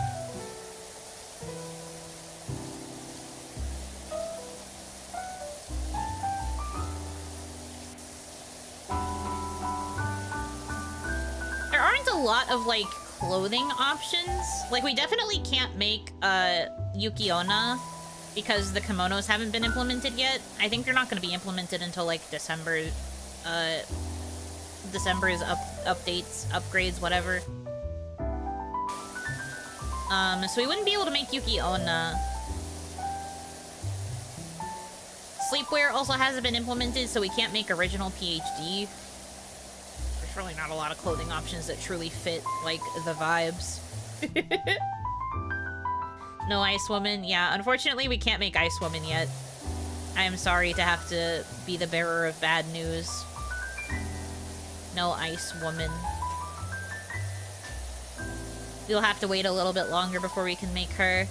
There aren't a lot of, like, clothing options. Like, we definitely can't make, Yukiona because the kimonos haven't been implemented yet. I think they're not going to be implemented until, like, December's updates, upgrades, whatever. So we wouldn't be able to make Yukiona. Sleepwear also hasn't been implemented, so we can't make original PhD. There's really not a lot of clothing options that truly fit, like, the vibes. No Ice Woman? Yeah, unfortunately we can't make Ice Woman yet. I am sorry to have to be the bearer of bad news. No Ice Woman. We'll have to wait a little bit longer before we can make her.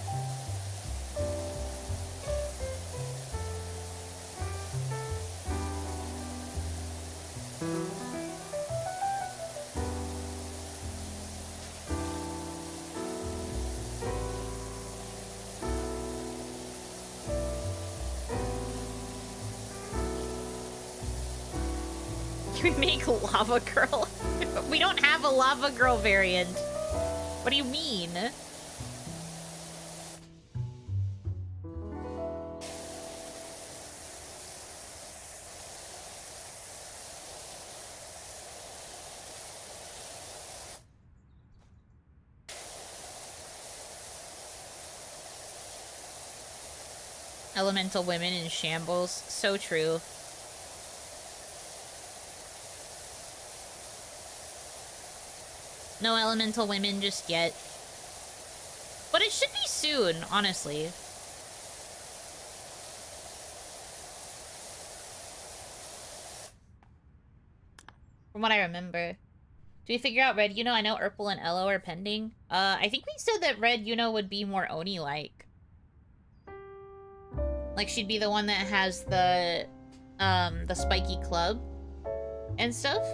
Can we make Lava Girl? We don't have a Lava Girl variant. What do you mean? Elemental women in shambles. So true. No elemental women just yet. But it should be soon, honestly. From what I remember. Do we figure out Red Yuno? I know Urpel and Elo are pending. I think we said that Red Yuno would be more Oni-like. Like, she'd be the one that has the spiky club and stuff.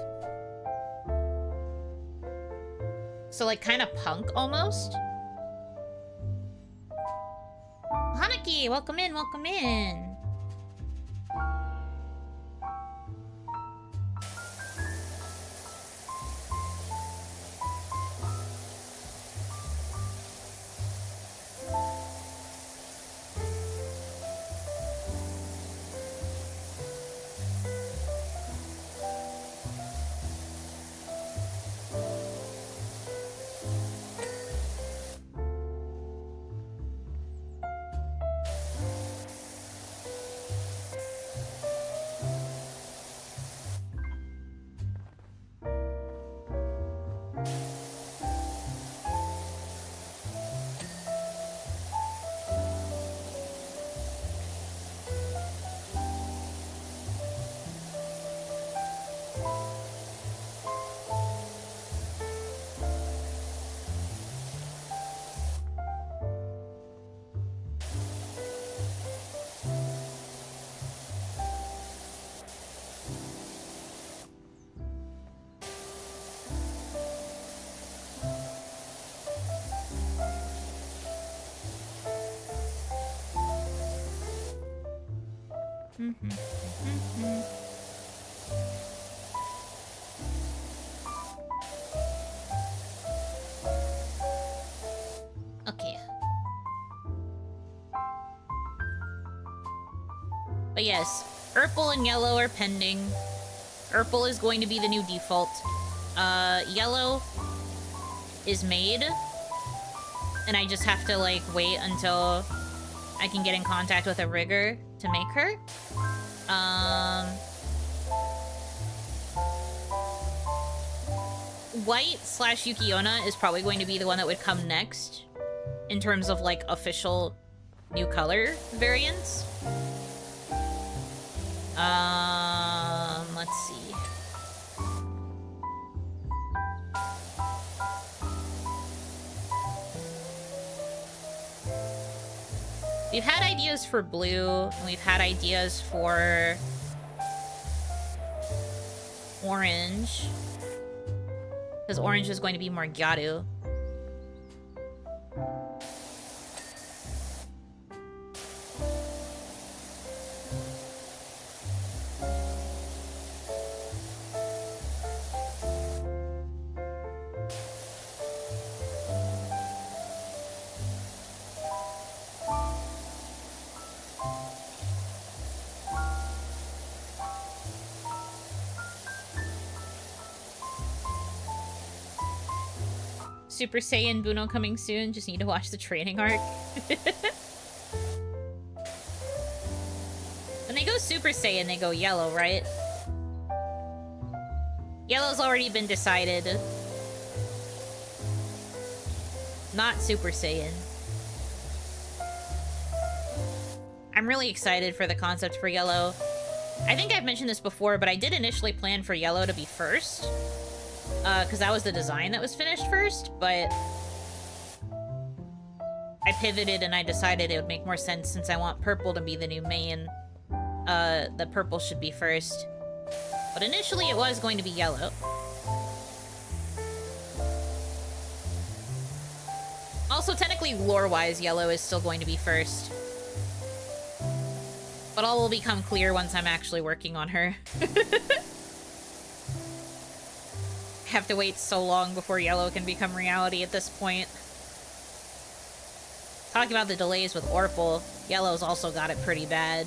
So, like, kind of punk, almost. Hanaki, welcome in, welcome in. Okay. But yes, purple and yellow are pending. Purple is going to be the new default. Yellow is made. And I just have to, like, wait until I can get in contact with a rigger to make her. White / Yukiona is probably going to be the one that would come next in terms of, like, official new color variants. Let's see. We've had ideas for blue, and we've had ideas for orange. Because orange is going to be more gyaru. Super Saiyan Buno coming soon. Just need to watch the training arc. When they go Super Saiyan, they go yellow, right? Yellow's already been decided. Not Super Saiyan. I'm really excited for the concept for yellow. I think I've mentioned this before, but I did initially plan for yellow to be first. Because that was the design that was finished first, but I pivoted and I decided it would make more sense since I want purple to be the new main. The purple should be first. But initially it was going to be yellow. Also, technically, lore-wise, yellow is still going to be first. But all will become clear once I'm actually working on her. Have to wait so long before yellow can become reality at this point. Talking about the delays with Orpal, yellow's also got it pretty bad.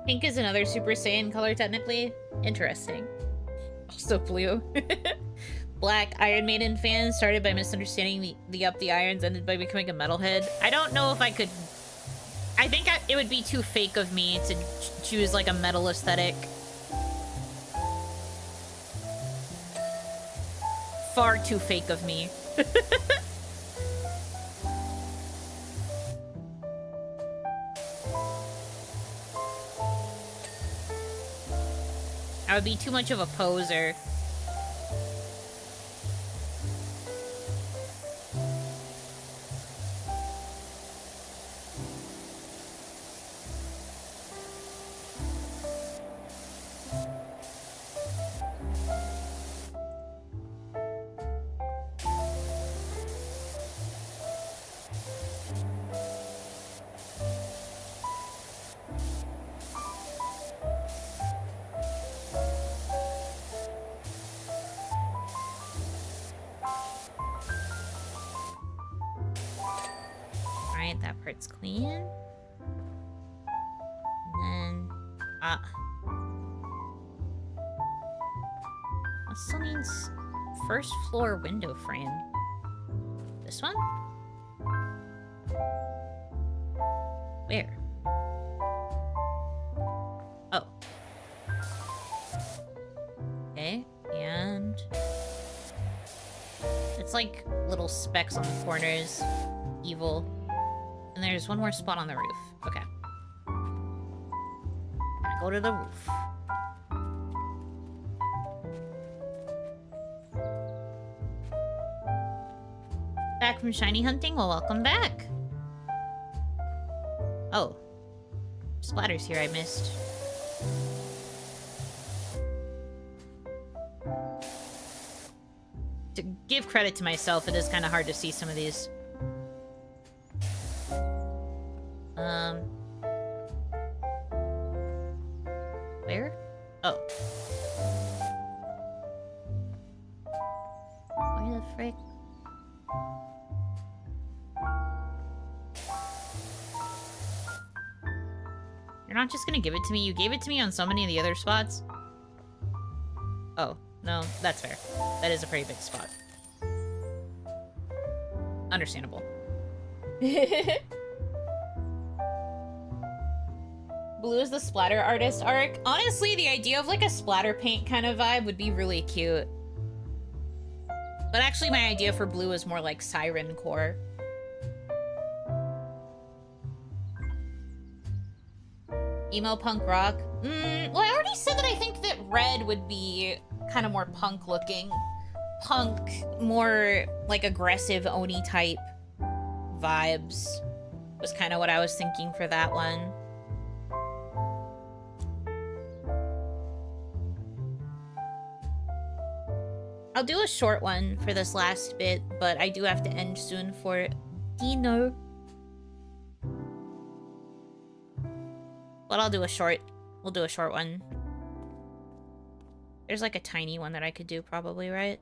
Pink is another Super Saiyan color, technically. Interesting. Also blue. Black Iron Maiden fan started by misunderstanding the Up the Irons, ended by becoming a metalhead. I don't know if I could... I think it would be too fake of me to choose, like, a metal aesthetic. Far too fake of me. I would be too much of a poser. It's clean. And then, that still needs first floor window frame. This one? Where? Oh. Okay, and it's like little specks on the corners. Evil. And there's one more spot on the roof. Okay. Go to the roof. Back from shiny hunting? Well, welcome back. Oh. Splatters here I missed. To give credit to myself, it is kind of hard to see some of these. Where? Oh. Where the frick? You're not just gonna give it to me? You gave it to me on so many of the other spots. Oh, no, that's fair. That is a pretty big spot. Understandable. Blue is the splatter artist arc. Honestly, the idea of like a splatter paint kind of vibe would be really cute. But actually my idea for blue is more like siren core. Emo punk rock. Well, I already said that I think that red would be kind of more punk looking. Punk, more like aggressive Oni type vibes was kind of what I was thinking for that one. I'll do a short one for this last bit, but I do have to end soon for dinner. But I'll do a short. We'll do a short one. There's like a tiny one that I could do probably, right?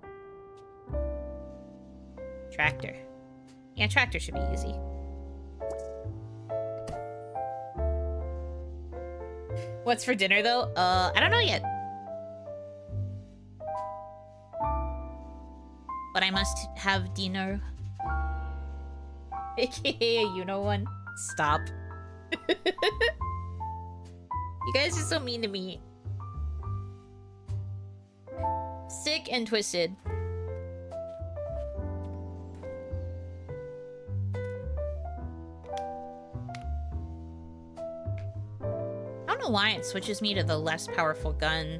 Tractor. Yeah, tractor should be easy. What's for dinner though? I don't know yet. But I must have dinner. AKA a Yuno one. Stop. You guys are so mean to me. Sick and twisted. I don't know why it switches me to the less powerful gun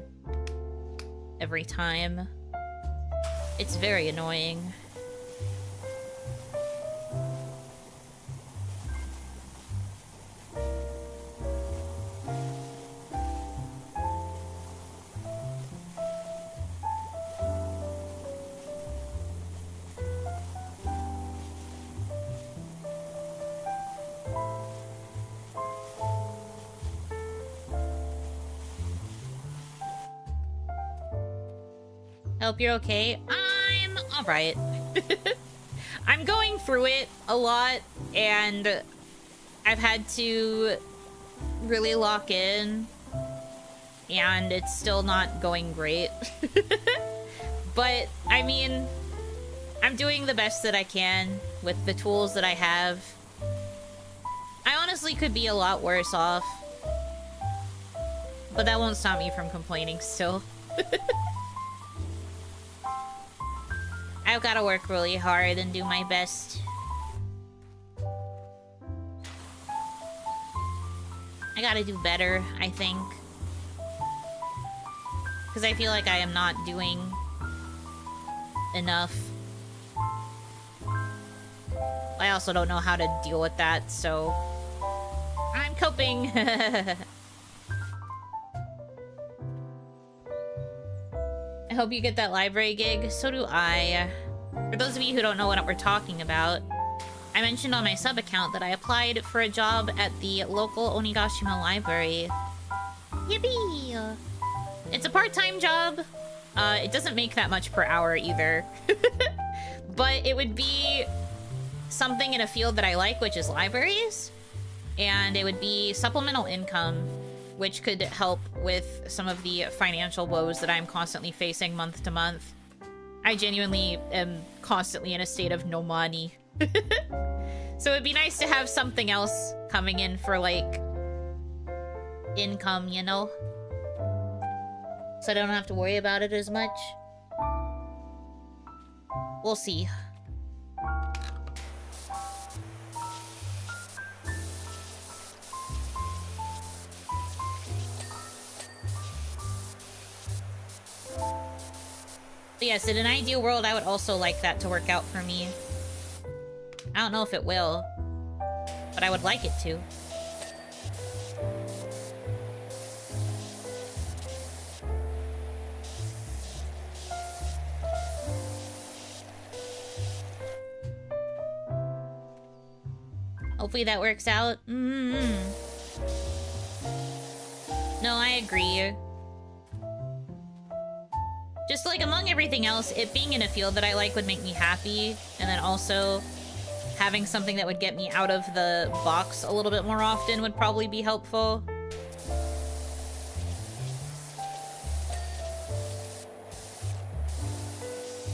every time. It's very annoying. Hope you're okay. I'm alright. I'm going through it a lot, and I've had to really lock in, and it's still not going great. But, I mean, I'm doing the best that I can with the tools that I have. I honestly could be a lot worse off, but that won't stop me from complaining still. I've got to work really hard and do my best. I gotta do better, I think. Because I feel like I am not doing enough. I also don't know how to deal with that, so I'm coping. I hope you get that library gig. So do I. For those of you who don't know what we're talking about, I mentioned on my sub account that I applied for a job at the local Onigashima library. Yippee! It's a part-time job. It doesn't make that much per hour either. But it would be something in a field that I like, which is libraries. And it would be supplemental income, which could help with some of the financial woes that I'm constantly facing month to month. I genuinely am constantly in a state of no money. So it'd be nice to have something else coming in for, like, income, you know? So I don't have to worry about it as much. We'll see. But yes, in an ideal world, I would also like that to work out for me. I don't know if it will, but I would like it to. Hopefully that works out. No, I agree. Just like among everything else, it being in a field that I like would make me happy. And then also having something that would get me out of the box a little bit more often would probably be helpful.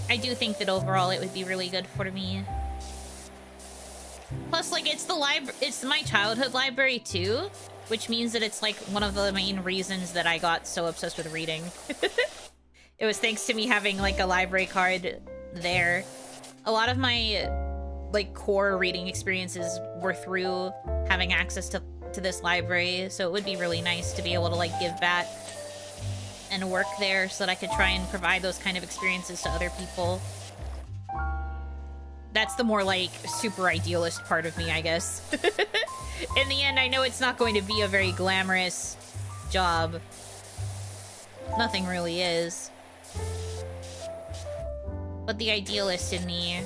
I do think that overall it would be really good for me. Plus, like, it's my childhood library too, which means that it's like one of the main reasons that I got so obsessed with reading. It was thanks to me having like a library card there. A lot of my like core reading experiences were through having access to this library, so it would be really nice to be able to like give back and work there so that I could try and provide those kind of experiences to other people. That's the more, like, super idealist part of me, I guess. In the end, I know it's not going to be a very glamorous job. Nothing really is. But the idealist in me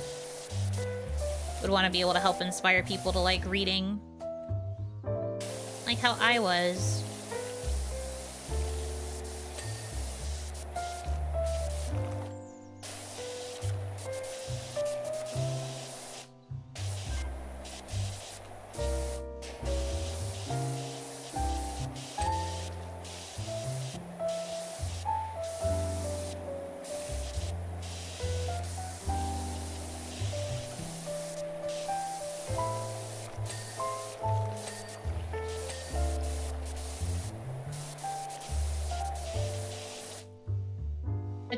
would want to be able to help inspire people to like reading. Like how I was.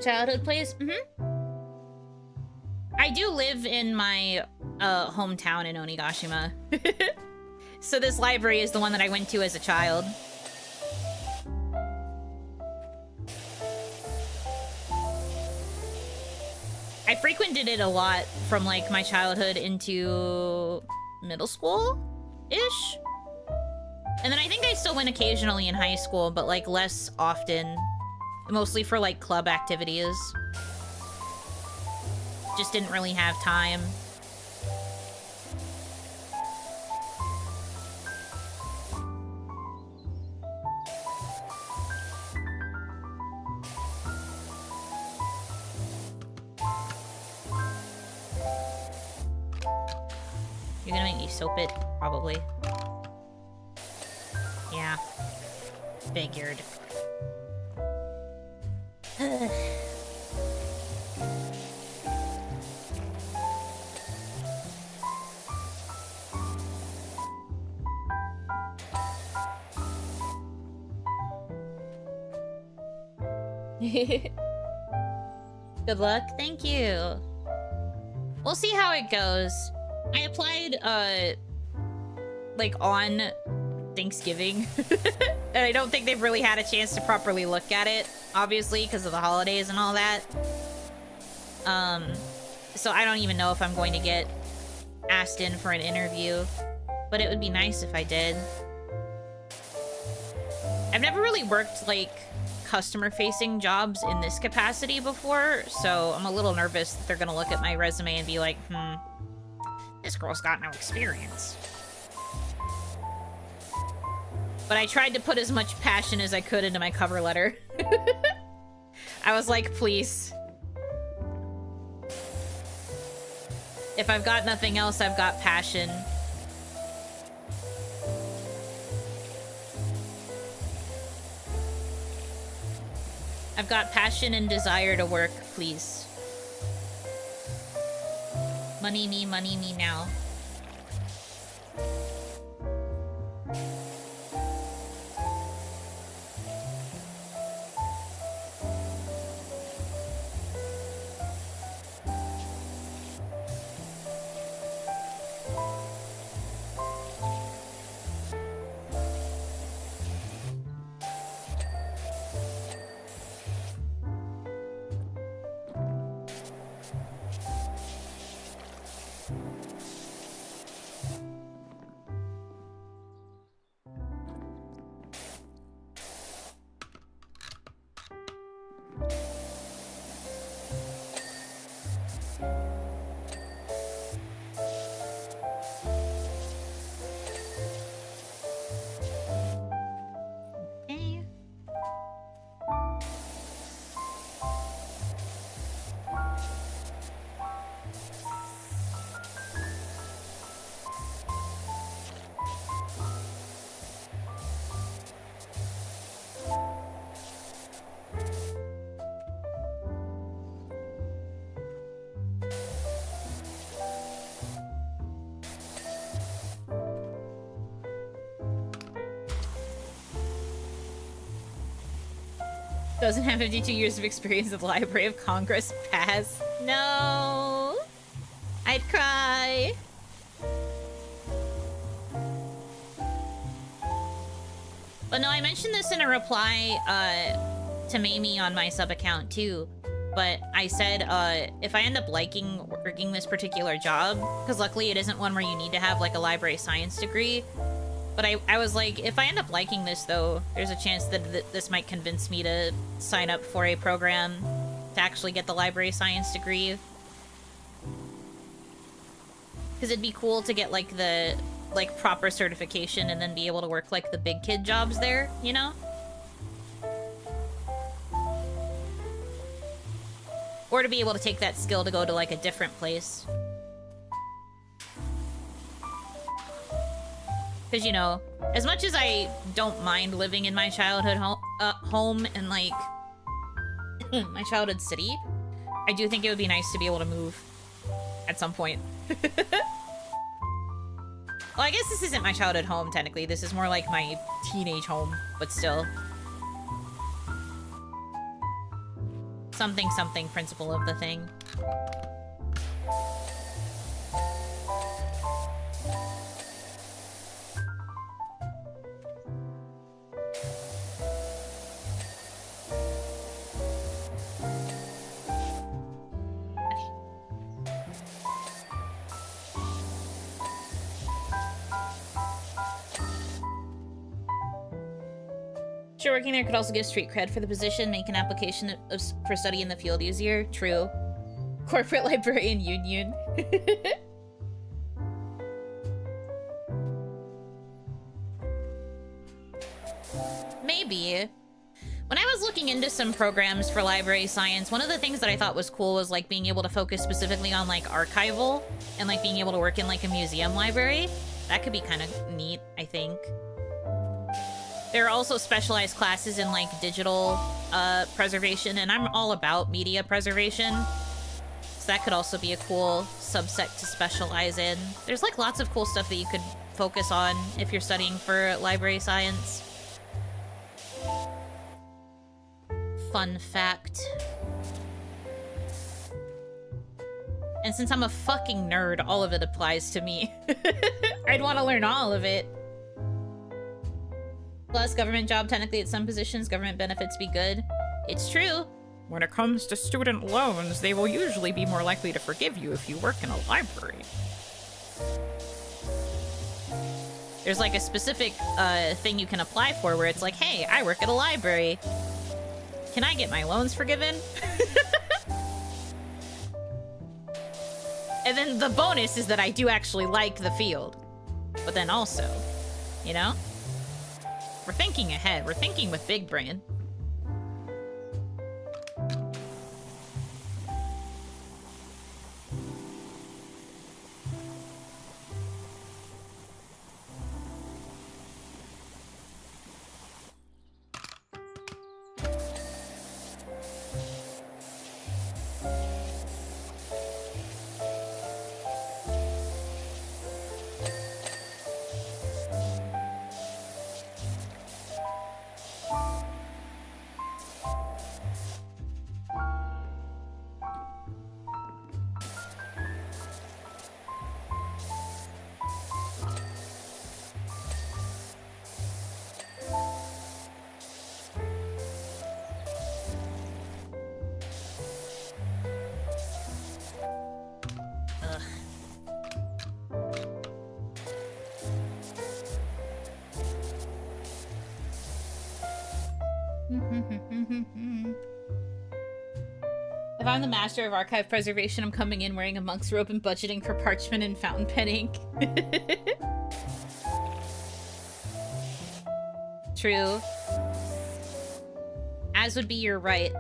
Childhood place? I do live in my hometown in Onigashima. So this library is the one that I went to as a child. I frequented it a lot from like my childhood into middle school-ish. And then I think I still went occasionally in high school, but like less often. Mostly for, like, club activities. Just didn't really have time. You're gonna make me soap it? Probably. Yeah. Figured. Good luck. Thank you. We'll see how it goes. I applied, like, on Thanksgiving. And I don't think they've really had a chance to properly look at it, obviously, because of the holidays and all that. So I don't even know if I'm going to get asked in for an interview, but it would be nice if I did. I've never really worked, like, customer-facing jobs in this capacity before, so I'm a little nervous that they're gonna look at my resume and be like, this girl's got no experience. But I tried to put as much passion as I could into my cover letter. I was like, please. If I've got nothing else, I've got passion. I've got passion and desire to work, please. Money me now. Doesn't have 52 years of experience at the Library of Congress. Pass. No! I'd cry. But no, I mentioned this in a reply to Mamie on my sub account too. But I said if I end up liking working this particular job, because luckily it isn't one where you need to have like a library science degree. But I was like, if I end up liking this though, there's a chance that this might convince me to sign up for a program to actually get the library science degree. Because it'd be cool to get like the proper certification and then be able to work like the big kid jobs there, you know? Or to be able to take that skill to go to like a different place. Because, you know, as much as I don't mind living in my childhood home and like my childhood city, I do think it would be nice to be able to move at some point. Well, I guess this isn't my childhood home, technically. This is more like my teenage home, but still. Something, something principle of the thing. Sure, working there could also give street cred for the position, make an application for study in the field easier. True. Corporate librarian union. Maybe. When I was looking into some programs for library science, one of the things that I thought was cool was like being able to focus specifically on like archival and like being able to work in like a museum library. That could be kind of neat, I think. There are also specialized classes in, like, digital preservation, and I'm all about media preservation. So that could also be a cool subset to specialize in. There's, like, lots of cool stuff that you could focus on if you're studying for library science. Fun fact. And since I'm a fucking nerd, all of it applies to me. I'd want to learn all of it. Plus, government job, technically at some positions, government benefits be good. It's true. When it comes to student loans, they will usually be more likely to forgive you if you work in a library. There's like a specific thing you can apply for where it's like, hey, I work at a library. Can I get my loans forgiven? And then the bonus is that I do actually like the field. But then also, you know? We're thinking ahead. We're thinking with big brain. If I'm the master of archive preservation, I'm coming in wearing a monk's robe and budgeting for parchment and fountain pen ink. True. As would be your right.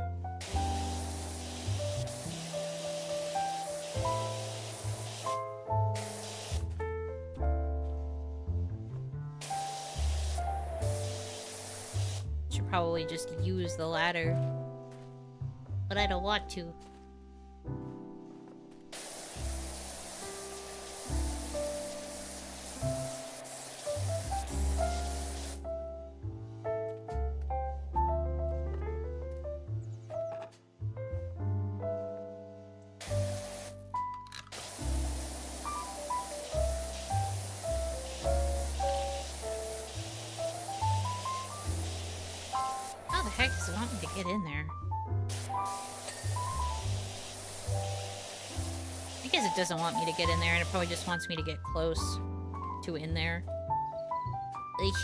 Should probably just use the ladder. But I don't want to. Does it want me to get in there? I guess it doesn't want me to get in there, and it probably just wants me to get close to in there. Eek.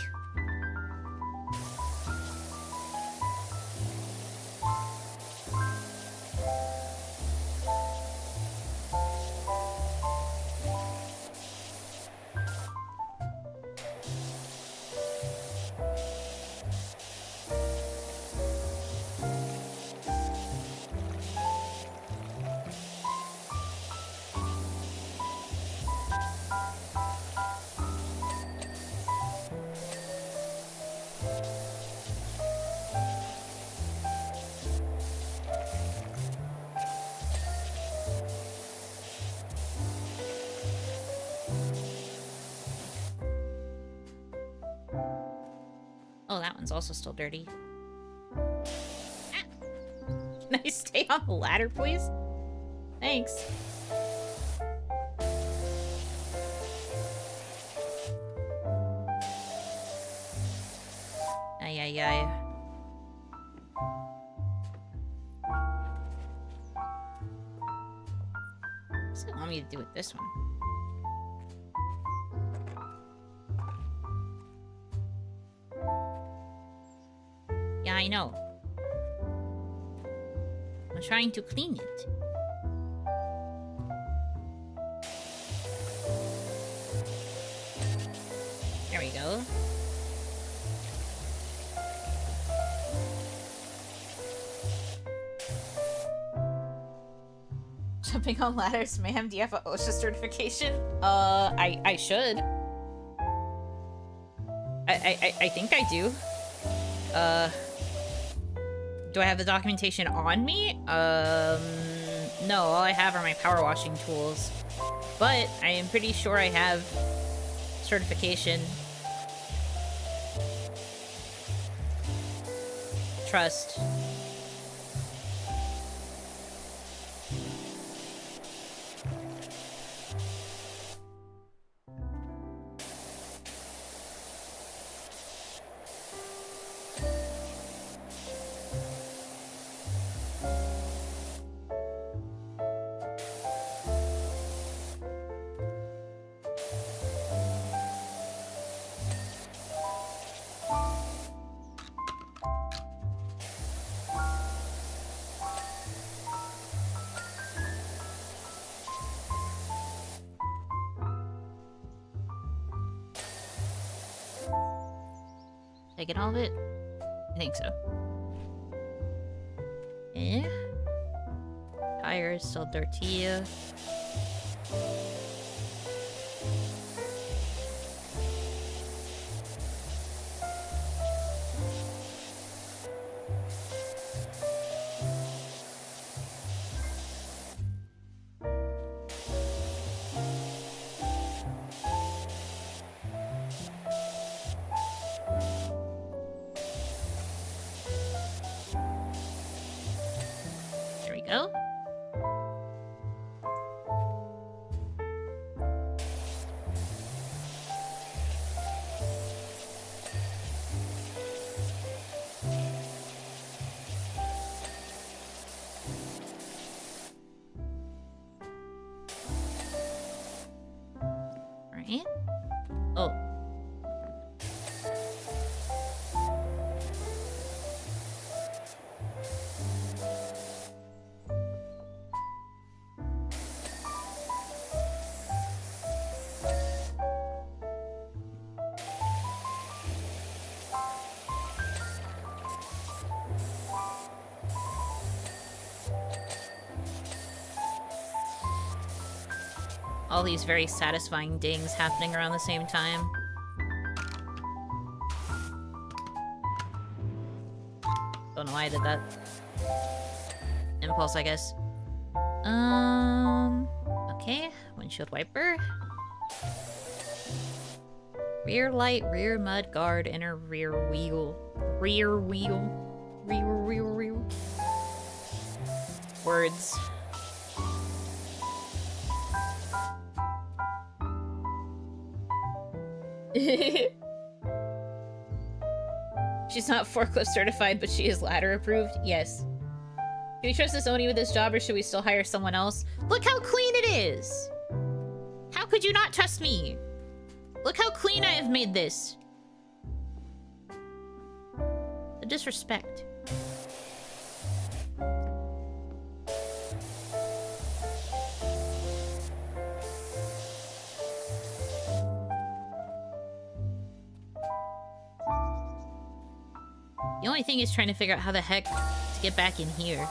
Oh, that one's also still dirty. Ah. Can I stay on the ladder, please? Thanks. Ay, ay, ay. What's it want me to do with this one? Yeah, I know. I'm trying to clean it. There we go. Jumping on ladders, ma'am. Do you have an OSHA certification? I should. I think I do. Do I have the documentation on me? No, all I have are my power washing tools. But I am pretty sure I have certification. Trust. Did I get all of it? I think so. Eh? Tire is still dirty. Go. Right. Oh. All these very satisfying dings happening around the same time. Don't know why I did that. Impulse, I guess. Okay. Windshield wiper. Rear light, rear mud guard, inner rear wheel. Rear wheel. Rear. Words. She's not forklift certified, but she is ladder approved. Yes. Can we trust this Oni with this job, or should we still hire someone else? Look how clean it is! How could you not trust me? Look how clean I have made this. The disrespect. The only thing is trying to figure out how the heck to get back in here.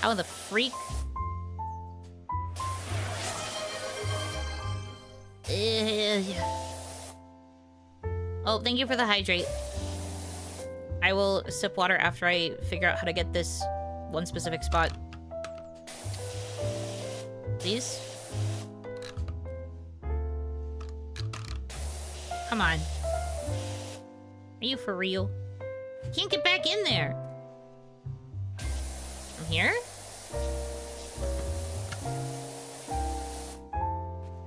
How the freak? Oh, thank you for the hydrate. I will sip water after I figure out how to get this one specific spot. Please? Come on. Are you for real? Can't get back in there. From here?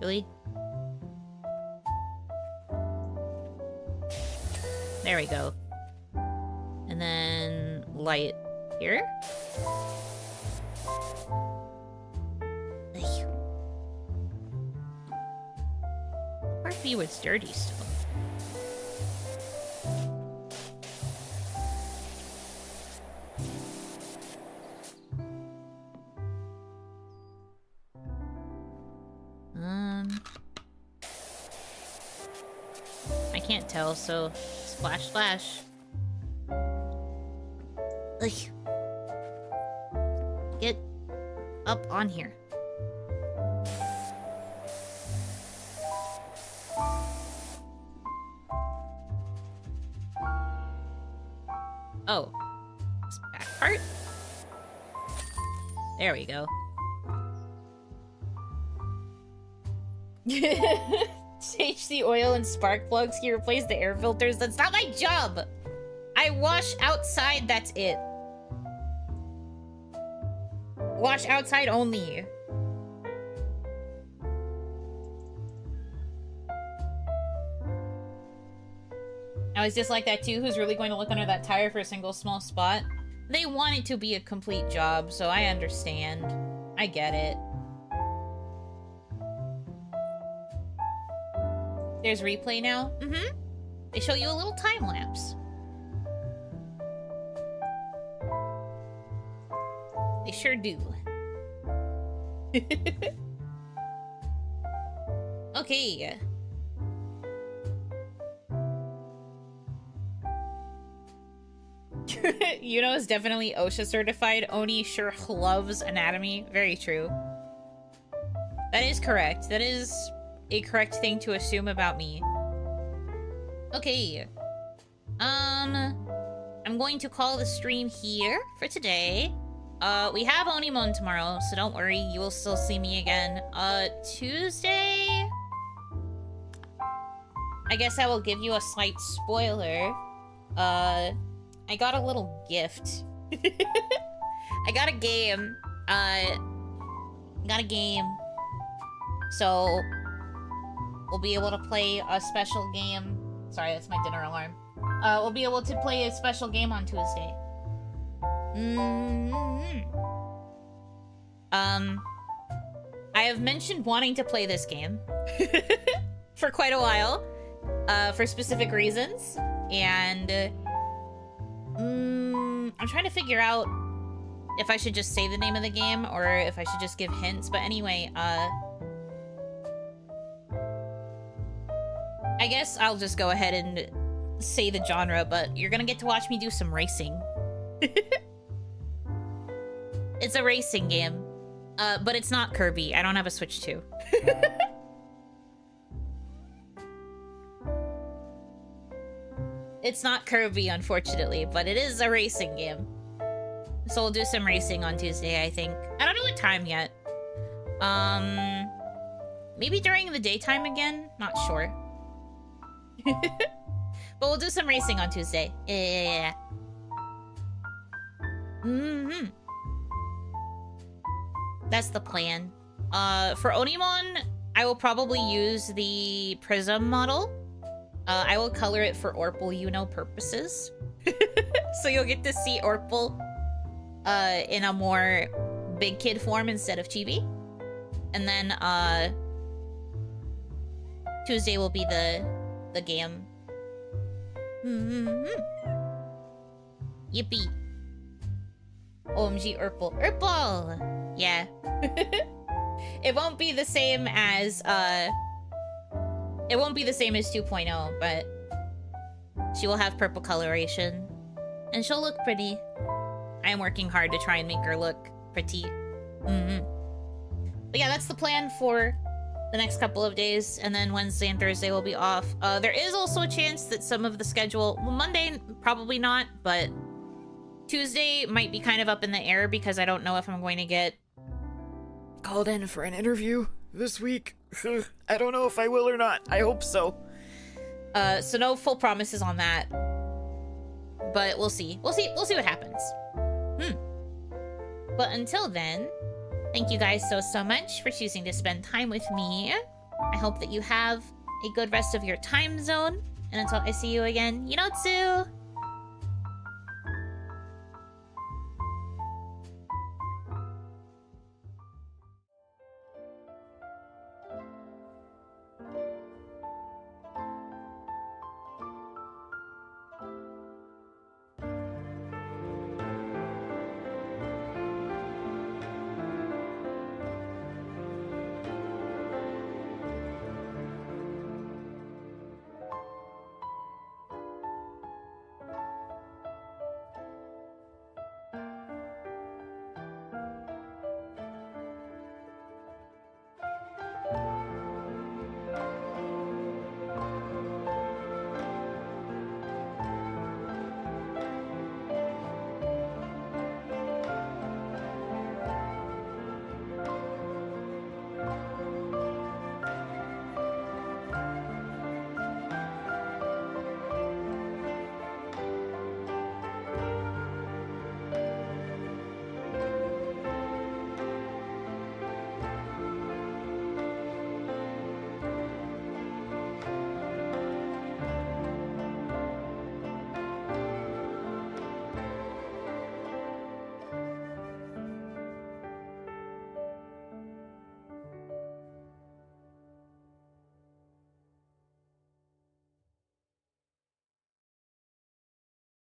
Really? There we go. And then light here. Part B was dirty still. I can't tell, so splash, splash. Ugh. Get up on here. Oh. This back part? There we go. Change the oil and spark plugs. He replaced the air filters. That's not my job. I wash outside, that's it. Wash outside only. I was just like that too. Who's really going to look under that tire for a single small spot? They want it to be a complete job, so I understand. I get it. There's replay now? Mm-hmm. They show you a little time lapse. They sure do. Okay. Yuno is definitely OSHA certified. Oni sure loves anatomy. Very true. That is correct. That is a correct thing to assume about me. Okay. I'm going to call the stream here for today. We have Onimon tomorrow, so don't worry, you will still see me again. Tuesday? I guess I will give you a slight spoiler. I got a little gift. I got a game. So we'll be able to play a special game. Sorry, that's my dinner alarm. We'll be able to play a special game on Tuesday. I have mentioned wanting to play this game for quite a while, for specific reasons, and I'm trying to figure out if I should just say the name of the game or if I should just give hints. But anyway, I guess I'll just go ahead and say the genre, but you're gonna get to watch me do some racing. It's a racing game, but it's not Kirby. I don't have a Switch 2. It's not Kirby, unfortunately, but it is a racing game. So we'll do some racing on Tuesday, I think. I don't know what time yet. Maybe during the daytime again? Not sure. But we'll do some racing on Tuesday. Yeah. That's the plan. For Onimon, I will probably use the Prism model. I will color it for Orpal Yuno purposes. So you'll get to see Orpal in a more big kid form instead of chibi. And then Tuesday will be the game. Yippee. OMG Urpal. Urpal! Yeah. It won't be the same as, it won't be the same as 2.0, but she will have purple coloration. And she'll look pretty. I am working hard to try and make her look pretty. But yeah, that's the plan for the next couple of days, and then Wednesday and Thursday will be off. There is also a chance that some of the schedule... Well, Monday, probably not, but Tuesday might be kind of up in the air because I don't know if I'm going to get
called in for an interview this week. I don't know if I will or not. I hope so.
So no full promises on that. But we'll see. We'll see what happens. But until then, thank you guys so much for choosing to spend time with me. I hope that you have a good rest of your time zone. And until I see you again, Yinotsu!